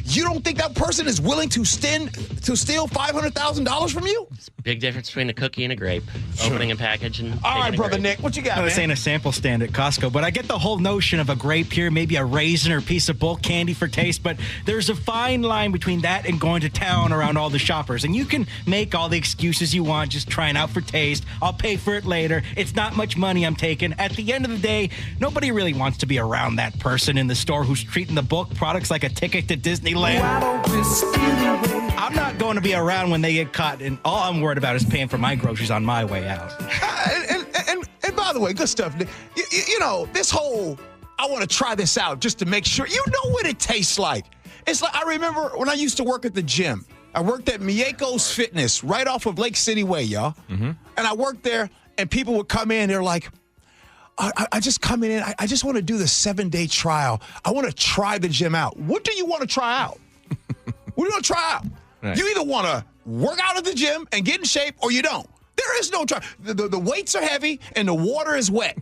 you don't think that person is willing to steal $500,000 from you? It's a big difference between a cookie and a grape. Opening a package and all right, brother Nick, what you got, man? This ain't a sample stand at Costco, but I get the whole notion of a grape here, maybe a raisin or a piece of bulk candy for taste, but there's a fine line between that and going to town around all the shoppers. And you can make all the excuses you want, just trying out for taste. I'll pay for it later. It's not much money I'm taking. At the end of the day, nobody really wants to be around that person in the store who's treating the bulk products like a ticket to Disneyland. I'm not going to be around when they get caught, and all I'm worried about is paying for my groceries on my way out. And by the way, good stuff. You know, this whole, I want to try this out just to make sure. You know what it tastes like. It's like, I remember when I used to work at the gym. I worked at Miyeko's Fitness right off of Lake City Way, y'all. And I worked there, and people would come in, they're like, I just come in, I just want to do the 7-day trial. I want to try the gym out. What do you want to try out? What do you want to try out? Right. You either want to work out at the gym and get in shape, or you don't. There is no try. The weights are heavy and the water is wet.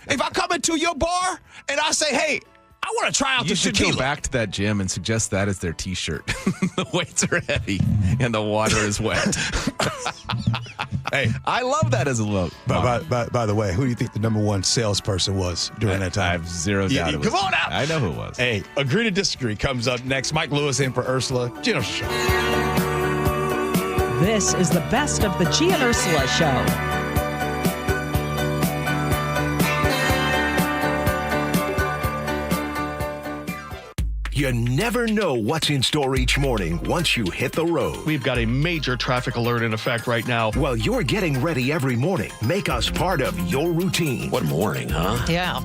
If I come into your bar and I say, hey, I want to try out the tequila. You should go back to that gym and suggest that as their T-shirt. The weights are heavy and the water is wet. Hey, I love that as a look. By the way, who do you think the number one salesperson was during that time? I have zero doubt it was. Come on out. I know who it was. Hey, Agree to Disagree comes up next. Mike Lewis in for Ursula. Gee Ursula Show. This is the best of the Gee and Ursula Show. You never know what's in store each morning once you hit the road. We've got a major traffic alert in effect right now. While you're getting ready every morning, make us part of your routine. What morning, huh? Yeah.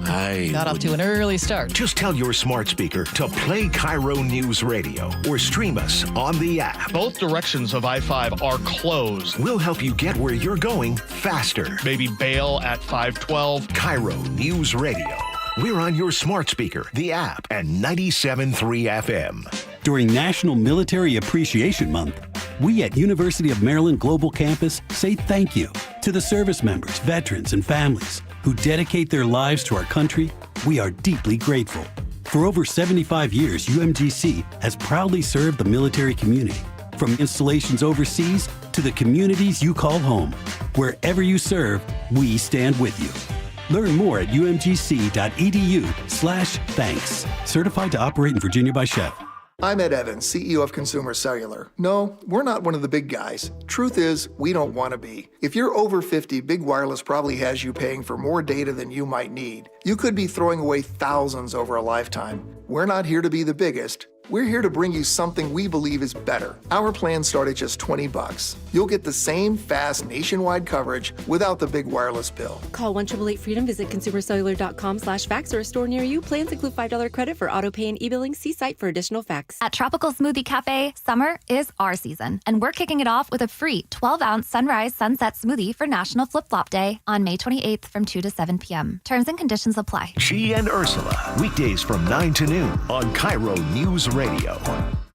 Got off to an early start. Just tell your smart speaker to play KIRO Newsradio or stream us on the app. Both directions of I-5 are closed. We'll help you get where you're going faster. Maybe bail at 512. KIRO Newsradio. We're on your smart speaker, the app, and 97.3 FM. During National Military Appreciation Month, we at University of Maryland Global Campus say thank you to the service members, veterans, and families who dedicate their lives to our country. We are deeply grateful. For over 75 years, UMGC has proudly served the military community, from installations overseas to the communities you call home. Wherever you serve, we stand with you. Learn more at umgc.edu/thanks. Certified to operate in Virginia by Chef. I'm Ed Evans, CEO of Consumer Cellular. No, we're not one of the big guys. Truth is, we don't want to be. If you're over 50, Big Wireless probably has you paying for more data than you might need. You could be throwing away thousands over a lifetime. We're not here to be the biggest. We're here to bring you something we believe is better. Our plans start at just $20. You'll get the same fast nationwide coverage without the big wireless bill. Call 1-888-FREEDOM, visit consumercellular.com/fax or a store near you. Plans include $5 credit for auto pay and e-billing. See site for additional facts. At Tropical Smoothie Cafe, summer is our season, and we're kicking it off with a free 12-ounce Sunrise Sunset Smoothie for National Flip Flop Day on May 28th from 2 to 7 p.m. Terms and conditions apply. Gee and Ursula, weekdays from 9 to noon on KIRO Newsradio.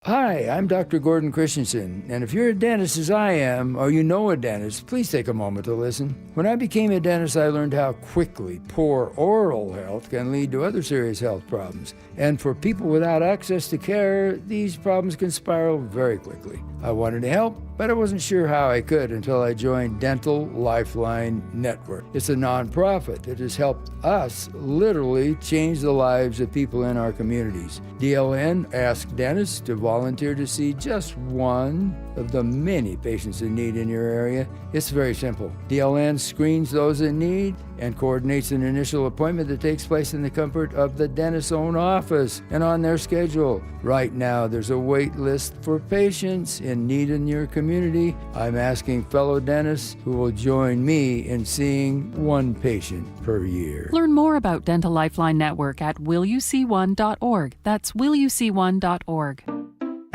Hi, I'm Dr. Gordon Christensen, and if you're a dentist as I am, or you know a dentist, please take a moment to listen. When I became a dentist, I learned how quickly poor oral health can lead to other serious health problems. And for people without access to care, these problems can spiral very quickly. I wanted to help, but I wasn't sure how I could until I joined Dental Lifeline Network. It's a nonprofit that has helped us literally change the lives of people in our communities. DLN asked dentists to volunteer volunteer to see just one of the many patients in need in your area? It's very simple. DLN screens those in need and coordinates an initial appointment that takes place in the comfort of the dentist's own office and on their schedule. Right now, there's a wait list for patients in need in your community. I'm asking fellow dentists who will join me in seeing one patient per year. Learn more about Dental Lifeline Network at willyouseeone.org. That's willyouseeone.org.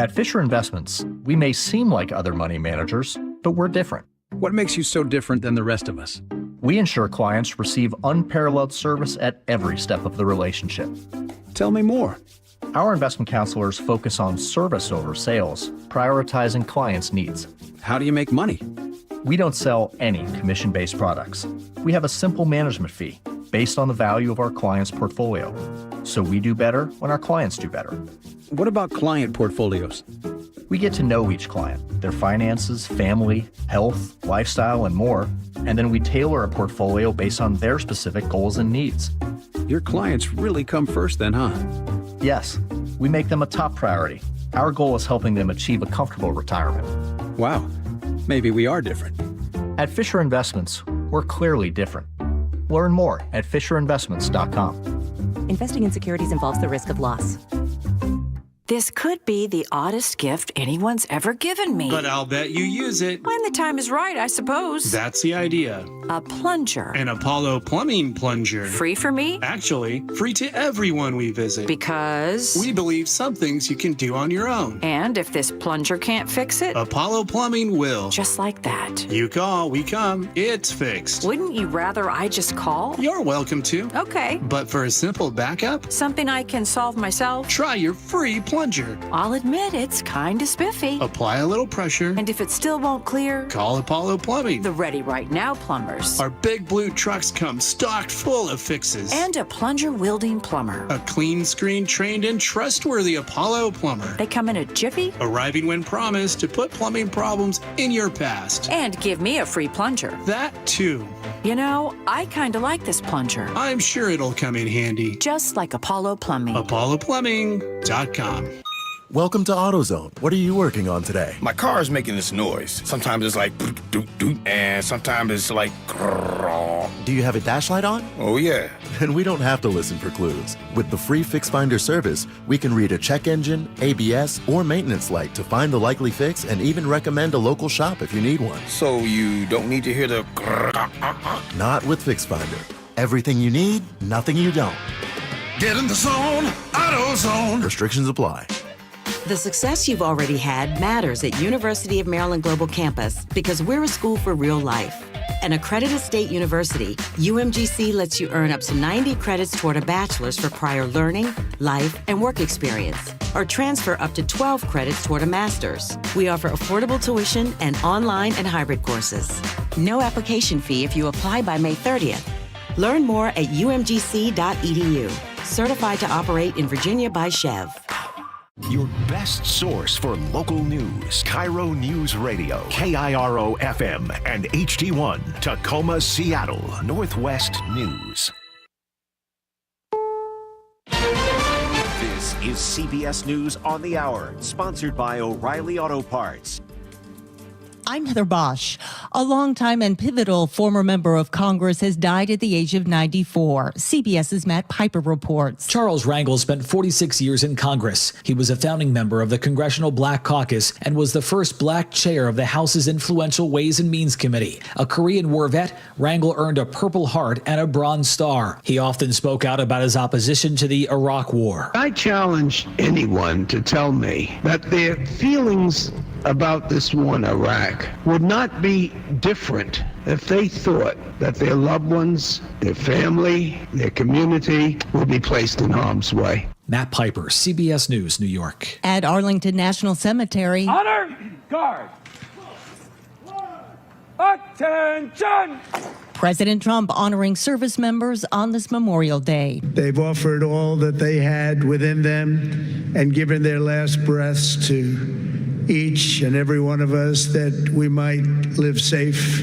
At Fisher Investments, we may seem like other money managers, but we're different. What makes you so different than the rest of us? We ensure clients receive unparalleled service at every step of the relationship. Tell me more. Our investment counselors focus on service over sales, prioritizing clients' needs. How do you make money? We don't sell any commission-based products. We have a simple management fee based on the value of our clients' portfolio. So we do better when our clients do better. What about client portfolios? We get to know each client, their finances, family, health, lifestyle, and more, and then we tailor a portfolio based on their specific goals and needs. Your clients really come first then, huh? Yes, we make them a top priority. Our goal is helping them achieve a comfortable retirement. Wow, maybe we are different. At Fisher Investments, we're clearly different. Learn more at FisherInvestments.com. Investing in securities involves the risk of loss. This could be the oddest gift anyone's ever given me. But I'll bet you use it. When the time is right, I suppose. That's the idea. A plunger. An Apollo plumbing plunger. Free for me? Actually, free to everyone we visit. Because? We believe some things you can do on your own. And if this plunger can't fix it? Apollo Plumbing will. Just like that. You call, we come, it's fixed. Wouldn't you rather I just call? You're welcome to. Okay. But for a simple backup? Something I can solve myself? Try your free plunger. I'll admit it's kind of spiffy. Apply a little pressure. And if it still won't clear? Call Apollo Plumbing. The ready right now plumbers. Our big blue trucks come stocked full of fixes. And a plunger wielding plumber. A clean screen trained and trustworthy Apollo plumber. They come in a jiffy. Arriving when promised to put plumbing problems in your past. And give me a free plunger. That too. You know, I kind of like this plunger. I'm sure it'll come in handy. Just like Apollo Plumbing. ApolloPlumbing.com. Welcome to AutoZone. What are you working on today? My car is making this noise. Sometimes it's like doot doot, and sometimes it's like grrr. Do you have a dash light on? Oh yeah. Then we don't have to listen for clues. With the free Fix Finder service, we can read a check engine, ABS, or maintenance light to find the likely fix and even recommend a local shop if you need one. So you don't need to hear the grrr. Not with Fix Finder. Everything you need, nothing you don't. Get in the zone, AutoZone. Restrictions apply. The success you've already had matters at University of Maryland Global Campus because we're a school for real life. An accredited state university, UMGC lets you earn up to 90 credits toward a bachelor's for prior learning, life, and work experience, or transfer up to 12 credits toward a master's. We offer affordable tuition and online and hybrid courses. No application fee if you apply by May 30th. Learn more at umgc.edu. Certified to operate in Virginia by Chev. Your best source for local news. KIRO Newsradio, KIRO FM, and HD1, Tacoma, Seattle, Northwest News. This is CBS News on the Hour, sponsored by O'Reilly Auto Parts. I'm Heather Bosch. A longtime and pivotal former member of Congress has died at the age of 94. CBS's Matt Piper reports. Charles Rangel spent 46 years in Congress. He was a founding member of the Congressional Black Caucus and was the first black chair of the House's influential Ways and Means Committee. A Korean War vet, Rangel earned a Purple Heart and a Bronze Star. He often spoke out about his opposition to the Iraq War. I challenge anyone to tell me that their feelings about this war in Iraq would not be different if they thought that their loved ones, their family, their community would be placed in harm's way. Matt Piper, CBS News, New York. At Arlington National Cemetery. Honor guard. Attention! President Trump honoring service members on this Memorial Day. They've offered all that they had within them and given their last breaths to each and every one of us that we might live safe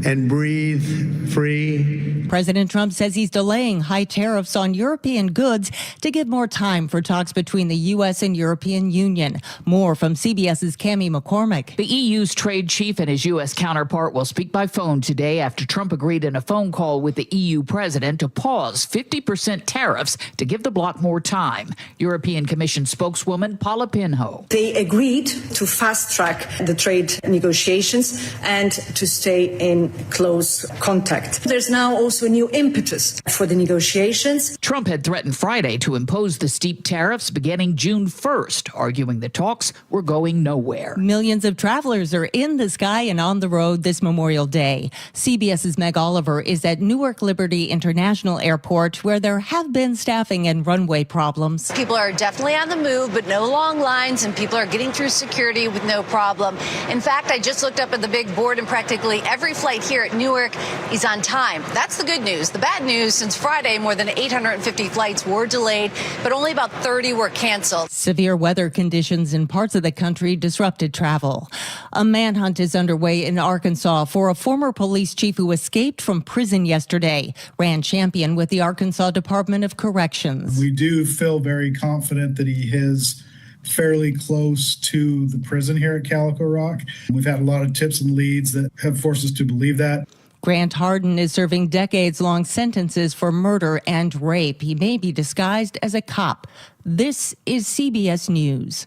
and breathe free President Trump says he's delaying high tariffs on European goods to give more time for talks between the U.S. and European Union. More from CBS's Cammie McCormick. The EU's trade chief and his U.S. counterpart will speak by phone today after Trump agreed in a phone call with the EU president to pause 50% tariffs to give the bloc more time. European Commission spokeswoman Paula Pinho. They agreed to fast-track the trade negotiations and to stay in close contact. There's now also a new impetus for the negotiations. Trump had threatened Friday to impose the steep tariffs beginning June 1st, arguing the talks were going nowhere. Millions of travelers are in the sky and on the road this Memorial Day. CBS's Meg Oliver is at Newark Liberty International Airport, where there have been staffing and runway problems. People are definitely on the move, but no long lines, and people are getting through security with no problem. In fact, I just looked up at the big board, and practically every flight here at Newark is on time. That's the good news. The bad news, since Friday, more than 850 flights were delayed, but only about 30 were canceled. Severe weather conditions in parts of the country disrupted travel. A manhunt is underway in Arkansas for a former police chief who escaped from prison yesterday. Rand Champion with the Arkansas Department of Corrections. We do feel very confident that he is fairly close to the prison here at Calico Rock. We've had a lot of tips and leads that have forced us to believe that. Grant Harden is serving decades-long sentences for murder and rape. He may be disguised as a cop. This is CBS News.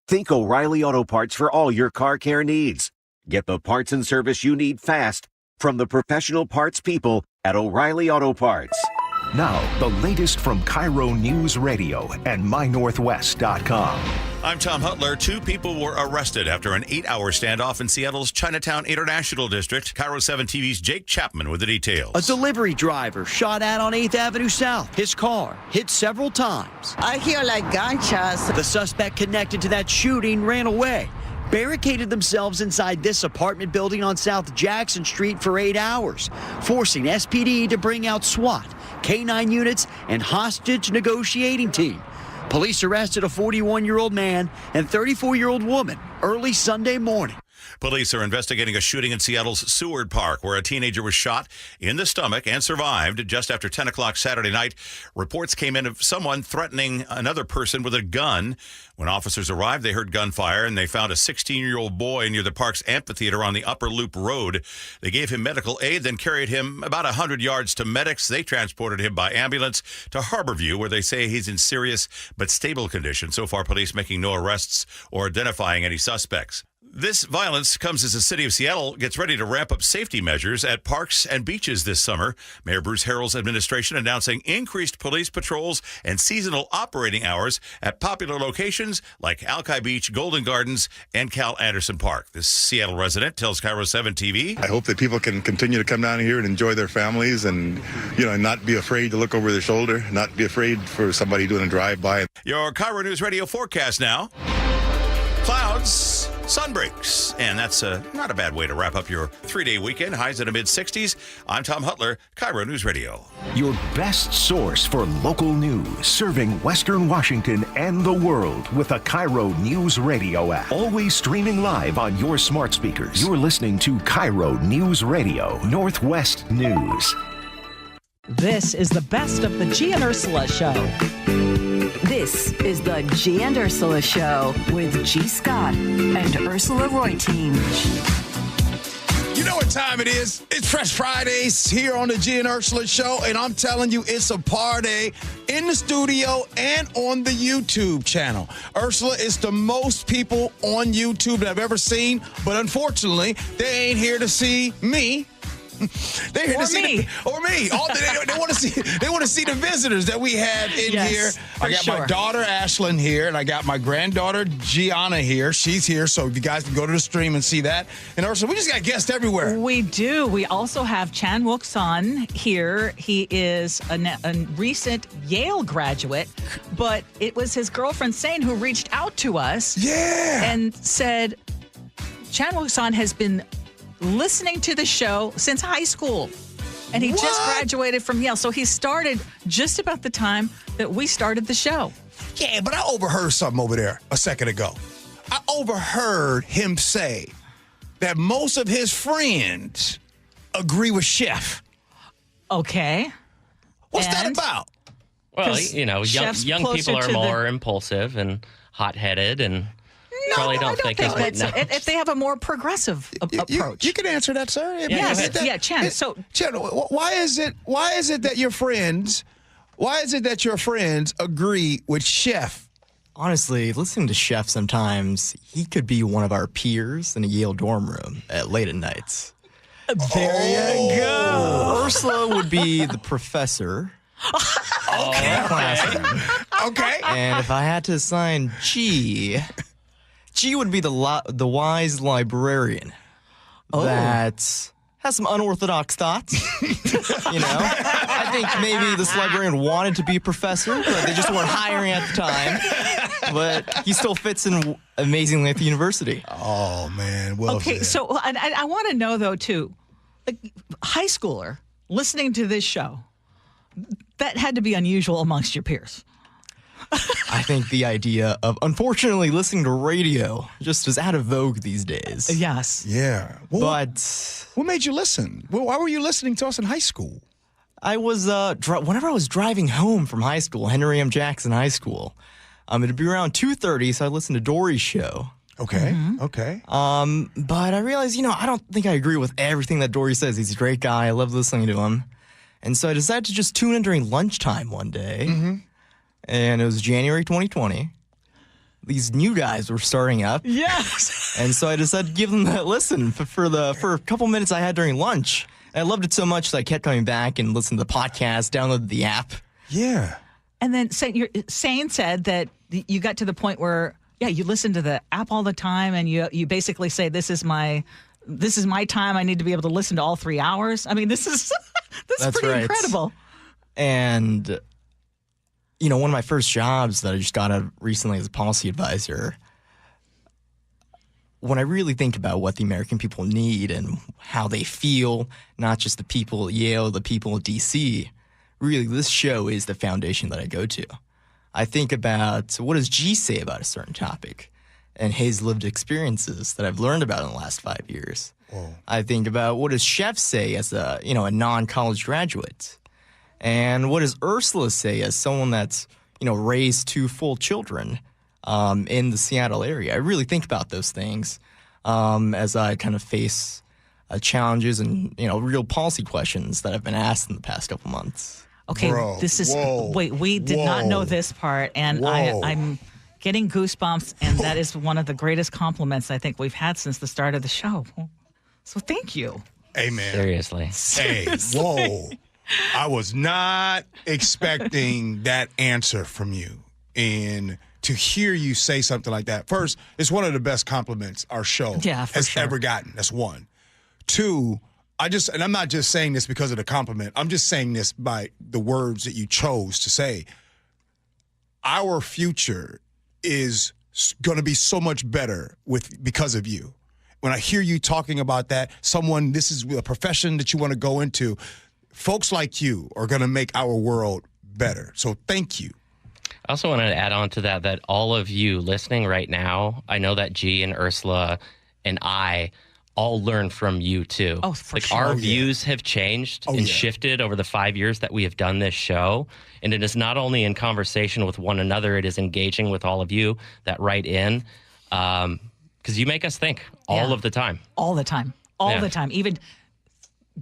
Think O'Reilly Auto Parts for all your car care needs. Get the parts and service you need fast from the professional parts people at O'Reilly Auto Parts. Now, the latest from KIRO Newsradio and MyNorthwest.com. I'm Tom Hutler. 2 people were arrested after an 8-hour standoff in Seattle's Chinatown International District. KIRO 7 TV's Jake Chapman with the details. A delivery driver shot at on 8th Avenue South. His car hit several times. I hear like gunshots. The suspect connected to that shooting ran away. Barricaded themselves inside this apartment building on South Jackson Street for 8 hours, forcing SPD to bring out SWAT, K-9 units, and hostage negotiating team. Police arrested a 41-year-old man and 34-year-old woman early Sunday morning. Police are investigating a shooting in Seattle's Seward Park where a teenager was shot in the stomach and survived just after 10 o'clock Saturday night. Reports came in of someone threatening another person with a gun. When officers arrived, they heard gunfire and they found a 16-year-old boy near the park's amphitheater on the Upper Loop Road. They gave him medical aid, then carried him about 100 yards to medics. They transported him by ambulance to Harborview, where they say he's in serious but stable condition. So far, police making no arrests or identifying any suspects. This violence comes as the city of Seattle gets ready to ramp up safety measures at parks and beaches this summer. Mayor Bruce Harrell's administration announcing increased police patrols and seasonal operating hours at popular locations like Alki Beach, Golden Gardens, and Cal Anderson Park. This Seattle resident tells KIRO 7 TV. I hope that people can continue to come down here and enjoy their families and, not be afraid to look over their shoulder, not be afraid for somebody doing a drive-by. Your KIRO News Radio forecast now. Clouds, sun breaks, and that's not a bad way to wrap up your 3-day weekend. Highs in the mid-60s. I'm Tom Hutler, KIRO News Radio. Your best source for local news, serving Western Washington and the world with the KIRO News Radio app. Always streaming live on your smart speakers. You're listening to KIRO News Radio, Northwest News. This is the best of the Gee and Ursula Show. This is the Gee and Ursula Show with G. Scott and Ursula Reutin. You know what time it is? It's Fresh Fridays here on the Gee and Ursula Show, and I'm telling you, it's a party in the studio and on the YouTube channel. Ursula is the most people on YouTube that I've ever seen, but unfortunately, they ain't here to see me. They're here to see me. They want to see. They want to see the visitors that we had in here. I got my daughter Ashlyn here, and I got my granddaughter Gianna here. She's here, so you guys can go to the stream and see that. And Ursula, we just got guests everywhere. We do. We also have Chan Wook-san here. He is a recent Yale graduate, but it was his girlfriend Sane who reached out to us. Yeah. And said, Chan Wook-san has been listening to the show since high school, and he just graduated from Yale. So he started just about the time that we started the show. Yeah, but I overheard something over there a second ago. I overheard him say that most of his friends agree with Chef. Okay. What's that about? Well, you know, young people are more impulsive and hot-headed and probably don't think as much. If they have a more progressive approach. You can answer that, sir. Chan. So, Chan, why is it that your friends agree with Chef? Honestly, listening to Chef sometimes, he could be one of our peers in a Yale dorm room late at nights. There you go. Ursula would be the professor. Okay. And if I had to assign G would be the wise librarian that has some unorthodox thoughts. I think maybe this librarian wanted to be a professor, but they just weren't hiring at the time. But he still fits in amazingly at the university. Oh, man. Well said. So I want to know, though, too, like, high schooler listening to this show, that had to be unusual amongst your peers. I think the idea of, unfortunately, listening to radio just is out of vogue these days. Yes. Yeah. Well, but what made you listen? Why were you listening to us in high school? I was, whenever I was driving home from high school, Henry M. Jackson High School, it'd be around 2:30, so I listened to Dory's show. Okay. Okay. But I realized, I don't think I agree with everything that Dory says. He's a great guy. I love listening to him. And so I decided to just tune in during lunchtime one day. Mm-hmm. And it was January 2020. These new guys were starting up. Yes. And so I decided to give them that listen for a couple minutes I had during lunch. And I loved it so much that I kept coming back and listened to the podcast, downloaded the app. Yeah. And then Sane said that you got to the point where, you listen to the app all the time, and you basically say, this is my time. I need to be able to listen to all 3 hours. I mean, this is pretty incredible. And one of my first jobs that I just got out recently as a policy advisor, when I really think about what the American people need and how they feel, not just the people at Yale, the people at D.C., really this show is the foundation that I go to. I think about what does G say about a certain topic and his lived experiences that I've learned about in the last 5 years. Whoa. I think about what does Chef say as a non-college graduate. And what does Ursula say as someone that's, raised 2 full children in the Seattle area? I really think about those things as I kind of face challenges and, real policy questions that I've been asked in the past couple months. Okay, we did not know this part, and I'm getting goosebumps, and that is one of the greatest compliments I think we've had since the start of the show. So thank you. Hey, man. Seriously. Hey, whoa. I was not expecting that answer from you. And to hear you say something like that, first, it's one of the best compliments our show has ever gotten. That's one. 2, and I'm not just saying this because of the compliment. I'm just saying this by the words that you chose to say. Our future is going to be so much better because of you. When I hear you talking about that, this is a profession that you want to go into. Folks like you are going to make our world better. So thank you. I also wanted to add on to that all of you listening right now, I know that G and Ursula and I all learn from you too. Oh, for sure. Our views have changed and shifted over the 5 years that we have done this show. And it is not only in conversation with one another, it is engaging with all of you that write in. Because you make us think all of the time. All the time. All the time. Even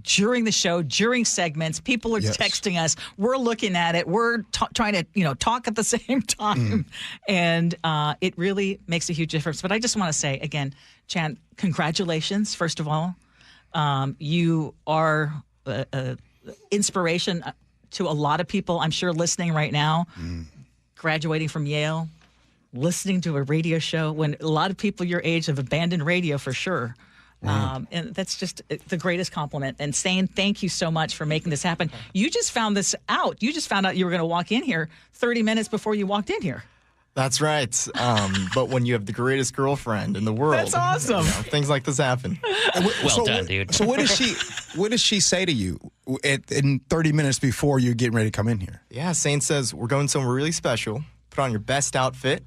during the show, during segments, people are texting us. We're looking at it. We're trying to, talk at the same time. And it really makes a huge difference. But I just want to say, again, Chan, congratulations, first of all. You are inspiration to a lot of people, I'm sure, listening right now, graduating from Yale, listening to a radio show when a lot of people your age have abandoned radio for sure. And that's just the greatest compliment. And saying thank you so much for making this happen. You just found this out. You just found out you were going to walk in here 30 minutes before you walked in here. That's right. But when you have the greatest girlfriend in the world, that's awesome. Things like this happen. Well done, dude. So what does she say to you in 30 minutes before you're getting ready to come in here? Yeah, Saint says, we're going somewhere really special. Put on your best outfit.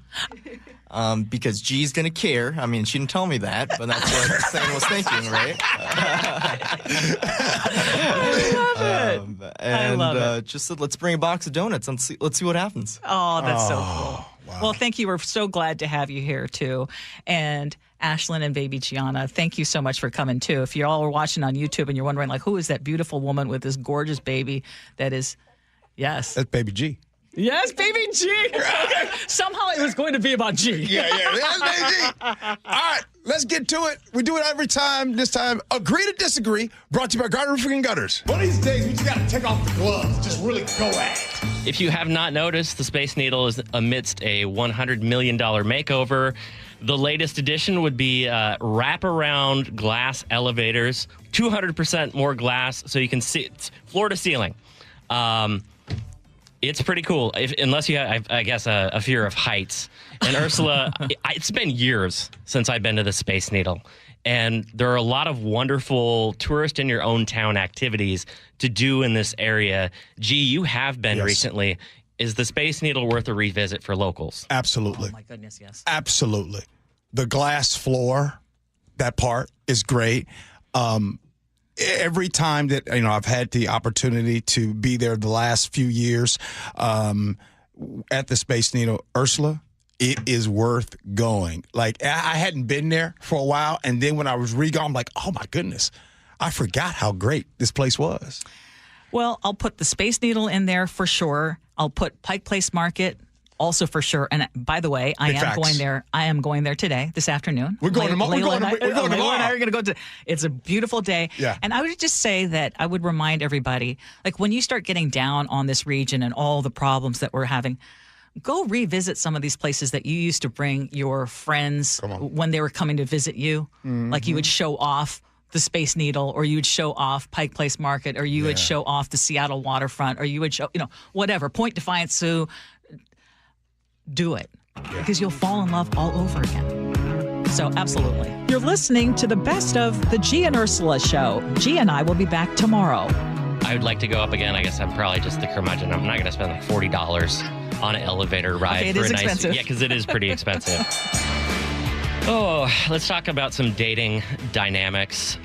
because G's going to care. I mean, she didn't tell me that, but that's what Stan was thinking, right? I love it. I love it. Just said, let's bring a box of donuts and let's see what happens. Oh, that's so cool. Wow. Well, thank you. We're so glad to have you here, too. And Ashlyn and baby Gianna, thank you so much for coming, too. If you all are watching on YouTube and you're wondering, like, who is that beautiful woman with this gorgeous baby that is, yes. That's baby G. Yes, baby G. Okay. Somehow it was going to be about G. Yeah, that's baby G. All right, let's get to it. We do it every time. This time, Agree to Disagree, brought to you by Garter Roofing and Gutters. One of these days, we just got to take off the gloves. Just really go at it. If you have not noticed, the Space Needle is amidst a $100 million makeover. The latest addition would be wraparound glass elevators, 200% more glass, so you can see it's floor to ceiling. It's pretty cool, unless you have, I guess, a fear of heights. And Ursula, it's been years since I've been to the Space Needle. And there are a lot of wonderful tourist in your own town activities to do in this area. Gee, you have been recently. Is the Space Needle worth a revisit for locals? Absolutely. Oh, my goodness, yes. Absolutely. The glass floor, that part is great. Every time that, I've had the opportunity to be there the last few years at the Space Needle, Ursula, it is worth going. Like, I hadn't been there for a while, and then when I was re-going, I'm like, oh, my goodness, I forgot how great this place was. Well, I'll put the Space Needle in there for sure. I'll put Pike Place Market also for sure. And by the way, I am going there today, this afternoon. We're going tomorrow. Layla and I are going to go to. It's a beautiful day. Yeah. And I would just say that I would remind everybody, like, when you start getting down on this region and all the problems that we're having, go revisit some of these places that you used to bring your friends when they were coming to visit you. Mm-hmm. Like, you would show off the Space Needle, or you would show off Pike Place Market, or you would show off the Seattle waterfront, or you would show, whatever, Point Defiance Zoo. Do it, because you'll fall in love all over again. So, absolutely. You're listening to the best of the Gee and Ursula Show. Gee and I will be back tomorrow. I would like to go up again. I guess I'm probably just the curmudgeon. I'm not going to spend like $40 on an elevator ride. Okay, it for is a nice, expensive. Yeah, because it is pretty expensive. Oh, let's talk about some dating dynamics,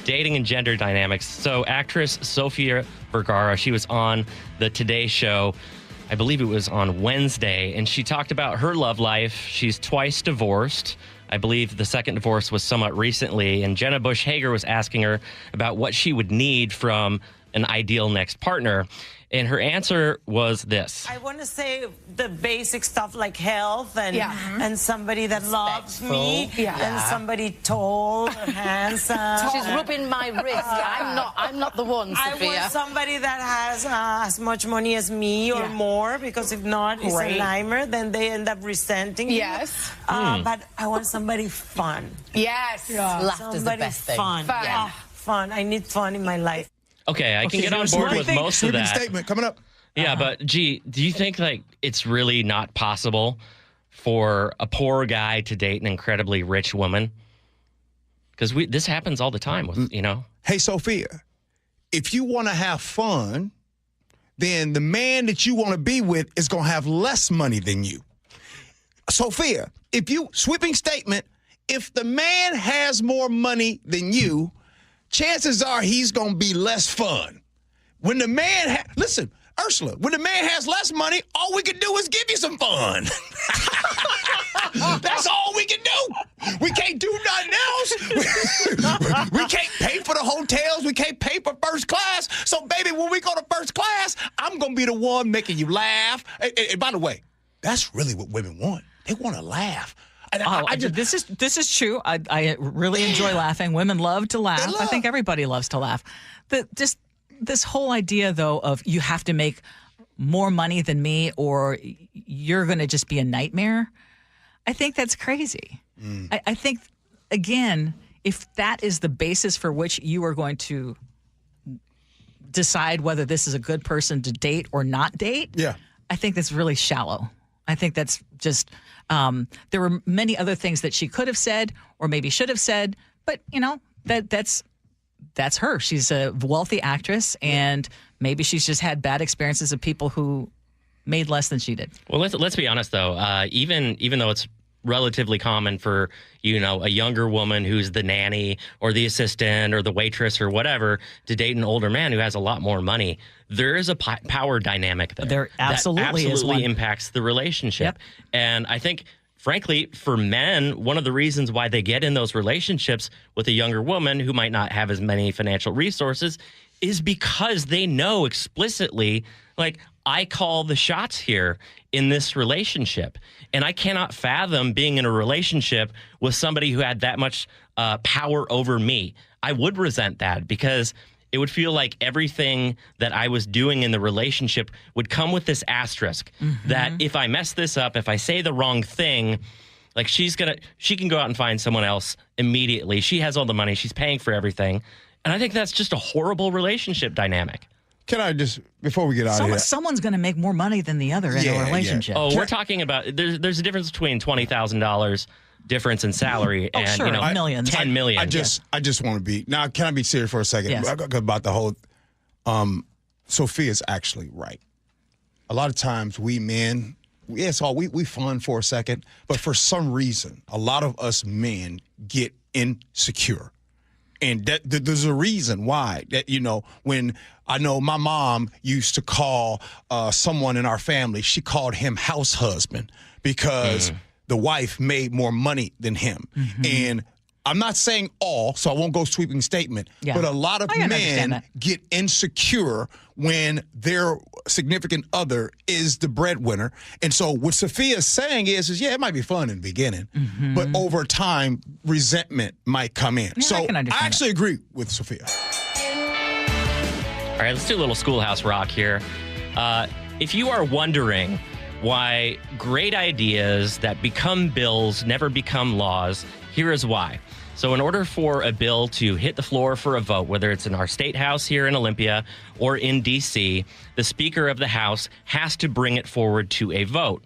dating and gender dynamics. So actress Sofia Vergara, she was on the Today Show, I believe it was on Wednesday, and she talked about her love life. She's twice divorced. I believe the second divorce was somewhat recently, and Jenna Bush Hager was asking her about what she would need from an ideal next partner. And her answer was this. I want to say the basic stuff like health and somebody that loves me and somebody tall, handsome. She's rubbing my wrist. I'm not the one, Sophia. I want somebody that has as much money as me or more, because if not, it's a nightmare. Then they end up resenting you. Yes. But I want somebody fun. Yes. Laughter's the best thing. Fun. Yeah. Fun. I need fun in my life. Okay, I can get on board with most of that. Statement coming up. Yeah, but gee, do you think like it's really not possible for a poor guy to date an incredibly rich woman? Because this happens all the time with, Hey, Sophia, if you want to have fun, then the man that you want to be with is going to have less money than you. Sophia, sweeping statement, if the man has more money than you, chances are he's going to be less fun. When the man, listen, Ursula, when the man has less money, all we can do is give you some fun. That's all we can do. We can't do nothing else. We can't pay for the hotels. We can't pay for first class. So, baby, when we go to first class, I'm going to be the one making you laugh. And by the way, that's really what women want. They want to laugh. This is true. I really enjoy laughing. Women love to laugh. I think everybody loves to laugh. Just this whole idea, though, of you have to make more money than me or you're going to just be a nightmare, I think that's crazy. I think, again, if that is the basis for which you are going to decide whether this is a good person to date or not date, I think that's really shallow. I think that's just... there were many other things that she could have said or maybe should have said, but that's her. She's a wealthy actress, and maybe she's just had bad experiences of people who made less than she did. Well, let's be honest, though. Even though it's relatively common for, a younger woman who's the nanny or the assistant or the waitress or whatever to date an older man who has a lot more money, there is a power dynamic there. There absolutely that is one. impacts the relationship. Yep. And I think, frankly, for men, one of the reasons why they get in those relationships with a younger woman who might not have as many financial resources is because they know explicitly, like, I call the shots here in this relationship. And I cannot fathom being in a relationship with somebody who had that much power over me. I would resent that because it would feel like everything that I was doing in the relationship would come with this asterisk that if I mess this up, if I say the wrong thing, like she can go out and find someone else immediately. She has all the money. She's paying for everything. And I think that's just a horrible relationship dynamic. Can I just, before we get out of here? Someone's going to make more money than the other in a relationship. Oh, we're talking about, there's a difference between $20,000 difference in salary and, millions. 10 million. I just want to be, now can I be serious for a second? Yes. About the whole, Sophia's actually right. A lot of times we men, we fun for a second, but for some reason, a lot of us men get insecure. And there's a reason why that, when I know my mom used to call someone in our family, she called him house husband because the wife made more money than him. And I'm not saying all, so I won't go sweeping statement, but a lot of men get insecure when their significant other is the breadwinner. And so what Sophia's saying is it might be fun in the beginning, but over time, resentment might come in. Yeah, so I actually agree with Sophia. All right, let's do a little schoolhouse rock here. If you are wondering why great ideas that become bills never become laws, here is why. So in order for a bill to hit the floor for a vote, whether it's in our state house here in Olympia or in D.C., the Speaker of the House has to bring it forward to a vote.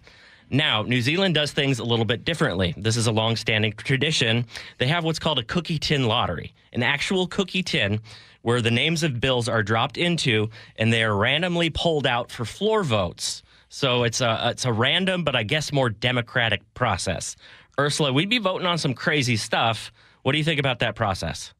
Now, New Zealand does things a little bit differently. This is a long-standing tradition. They have what's called a cookie tin lottery, an actual cookie tin where the names of bills are dropped into and they are randomly pulled out for floor votes. So it's a random, but I guess more democratic process. Ursula, we'd be voting on some crazy stuff. What do you think about that process?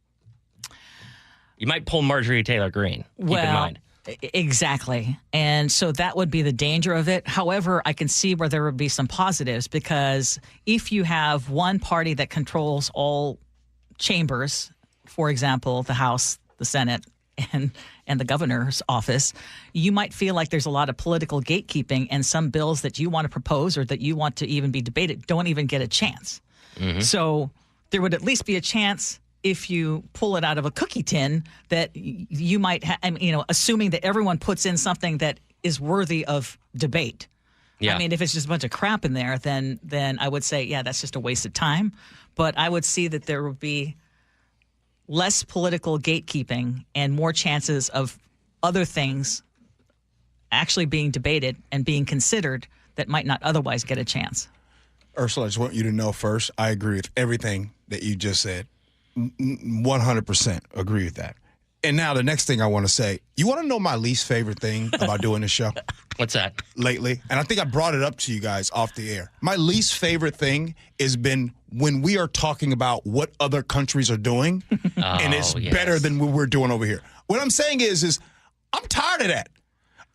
You might pull Marjorie Taylor Greene. Keep in mind. Exactly. And so that would be the danger of it. However, I can see where there would be some positives because if you have one party that controls all chambers, for example, the House, the Senate, and the governor's office, you might feel like there's a lot of political gatekeeping and some bills that you want to propose or that you want to even be debated don't even get a chance. So there would at least be a chance if you pull it out of a cookie tin that you might assuming that everyone puts in something that is worthy of debate. Yeah. I mean, if it's just a bunch of crap in there, then I would say, yeah, that's just a waste of time. But I would see that there would be less political gatekeeping and more chances of other things actually being debated and being considered that might not otherwise get a chance. Ursula, I just want you to know first, I agree with everything that you just said. 100% agree with that. And now the next thing I want to say, you want to know my least favorite thing about doing this show? What's that? Lately, and I think I brought it up to you guys off the air. My least favorite thing has been when we are talking about what other countries are doing, and it's better than what we're doing over here. What I'm saying is I'm tired of that.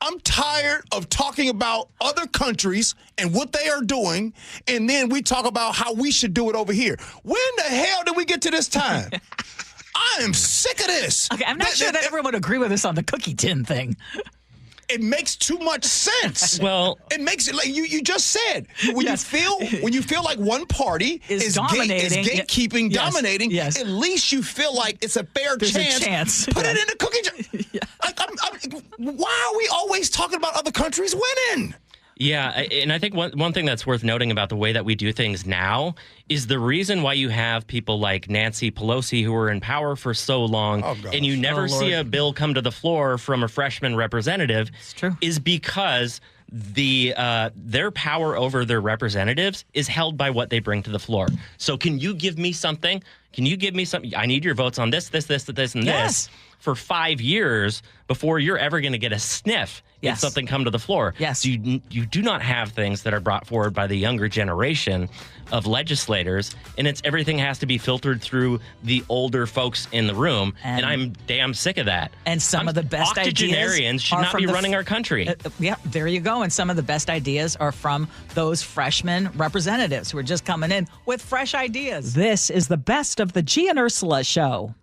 I'm tired of talking about other countries and what they are doing, and then we talk about how we should do it over here. When the hell did we get to this time? I am sick of this. Okay, I'm not sure that everyone would agree with us on the cookie tin thing. It makes too much sense. Well, it makes it like you just said. When you feel like one party is dominating, gatekeeping, dominating, at least you feel like it's a fair chance. Put it in the cookie jar. Why are we always talking about other countries winning? Yeah, and I think one thing that's worth noting about the way that we do things now is the reason why you have people like Nancy Pelosi who were in power for so long, and you never see a bill come to the floor from a freshman representative, is because their power over their representatives is held by what they bring to the floor. So can you give me something? can you give me some? I need your votes on this, and this for 5 years before you're ever going to get a sniff if something come to the floor. Yes. You do not have things that are brought forward by the younger generation of legislators, and everything has to be filtered through the older folks in the room, and I'm damn sick of that. And some of the best ideas octogenarians should not be running our country. There you go. And some of the best ideas are from those freshman representatives who are just coming in with fresh ideas. This is the best of the Gee and Ursula Show.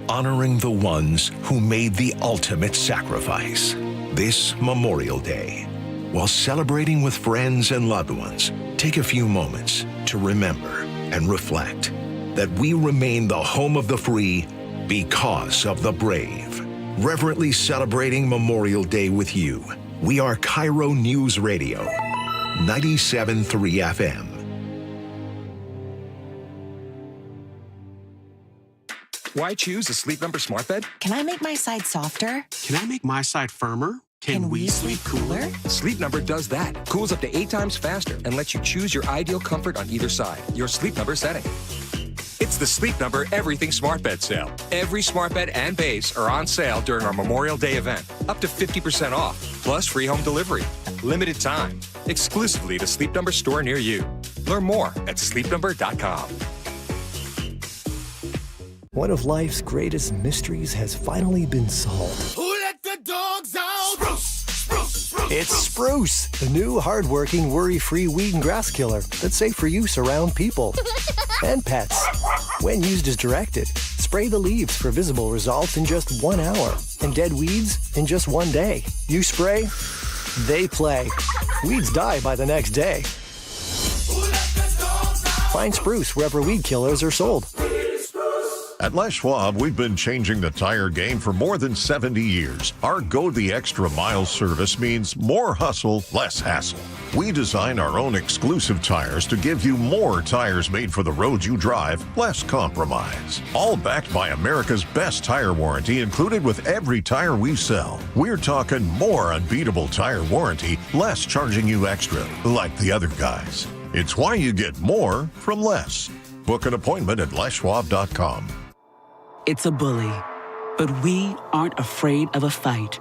Honoring the ones who made the ultimate sacrifice this Memorial Day. While celebrating with friends and loved ones, take a few moments to remember and reflect that we remain the home of the free because of the brave. Reverently celebrating Memorial Day with you, we are KIRO Newsradio, 97.3 FM. Why choose a Sleep Number smart bed? Can I make my side softer? Can I make my side firmer? Can we sleep cooler? Sleep Number does that. Cools up to 8 times faster and lets you choose your ideal comfort on either side. Your Sleep Number setting. It's the Sleep Number Everything Smart Bed sale. Every smart bed and base are on sale during our Memorial Day event. Up to 50% off, plus free home delivery. Limited time. Exclusively to Sleep Number store near you. Learn more at sleepnumber.com. One of life's greatest mysteries has finally been solved. Who let the dogs out? Spruce, spruce, spruce. It's Spruce, the new hard-working, worry-free weed and grass killer that's safe for use around people and pets. When used as directed, spray the leaves for visible results in just 1 hour and dead weeds in just 1 day. You spray, they play. Weeds die by the next day. Find Spruce wherever weed killers are sold. At Les Schwab, we've been changing the tire game for more than 70 years. Our Go the Extra Mile service means more hustle, less hassle. We design our own exclusive tires to give you more tires made for the road you drive, less compromise. All backed by America's best tire warranty included with every tire we sell. We're talking more unbeatable tire warranty, less charging you extra, like the other guys. It's why you get more from less. Book an appointment at leschwab.com. It's a bully, but we aren't afraid of a fight.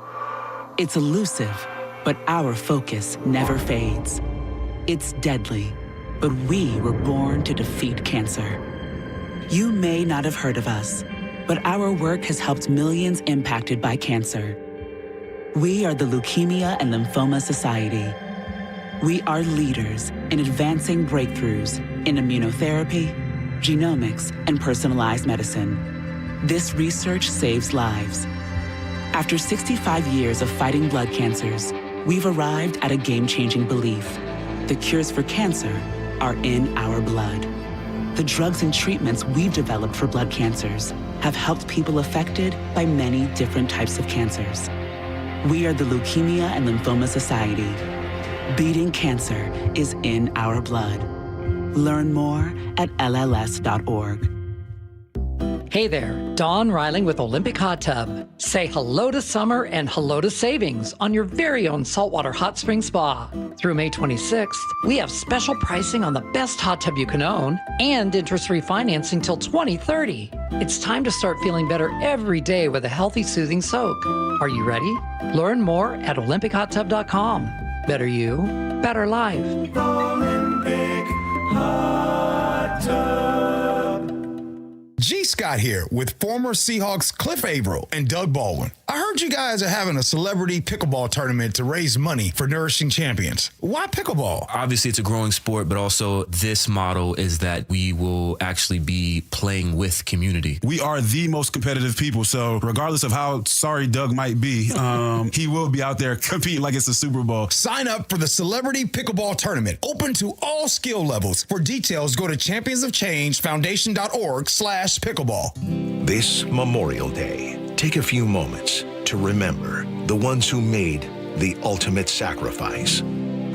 It's elusive, but our focus never fades. It's deadly, but we were born to defeat cancer. You may not have heard of us, but our work has helped millions impacted by cancer. We are the Leukemia and Lymphoma Society. We are leaders in advancing breakthroughs in immunotherapy, genomics, and personalized medicine. This research saves lives. After 65 years of fighting blood cancers, we've arrived at a game-changing belief. The cures for cancer are in our blood. The drugs and treatments we've developed for blood cancers have helped people affected by many different types of cancers. We are the Leukemia and Lymphoma Society. Beating cancer is in our blood. Learn more at LLS.org. Hey there, Dawn Riling with Olympic Hot Tub. Say hello to summer and hello to savings on your very own saltwater hot spring spa. Through May 26th, we have special pricing on the best hot tub you can own and interest-free financing till 2030. It's time to start feeling better every day with a healthy, soothing soak. Are you ready? Learn more at olympichottub.com. Better you, better life. Olympic Hot Tub. G. Scott here with former Seahawks Cliff Averill and Doug Baldwin. I heard you guys are having a celebrity pickleball tournament to raise money for Nourishing Champions. Why pickleball? Obviously, it's a growing sport, but also this model is that we will actually be playing with community. We are the most competitive people, so regardless of how sorry Doug might be, he will be out there competing like it's a Super Bowl. Sign up for the Celebrity Pickleball Tournament, open to all skill levels. For details, go to championsofchangefoundation.org/pickleball. This Memorial Day, take a few moments to remember the ones who made the ultimate sacrifice.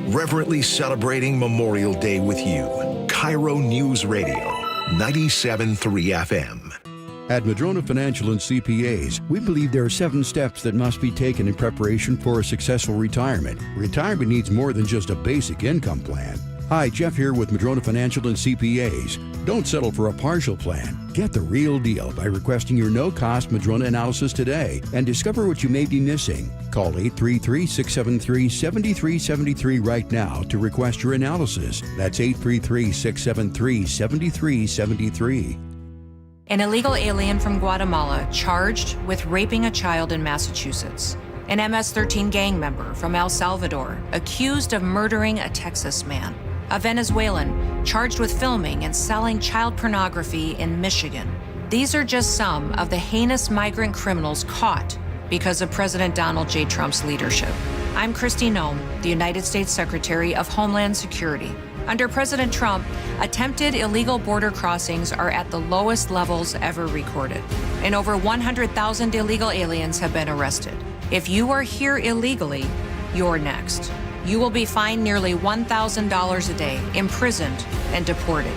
Reverently celebrating Memorial Day with you, KIRO Newsradio, 97.3 FM. At Madrona Financial and CPAs, we believe there are 7 steps that must be taken in preparation for a successful retirement. Retirement needs more than just a basic income plan. Hi, Jeff here with Madrona Financial and CPAs. Don't settle for a partial plan. Get the real deal by requesting your no-cost Madrona analysis today and discover what you may be missing. Call 833-673-7373 right now to request your analysis. That's 833-673-7373. An illegal alien from Guatemala charged with raping a child in Massachusetts. An MS-13 gang member from El Salvador accused of murdering a Texas man. A Venezuelan charged with filming and selling child pornography in Michigan. These are just some of the heinous migrant criminals caught because of President Donald J. Trump's leadership. I'm Kristi Noem, the United States Secretary of Homeland Security. Under President Trump, attempted illegal border crossings are at the lowest levels ever recorded, and over 100,000 illegal aliens have been arrested. If you are here illegally, you're next. You will be fined nearly $1,000 a day, imprisoned, and deported.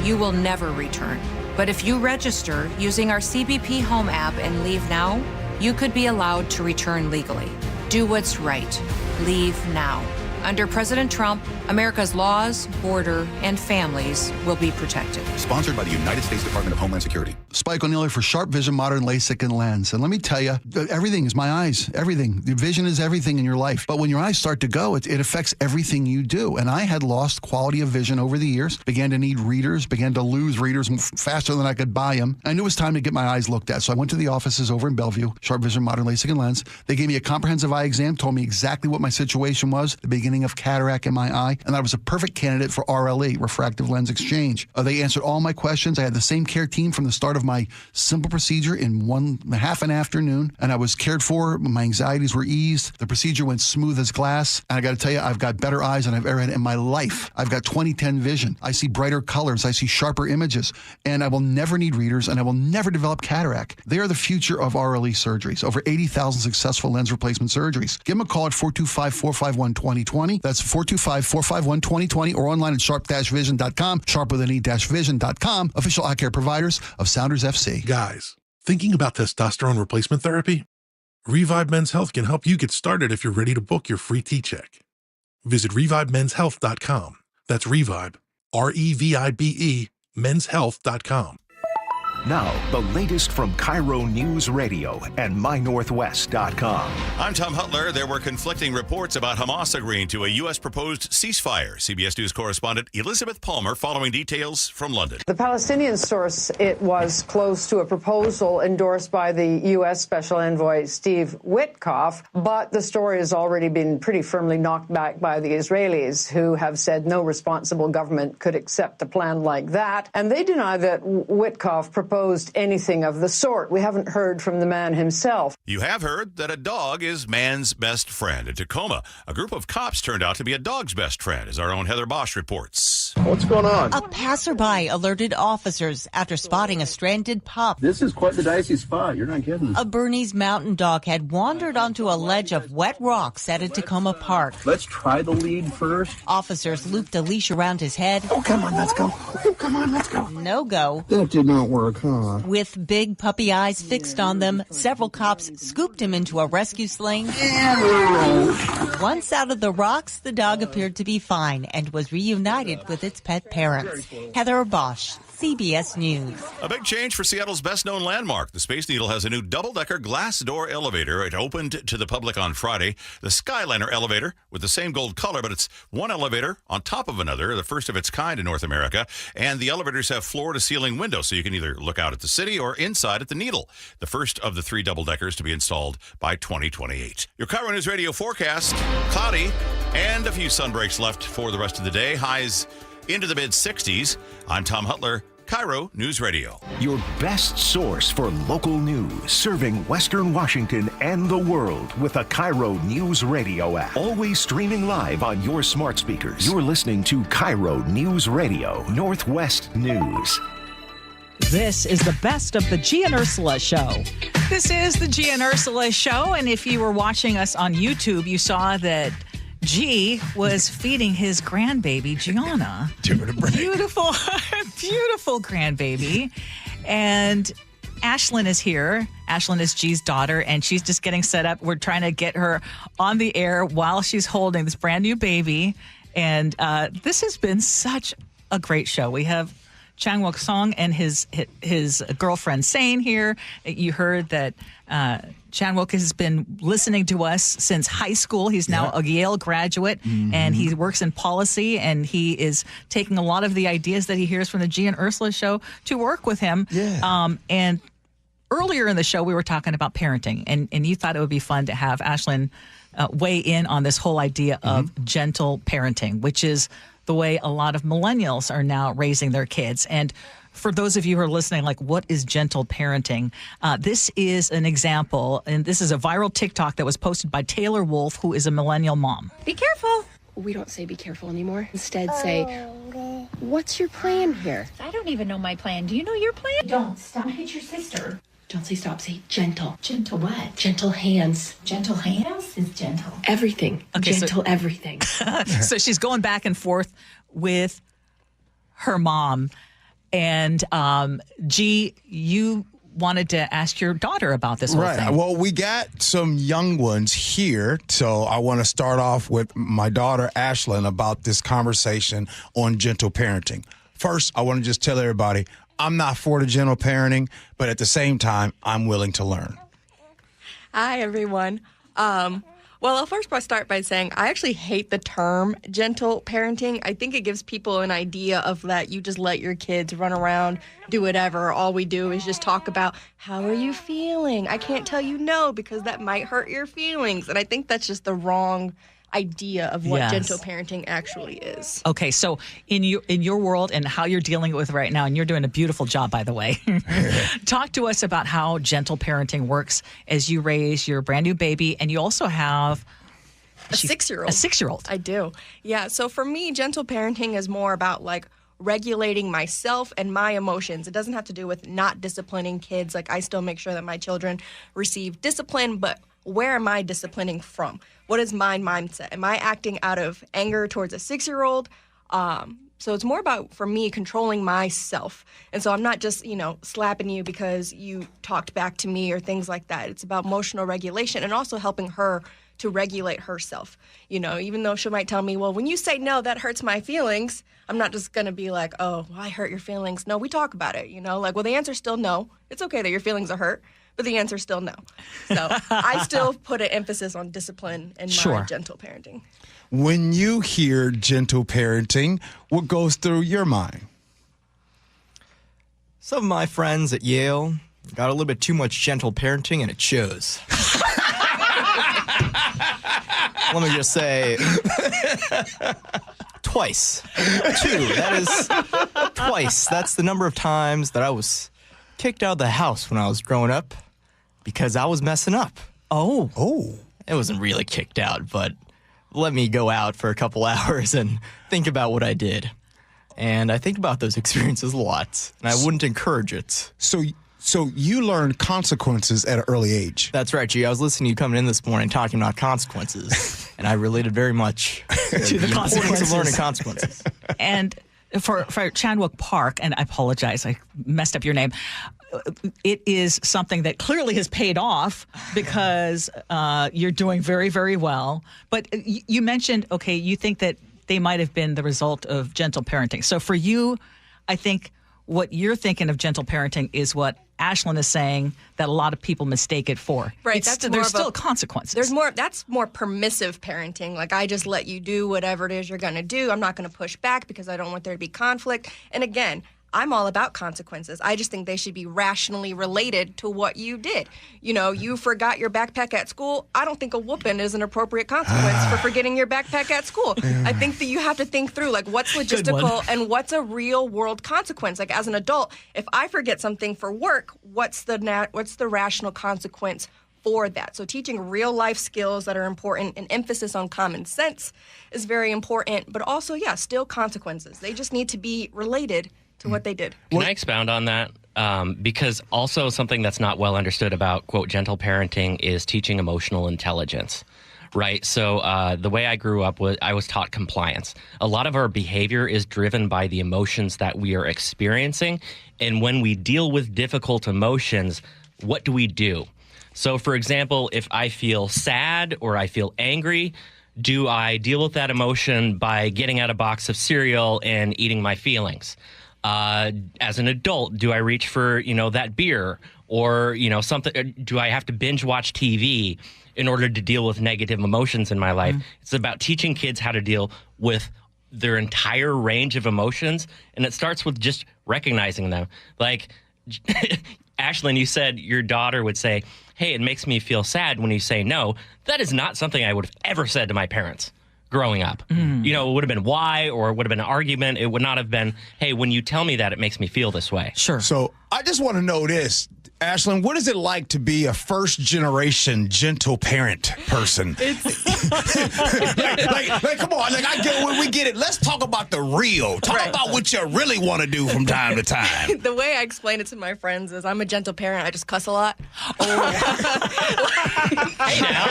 You will never return. But if you register using our CBP Home app and leave now, you could be allowed to return legally. Do what's right. Leave now. Under President Trump, America's laws, border, and families will be protected. Sponsored by the United States Department of Homeland Security. Spike O'Neill for Sharp Vision Modern LASIK and Lens. And let me tell you, everything is my eyes. Everything. The vision is everything in your life. But when your eyes start to go, it affects everything you do. And I had lost quality of vision over the years, began to need readers, began to lose readers faster than I could buy them. I knew it was time to get my eyes looked at. So I went to the offices over in Bellevue, Sharp Vision Modern LASIK and Lens. They gave me a comprehensive eye exam, told me exactly what my situation was, the beginning of cataract in my eye, and I was a perfect candidate for RLE, refractive lens exchange. They answered all my questions. I had the same care team from the start of my simple procedure in half an afternoon, and I was cared for. My anxieties were eased. The procedure went smooth as glass, and I got to tell you, I've got better eyes than I've ever had in my life. I've got 20/10 vision. I see brighter colors. I see sharper images, and I will never need readers, and I will never develop cataract. They are the future of RLE surgeries. Over 80,000 successful lens replacement surgeries. Give them a call at 425-451-2020. That's 425-451-2020 or online at sharp-vision.com, sharp with an e-vision.com, official eye care providers of Sounders FC. Guys, thinking about testosterone replacement therapy? Revive Men's Health can help you get started if you're ready to book your free T-check. Visit revivemenshealth.com. That's Revive, R-E-V-I-B-E, menshealth.com. Now, the latest from KIRO Newsradio and MyNorthwest.com. I'm Tom Hutler. There were conflicting reports about Hamas agreeing to a U.S. proposed ceasefire. CBS News correspondent Elizabeth Palmer following details from London. The Palestinian source it was close to a proposal endorsed by the U.S. Special Envoy Steve Witkoff, but the story has already been pretty firmly knocked back by the Israelis, who have said no responsible government could accept a plan like that. And they deny that Witkoff proposed anything of the sort. We haven't heard from the man himself. You have heard that a dog is man's best friend. In Tacoma, a group of cops turned out to be a dog's best friend, as our own Heather Bosch reports. What's going on? A passerby alerted officers after spotting a stranded pup. This is quite the dicey spot. You're not kidding. A Bernese mountain dog had wandered onto a ledge of wet rocks at a Tacoma park. Let's try the lead first. Officers looped a leash around his head. Oh, come on, let's go. Oh, come on, let's go. No go. That did not work, huh? With big puppy eyes fixed on them, several cops scooped him into a rescue sling. Once out of the rocks, the dog appeared to be fine and was reunited with its pet parents. Heather Bosch, CBS News. A big change for Seattle's best-known landmark. The Space Needle has a new double-decker glass door elevator. It opened to the public on Friday. The Skyliner elevator with the same gold color, but it's one elevator on top of another, the first of its kind in North America. And the elevators have floor-to-ceiling windows, so you can either look out at the city or inside at the Needle. The first of the 3 double-deckers to be installed by 2028. Your KIRO News Radio forecast, cloudy and a few sunbreaks left for the rest of the day. Highs into the mid-60s. I'm Tom Hutler. KIRO News Radio. Your best source for local news, serving Western Washington and the world with a KIRO Newsradio app. Always streaming live on your smart speakers. You're listening to KIRO News Radio, Northwest News. This is the best of the Gee and Ursula Show. This is the Gee and Ursula Show, and if you were watching us on YouTube, you saw that Gee was feeding his grandbaby, Gianna. Beautiful, beautiful grandbaby. And Ashlyn is here. Ashlyn is Gee's daughter, and she's just getting set up. We're trying to get her on the air while she's holding this brand new baby. And this has been such a great show. We have Chang-wook Song and his girlfriend Sane here. You heard that Chan-wook has been listening to us since high school. He's now a Yale graduate, and he works in policy, and he is taking a lot of the ideas that he hears from the Gee and Ursula show to work with him. And earlier in the show, we were talking about parenting, and you thought it would be fun to have Ashlyn weigh in on this whole idea of gentle parenting, which is the way a lot of millennials are now raising their kids. And for those of you who are listening, like, what is gentle parenting? This is an example, and this is a viral TikTok that was posted by Taylor Wolf, who is a millennial mom. Be careful. We don't say be careful anymore. Instead, say, what's your plan here? I don't even know my plan. Do you know your plan? Don't stop. Hit your sister. Don't say stop. Say gentle. Gentle what? Gentle hands. Gentle hands is gentle. Everything. Okay, gentle everything. So she's going back and forth with her mom. And Gee, you wanted to ask your daughter about this whole thing. Well, we got some young ones here, so I want to start off with my daughter Ashlyn about this conversation on gentle parenting. First, I want to just tell everybody, I'm not for the gentle parenting, but at the same time, I'm willing to learn. Hi, everyone. Well, I'll first start by saying I actually hate the term gentle parenting. I think it gives people an idea of that you just let your kids run around, do whatever. All we do is just talk about, how are you feeling? I can't tell you no because that might hurt your feelings. And I think that's just the wrong idea of what gentle parenting actually is. Okay, so in your world and how you're dealing with it right now, and you're doing a beautiful job, by the way. Talk to us about how gentle parenting works as you raise your brand new baby, and you also have a 6-year-old. A 6-year-old. I do. Yeah, so for me, gentle parenting is more about like regulating myself and my emotions. It doesn't have to do with not disciplining kids. Like, I still make sure that my children receive discipline, but where am I disciplining from? What is my mindset? Am I acting out of anger towards a 6-year-old? So it's more about, for me, controlling myself. And so I'm not just, slapping you because you talked back to me or things like that. It's about emotional regulation and also helping her to regulate herself. Even though she might tell me, well, when you say no, that hurts my feelings, I'm not just going to be like, oh, well, I hurt your feelings. No, we talk about it, Like, well, the answer's still no. It's okay that your feelings are hurt, but the answer's still no. So I still put an emphasis on discipline in my gentle parenting. When you hear gentle parenting, what goes through your mind? Some of my friends at Yale got a little bit too much gentle parenting, and it shows. Let me just say, twice. 2. That is twice. That's the number of times that I was kicked out of the house when I was growing up because I was messing up. Oh. It wasn't really kicked out, but let me go out for a couple hours and think about what I did. And I think about those experiences a lot, and I wouldn't encourage it. So you learned consequences at an early age. That's right, Gee. I was listening to you coming in this morning talking about consequences, and I related very much to the importance of learning consequences. And for Chan-wook Park, and I apologize, I messed up your name. It is something that clearly has paid off because you're doing very, very well. But you mentioned, you think that they might have been the result of gentle parenting. So for you, I think what you're thinking of gentle parenting is what Ashlyn is saying that a lot of people mistake it for. Right. There's still consequences. That's more permissive parenting. Like, I just let you do whatever it is you're going to do. I'm not going to push back because I don't want there to be conflict. And again, I'm all about consequences. I just think they should be rationally related to what you did. You forgot your backpack at school. I don't think a whooping is an appropriate consequence for forgetting your backpack at school. I think that you have to think through, like, what's logistical and what's a real world consequence. Like, as an adult, if I forget something for work, what's the rational consequence for that? So teaching real life skills that are important and emphasis on common sense is very important, but also, still consequences. They just need to be related to what they did. Can I expound on that? Because also something that's not well understood about, quote, gentle parenting is teaching emotional intelligence, right? So the way I grew up was I was taught compliance. A lot of our behavior is driven by the emotions that we are experiencing. And when we deal with difficult emotions, what do we do? So, for example, if I feel sad or I feel angry, Do I deal with that emotion by getting out a box of cereal and eating my feelings? As an adult, do I reach for, that beer or, something? Do I have to binge watch TV in order to deal with negative emotions in my life? It's about teaching kids how to deal with their entire range of emotions. And it starts with just recognizing them. Like, Ashlyn, you said your daughter would say, hey, it makes me feel sad when you say no. That is not something I would have ever said to my parents growing up. It would have been why, or it would have been an argument. It would not have been, hey, when you tell me that, it makes me feel this way. Sure. So I just want to know this. Ashlyn, what is it like to be a first-generation gentle parent person? like, come on, I get it. We get it. Let's talk about the real. Talk about what you really want to do from time to time. The way I explain it to my friends is I'm a gentle parent. I just cuss a lot. Hey, now.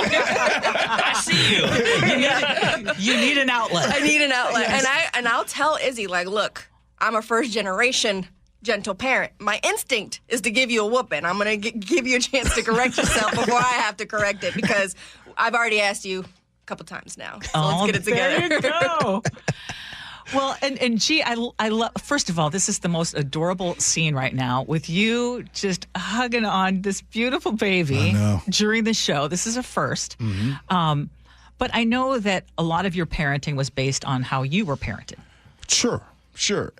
I see you. You need an outlet. I need an outlet. Yes. And I'll tell Izzy, look, I'm a first-generation gentle parent. My instinct is to give you a whooping. I'm going to give you a chance to correct yourself before I have to correct it, because I've already asked you a couple times now. So let's get it together. There you go. Well, and Gee, I love, first of all, this is the most adorable scene right now with you just hugging on this beautiful baby during the show. This is a first. But I know that a lot of your parenting was based on how you were parented. Sure.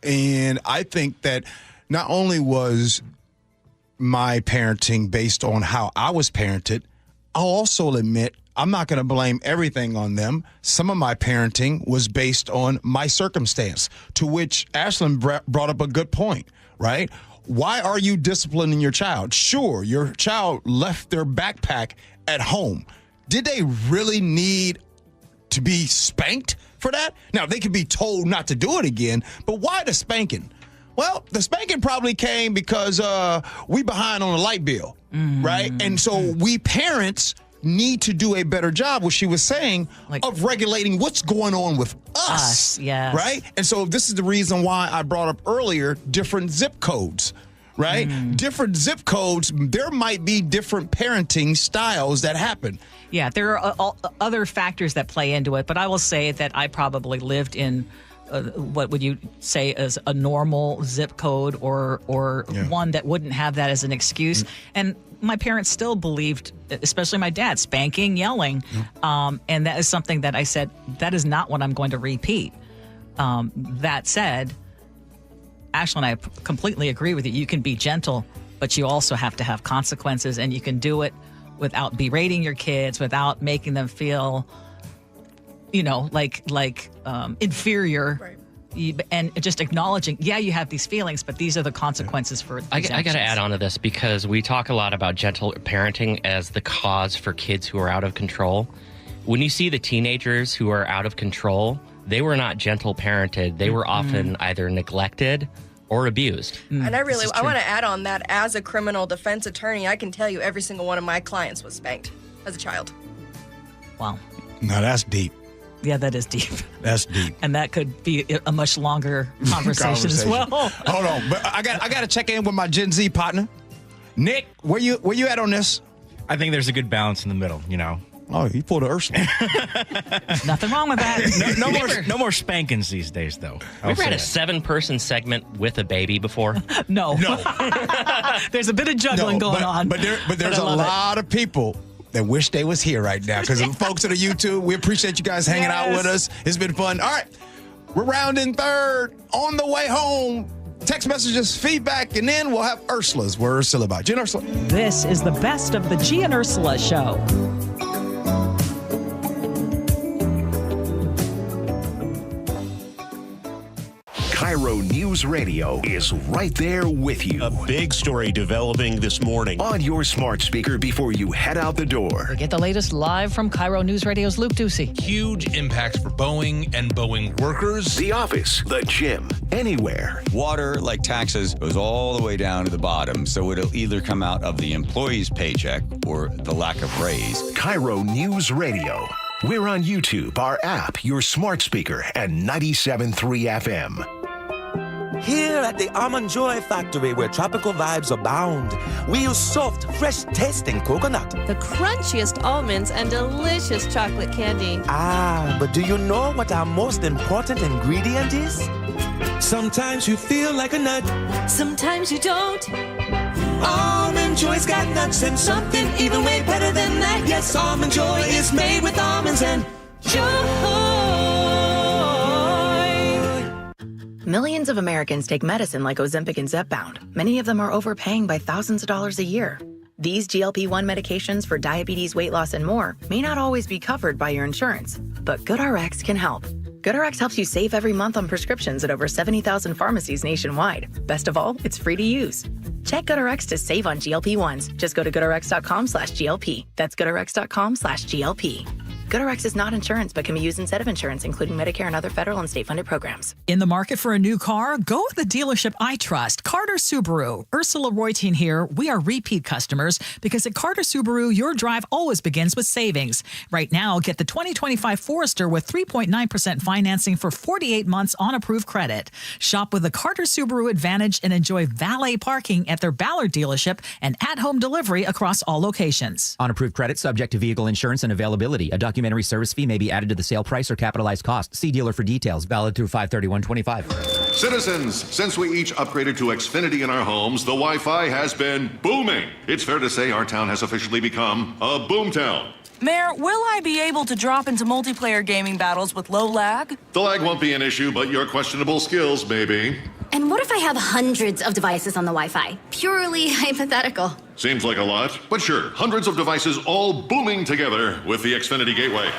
And I think that not only was my parenting based on how I was parented, I'll also admit I'm not going to blame everything on them. Some of my parenting was based on my circumstance, to which Ashlyn brought up a good point, right? Why are you disciplining your child? Sure, your child left their backpack at home. Did they really need to be spanked for that? Now, they could be told not to do it again, but why the spanking? Well, the spanking probably came because we behind on the light bill, right? And so we parents need to do a better job, what she was saying, of regulating what's going on with us, yes. Right? And so this is the reason why I brought up earlier different zip codes, right? Different zip codes, there might be different parenting styles that happen. Yeah, there are other factors that play into it, but I will say that I probably lived in what would you say is a normal zip code or one that wouldn't have that as an excuse. And my parents still believed, especially my dad, spanking, yelling. And that is something that I said, that is not what I'm going to repeat. That said, Ashlyn and I completely agree with you. You can be gentle, but you also have to have consequences, and you can do it without berating your kids, without making them feel, like inferior. Right. And just acknowledging, you have these feelings, but these are the consequences for these I got to add on to this, because we talk a lot about gentle parenting as the cause for kids who are out of control. When you see the teenagers who are out of control, they were not gentle parented. They were often either neglected or abused. And I want to add on that, as a criminal defense attorney, I can tell you every single one of my clients was spanked as a child. Wow. Now that's deep. Yeah, that is deep. That's deep. And that could be a much longer conversation as well. Hold on, but I got to check in with my Gen Z partner, Nick. Where you at on this? I think there's a good balance in the middle. Oh, you pulled a Ursula. Nothing wrong with that. No more spankings these days, though. We've had a 7-person segment with a baby before. No. There's a bit of juggling going on. But there's a lot of people that wish they was here right now, because the folks on the YouTube, we appreciate you guys hanging out with us. It's been fun. All right, we're rounding third on the way home. Text messages, feedback, and then we'll have Ursula's Where Ursula About. Gee Ursula. This is the best of the Gee and Ursula Show. KIRO News Radio is right there with you. A big story developing this morning. On your smart speaker before you head out the door. Get the latest live from KIRO News Radio's Luke Ducey. Huge impacts for Boeing and Boeing workers. The office, the gym, anywhere. Water, like taxes, goes all the way down to the bottom, so it'll either come out of the employee's paycheck or the lack of raise. KIRO News Radio. We're on YouTube, our app, your smart speaker, and 97.3 FM. Here at the Almond Joy Factory, where tropical vibes abound, we use soft, fresh-tasting coconut. The crunchiest almonds and delicious chocolate candy. Ah, but do you know what our most important ingredient is? Sometimes you feel like a nut. Sometimes you don't. Almond Joy's got nuts and something even way better than that. Yes, Almond Joy is made with almonds and joy. Millions of Americans take medicine like Ozempic and Zepbound. Many of them are overpaying by thousands of dollars a year. These GLP-1 medications for diabetes, weight loss, and more may not always be covered by your insurance, but GoodRx can help. GoodRx helps you save every month on prescriptions at over 70,000 pharmacies nationwide. Best of all, it's free to use. Check GoodRx to save on GLP-1s. Just go to goodrx.com/GLP. That's goodrx.com/GLP. GoodRx is not insurance, but can be used instead of insurance, including Medicare and other federal and state-funded programs. In the market for a new car? Go with the dealership I trust, Carter Subaru. Ursula Reutin here. We are repeat customers because at Carter Subaru, your drive always begins with savings. Right now, get the 2025 Forester with 3.9% financing for 48 months on approved credit. Shop with the Carter Subaru Advantage and enjoy valet parking at their Ballard dealership and at-home delivery across all locations. On approved credit, subject to vehicle insurance and availability. A documentary service fee may be added to the sale price or capitalized cost. See dealer for details. Valid through 5/31/25. Citizens, since we each upgraded to Xfinity in our homes, the Wi-Fi has been booming. It's fair to say our town has officially become a boomtown. Mayor, will I be able to drop into multiplayer gaming battles with low lag? The lag won't be an issue, but your questionable skills may be. And what if I have hundreds of devices on the Wi-Fi? Purely hypothetical. Seems like a lot, but sure, hundreds of devices all booming together with the Xfinity Gateway.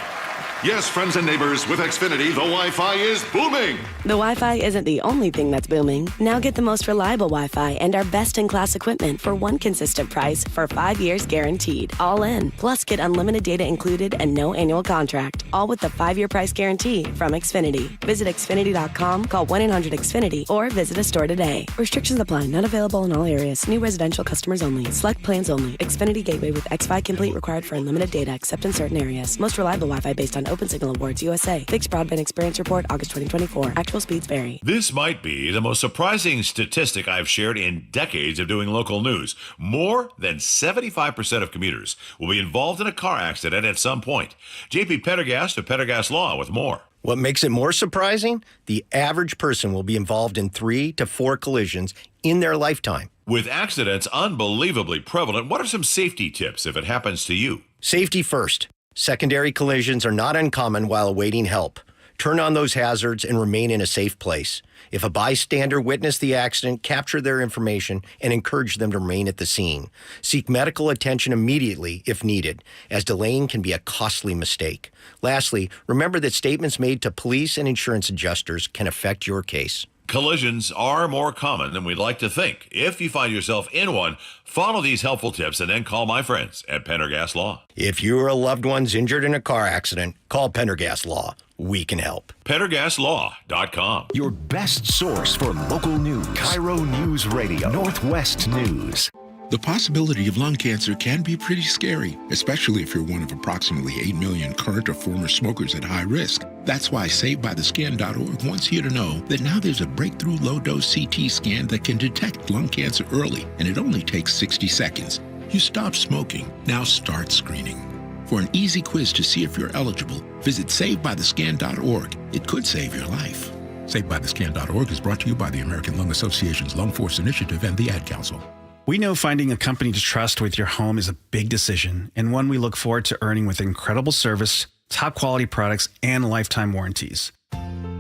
Yes, friends and neighbors, with Xfinity, the Wi-Fi is booming. The Wi-Fi isn't the only thing that's booming. Now get the most reliable Wi-Fi and our best-in-class equipment for one consistent price for 5 years guaranteed. All in. Plus, get unlimited data included and no annual contract. All with the 5-year price guarantee from Xfinity. Visit Xfinity.com, call 1-800-XFINITY, or visit a store today. Restrictions apply. Not available in all areas. New residential customers only. Select plans only. Xfinity Gateway with XFi Complete required for unlimited data except in certain areas. Most reliable Wi-Fi based on Open Signal Awards USA. Fixed Broadband Experience Report, August 2024. Actual speeds vary. This might be the most surprising statistic I've shared in decades of doing local news. More than 75% of commuters will be involved in a car accident at some point. JP Pendergast of Pendergast Law with more. What makes it more surprising? The average person will be involved in 3 to 4 collisions in their lifetime. With accidents unbelievably prevalent, what are some safety tips if it happens to you? Safety first. Secondary collisions are not uncommon while awaiting help. Turn on those hazards and remain in a safe place. If a bystander witnessed the accident, capture their information and encourage them to remain at the scene. Seek medical attention immediately if needed, as delaying can be a costly mistake. Lastly, remember that statements made to police and insurance adjusters can affect your case. Collisions are more common than we'd like to think. If you find yourself in one, follow these helpful tips and then call my friends at Pendergast Law. If you or a loved one's injured in a car accident, call Pendergast Law. We can help. PendergastLaw.com. Your best source for local news. KIRO Newsradio, Northwest News. The possibility of lung cancer can be pretty scary, especially if you're one of approximately 8 million current or former smokers at high risk. That's why SaveByTheScan.org wants you to know that now there's a breakthrough low-dose CT scan that can detect lung cancer early, and it only takes 60 seconds. You stop smoking, now start screening. For an easy quiz to see if you're eligible, visit SaveByTheScan.org. It could save your life. SaveByTheScan.org is brought to you by the American Lung Association's Lung Force Initiative and the Ad Council. We know finding a company to trust with your home is a big decision, and one we look forward to earning with incredible service, top quality products, and lifetime warranties.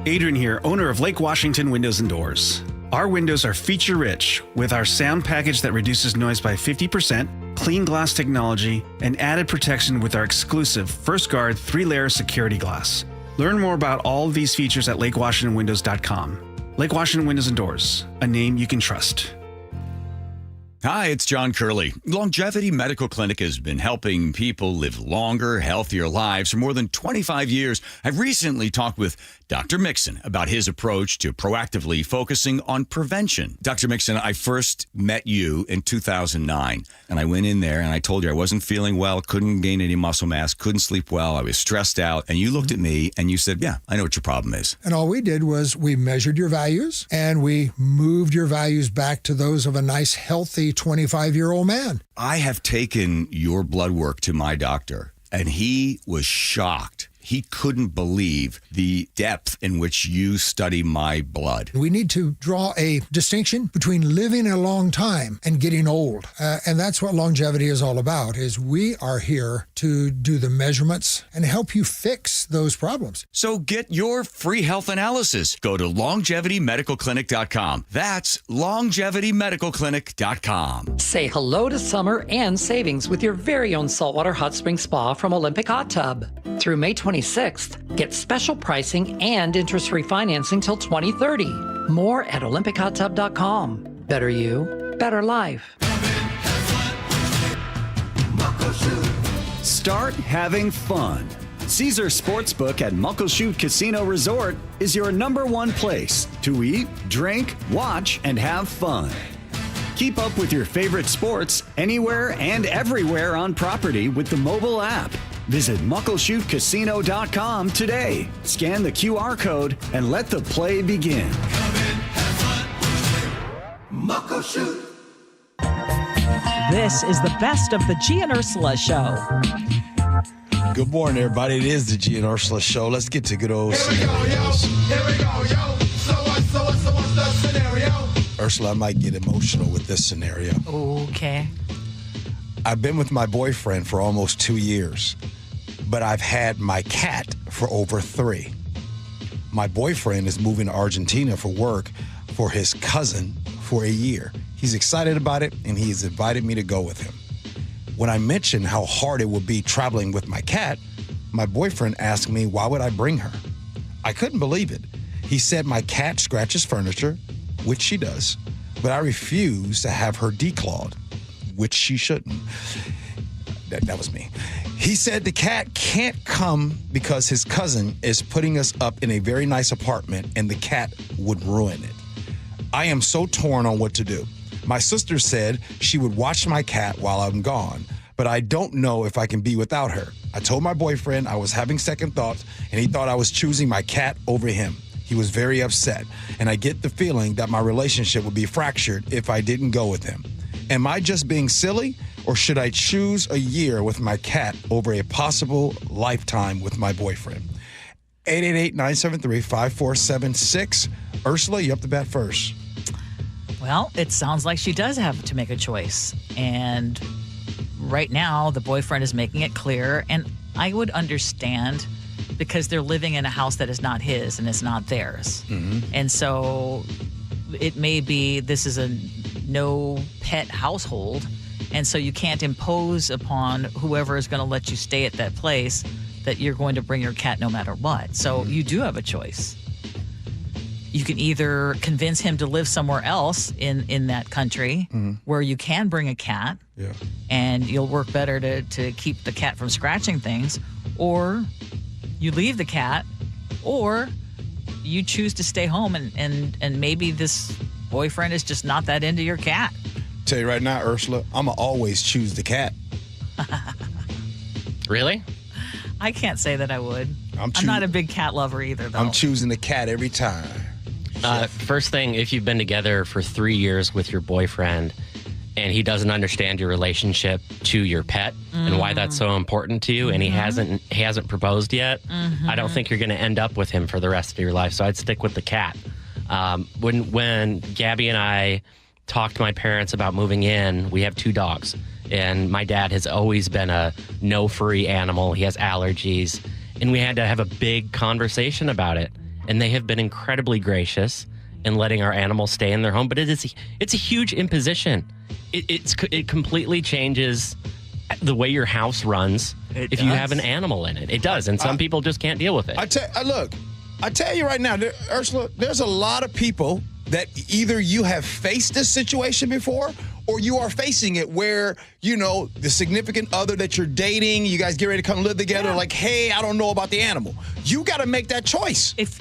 Adrian here, owner of Lake Washington Windows and Doors. Our windows are feature-rich with our sound package that reduces noise by 50%, clean glass technology, and added protection with our exclusive First Guard 3-layer security glass. Learn more about all of these features at lakewashingtonwindows.com. Lake Washington Windows and Doors, a name you can trust. Hi, it's John Curley. Longevity Medical Clinic has been helping people live longer, healthier lives for more than 25 years. I've recently talked with Dr. Mixon about his approach to proactively focusing on prevention. Dr. Mixon, I first met you in 2009, and I went in there and I told you I wasn't feeling well, couldn't gain any muscle mass, couldn't sleep well, I was stressed out, and you looked at me and you said, yeah, I know what your problem is. And all we did was we measured your values and we moved your values back to those of a nice, healthy 25-year-old man. I have taken your blood work to my doctor, and he was shocked. He couldn't believe the depth in which you study my blood. We need to draw a distinction between living a long time and getting old. And that's what longevity is all about, is we are here to do the measurements and help you fix those problems. So get your free health analysis. Go to longevitymedicalclinic.com. That's longevitymedicalclinic.com. Say hello to summer and savings with your very own saltwater hot spring spa from Olympic Hot Tub. Through May 26th, get special pricing and interest-free financing till 2030. More at olympichottub.com. Better you, better life. Start having fun. Caesar Sportsbook at Muckleshoot Casino Resort is your #1 place to eat, drink, watch, and have fun. Keep up with your favorite sports anywhere and everywhere on property with the mobile app. Visit muckleshootcasino.com today. Scan the QR code and let the play begin. Muckleshoot. This is the best of the Gee and Ursula Show. Good morning, everybody. It is the Gee and Ursula Show. Let's get to good old scenarios. Here we go, yo. So what's the scenario? Ursula, I might get emotional with this scenario. Okay. I've been with my boyfriend for almost 2 years, but I've had my cat for over 3. My boyfriend is moving to Argentina for work for his cousin for a year. He's excited about it, and he has invited me to go with him. When I mentioned how hard it would be traveling with my cat, my boyfriend asked me why would I bring her. I couldn't believe it. He said my cat scratches furniture, which she does, but I refuse to have her declawed, which she shouldn't. That was me. He said the cat can't come because his cousin is putting us up in a very nice apartment and the cat would ruin it. I am so torn on what to do. My sister said she would watch my cat while I'm gone, but I don't know if I can be without her. I told my boyfriend I was having second thoughts and he thought I was choosing my cat over him. He was very upset, and I get the feeling that my relationship would be fractured if I didn't go with him. Am I just being silly, or should I choose a year with my cat over a possible lifetime with my boyfriend? 888-973-5476. Ursula, you up to bat first. Well, it sounds like she does have to make a choice. And right now, the boyfriend is making it clear. And I would understand because they're living in a house that is not his and is not theirs. Mm-hmm. And so it may be this is a no pet household. And so you can't impose upon whoever is going to let you stay at that place that you're going to bring your cat no matter what. So you do have a choice. You can either convince him to live somewhere else in that country where you can bring a cat and you'll work better to keep the cat from scratching things, or you leave the cat, or you choose to stay home and maybe this boyfriend is just not that into your cat. Tell you right now, Ursula, I'm going to always choose the cat. Really? I can't say that I would. I'm not a big cat lover either, though. I'm choosing the cat every time. First thing, if you've been together for 3 years with your boyfriend and he doesn't understand your relationship to your pet and why that's so important to you, and he hasn't proposed yet, I don't think you're going to end up with him for the rest of your life. So I'd stick with the cat. When Gabby and I talked to my parents about moving in, we have 2 dogs. And my dad has always been a no-furry animal. He has allergies. And we had to have a big conversation about it. And they have been incredibly gracious in letting our animals stay in their home. But it's a huge imposition. It completely changes the way your house runs if you have an animal in it. It does. And some people just can't deal with it. I tell you right now, Ursula, there's a lot of people that either you have faced this situation before or you are facing it where, you know, the significant other that you're dating, you guys get ready to come live together, like, hey, I don't know about the animal. You got to make that choice. If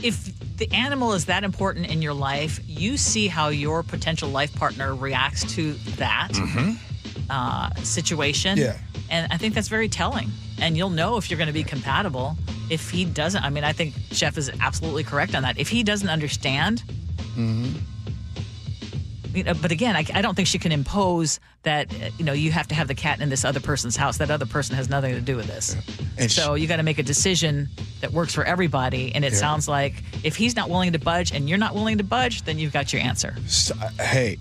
the animal is that important in your life, you see how your potential life partner reacts to that situation. Yeah. And I think that's very telling. And you'll know if you're going to be compatible. If he doesn't, I mean, I think Chef is absolutely correct on that. If he doesn't understand, you know, but again, I don't think she can impose that, you know, you have to have the cat in this other person's house. That other person has nothing to do with this. And so you got to make a decision that works for everybody. And it sounds like if he's not willing to budge and you're not willing to budge, then you've got your answer. So, hey,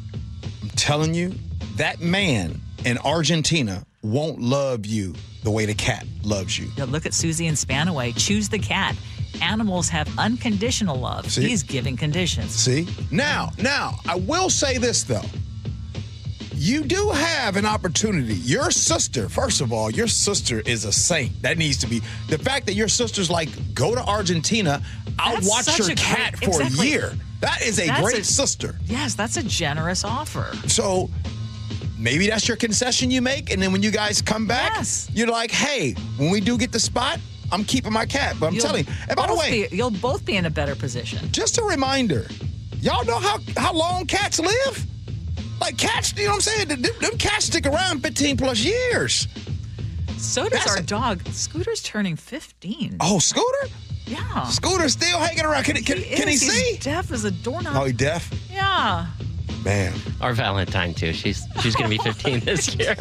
I'm telling you, that man in Argentina won't love you the way the cat loves you. Yeah, look at Susie and Spanaway. Choose the cat. Animals have unconditional love. See? He's giving conditions. See? Now, I will say this, though. You do have an opportunity. Your sister, first of all, your sister is a saint. That needs to be. The fact that your sister's like, go to Argentina, I'll watch your cat for a year. That is a great sister. Yes, that's a generous offer. So maybe that's your concession you make, and then when you guys come back, you're like, hey, when we do get the spot, I'm keeping my cat. But I'm telling you, and by the way, you'll both be in a better position. Just a reminder, y'all know how long cats live? Like cats, you know what I'm saying? Them cats stick around 15 plus years. So does our dog. Scooter's turning 15. Oh, Scooter? Yeah. Scooter's still hanging around. Can he see? He's deaf as a doorknob. Oh, he deaf? Yeah. Man. Our Valentine, too. She's going to be 15 this year.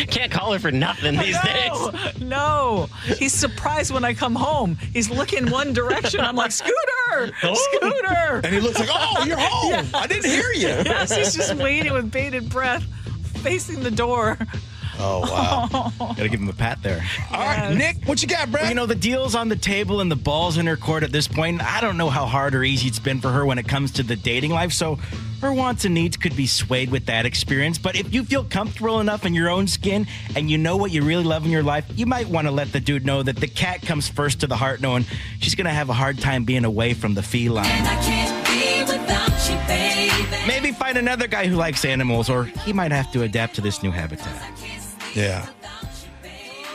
Can't call her for nothing these days. No. He's surprised when I come home. He's looking one direction. I'm like, Scooter! Scooter! And he looks like, oh, you're home. Yeah. I didn't hear you. Yes, he's just waiting with bated breath, facing the door. Oh, wow. Gotta give him a pat there. All right, Nick, what you got, Brad? Well, you know, the deal's on the table and the ball's in her court at this point. I don't know how hard or easy it's been for her when it comes to the dating life, so her wants and needs could be swayed with that experience. But if you feel comfortable enough in your own skin and you know what you really love in your life, you might want to let the dude know that the cat comes first to the heart, knowing she's going to have a hard time being away from the feline. And I can't be without you, baby. Maybe find another guy who likes animals, or he might have to adapt to this new habitat. Yeah.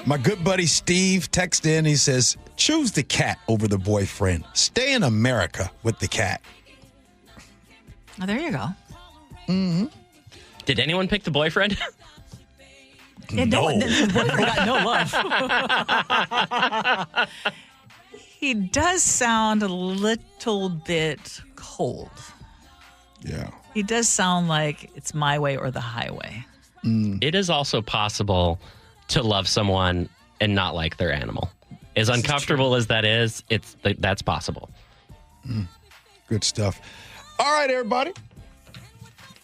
My good buddy Steve texted in. He says, choose the cat over the boyfriend. Stay in America with the cat. Oh, there you go. Mm-hmm. Did anyone pick the boyfriend? Yeah, no. The boyfriend got no love. He does sound a little bit cold. Yeah. He does sound like it's my way or the highway. It is also possible to love someone and not like their animal. As uncomfortable as that is, that's possible. Good stuff. All right, everybody.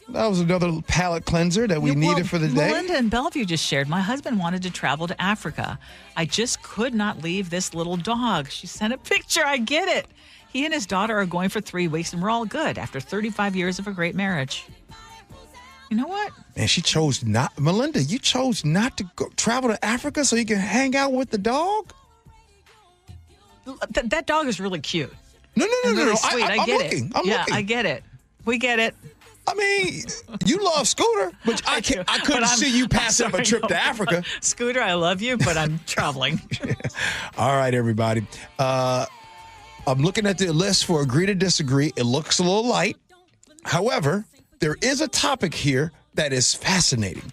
That was another palate cleanser that we needed for the day. Melinda in Bellevue just shared, my husband wanted to travel to Africa. I just could not leave this little dog. She sent a picture. I get it. He and his daughter are going for 3 weeks, and we're all good after 35 years of a great marriage. You know what? And she chose not, Melinda, you chose not to go travel to Africa so you can hang out with the dog? That dog is really cute. No. Really sweet. I get looking. it. I'm looking. I get it. We get it. I mean, you love Scooter, but I couldn't see you pass up a trip to Africa. Scooter, I love you, but I'm traveling. All right, everybody. I'm looking at the list for Agree to Disagree. It looks a little light. However, there is a topic here that is fascinating.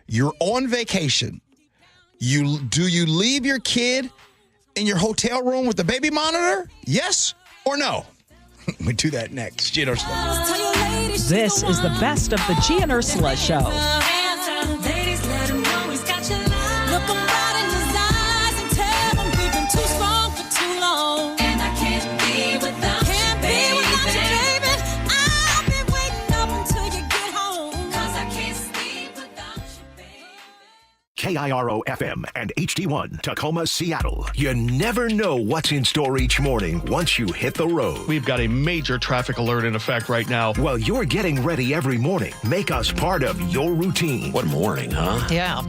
You're on vacation. Do you leave your kid in your hotel room with the baby monitor? Yes or no? We do that next. Gee Ursula. This is the best of the Gee and Ursula Show. KIRO FM and HD1 Tacoma, Seattle. You never know what's in store each morning once you hit the road. We've got a major traffic alert in effect right now. While you're getting ready every morning, make us part of your routine. What morning, huh? Yeah.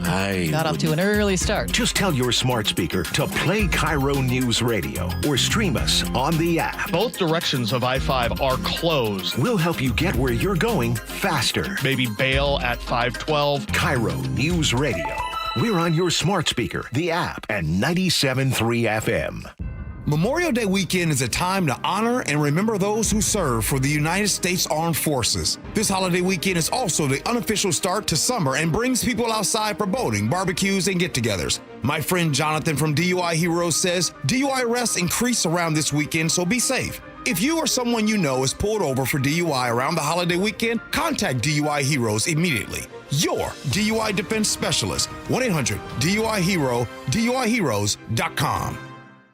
Got off to an early start. Just tell your smart speaker to play KIRO News Radio or stream us on the app. Both directions of I-5 are closed. We'll help you get where you're going faster. Maybe bail at 512. KIRO News Radio. We're on your smart speaker, the app, and 97.3 FM. Memorial Day weekend is a time to honor and remember those who serve for the United States Armed Forces. This holiday weekend is also the unofficial start to summer and brings people outside for boating, barbecues, and get-togethers. My friend Jonathan from DUI Heroes says DUI arrests increase around this weekend, so be safe. If you or someone you know is pulled over for DUI around the holiday weekend, contact DUI Heroes immediately. Your DUI defense specialist, 1-800-DUI-HERO, DUIHeroes.com.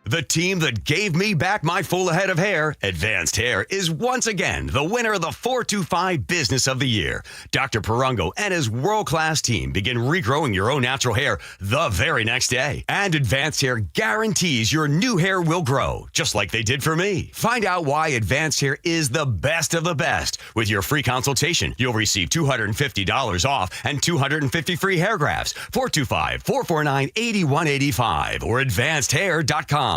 The team that gave me back my full head of hair, Advanced Hair, is once again the winner of the 425 Business of the Year. Dr. Perungo and his world-class team begin regrowing your own natural hair the very next day. And Advanced Hair guarantees your new hair will grow, just like they did for me. Find out why Advanced Hair is the best of the best. With your free consultation, you'll receive $250 off and 250 free hair grafts. 425-449-8185 or advancedhair.com.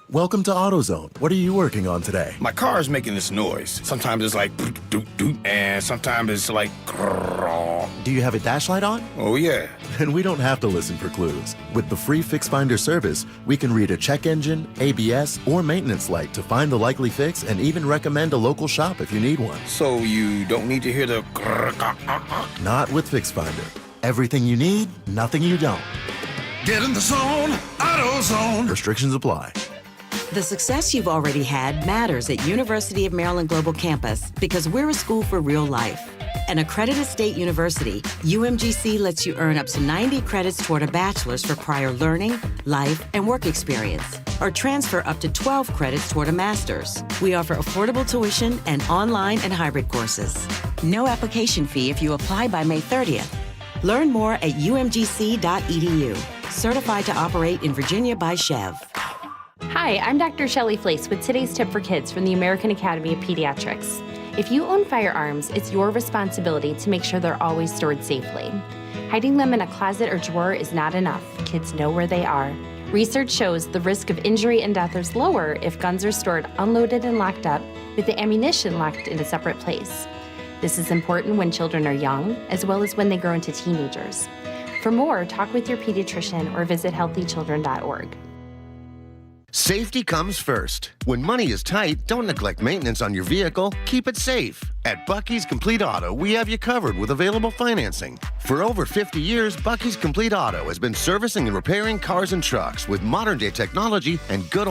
Welcome to AutoZone. What are you working on today? My car is making this noise. Sometimes it's like doot doot, and sometimes it's like grrr. Do you have a dash light on? Oh yeah. Then we don't have to listen for clues. With the free Fix Finder service, we can read a check engine, ABS, or maintenance light to find the likely fix and even recommend a local shop if you need one. So you don't need to hear the grrr. Not with Fix Finder. Everything you need, nothing you don't. Get in the zone, AutoZone. Restrictions apply. The success you've already had matters at University of Maryland Global Campus because we're a school for real life. An accredited state university, UMGC lets you earn up to 90 credits toward a bachelor's for prior learning, life, and work experience, or transfer up to 12 credits toward a master's. We offer affordable tuition and online and hybrid courses. No application fee if you apply by May 30th. Learn more at umgc.edu. Certified to operate in Virginia by Chev. Hi, I'm Dr. Shelley Flace with today's tip for kids from the American Academy of Pediatrics. If you own firearms, it's your responsibility to make sure they're always stored safely. Hiding them in a closet or drawer is not enough. Kids know where they are. Research shows the risk of injury and death is lower if guns are stored unloaded and locked up, with the ammunition locked in a separate place. This is important when children are young, as well as when they grow into teenagers. For more, talk with your pediatrician or visit healthychildren.org. Safety comes first. When money is tight, don't neglect maintenance on your vehicle. Keep it safe. At Bucky's Complete Auto, we have you covered with available financing. For over 50 years, Bucky's Complete Auto has been servicing and repairing cars and trucks with modern-day technology and good old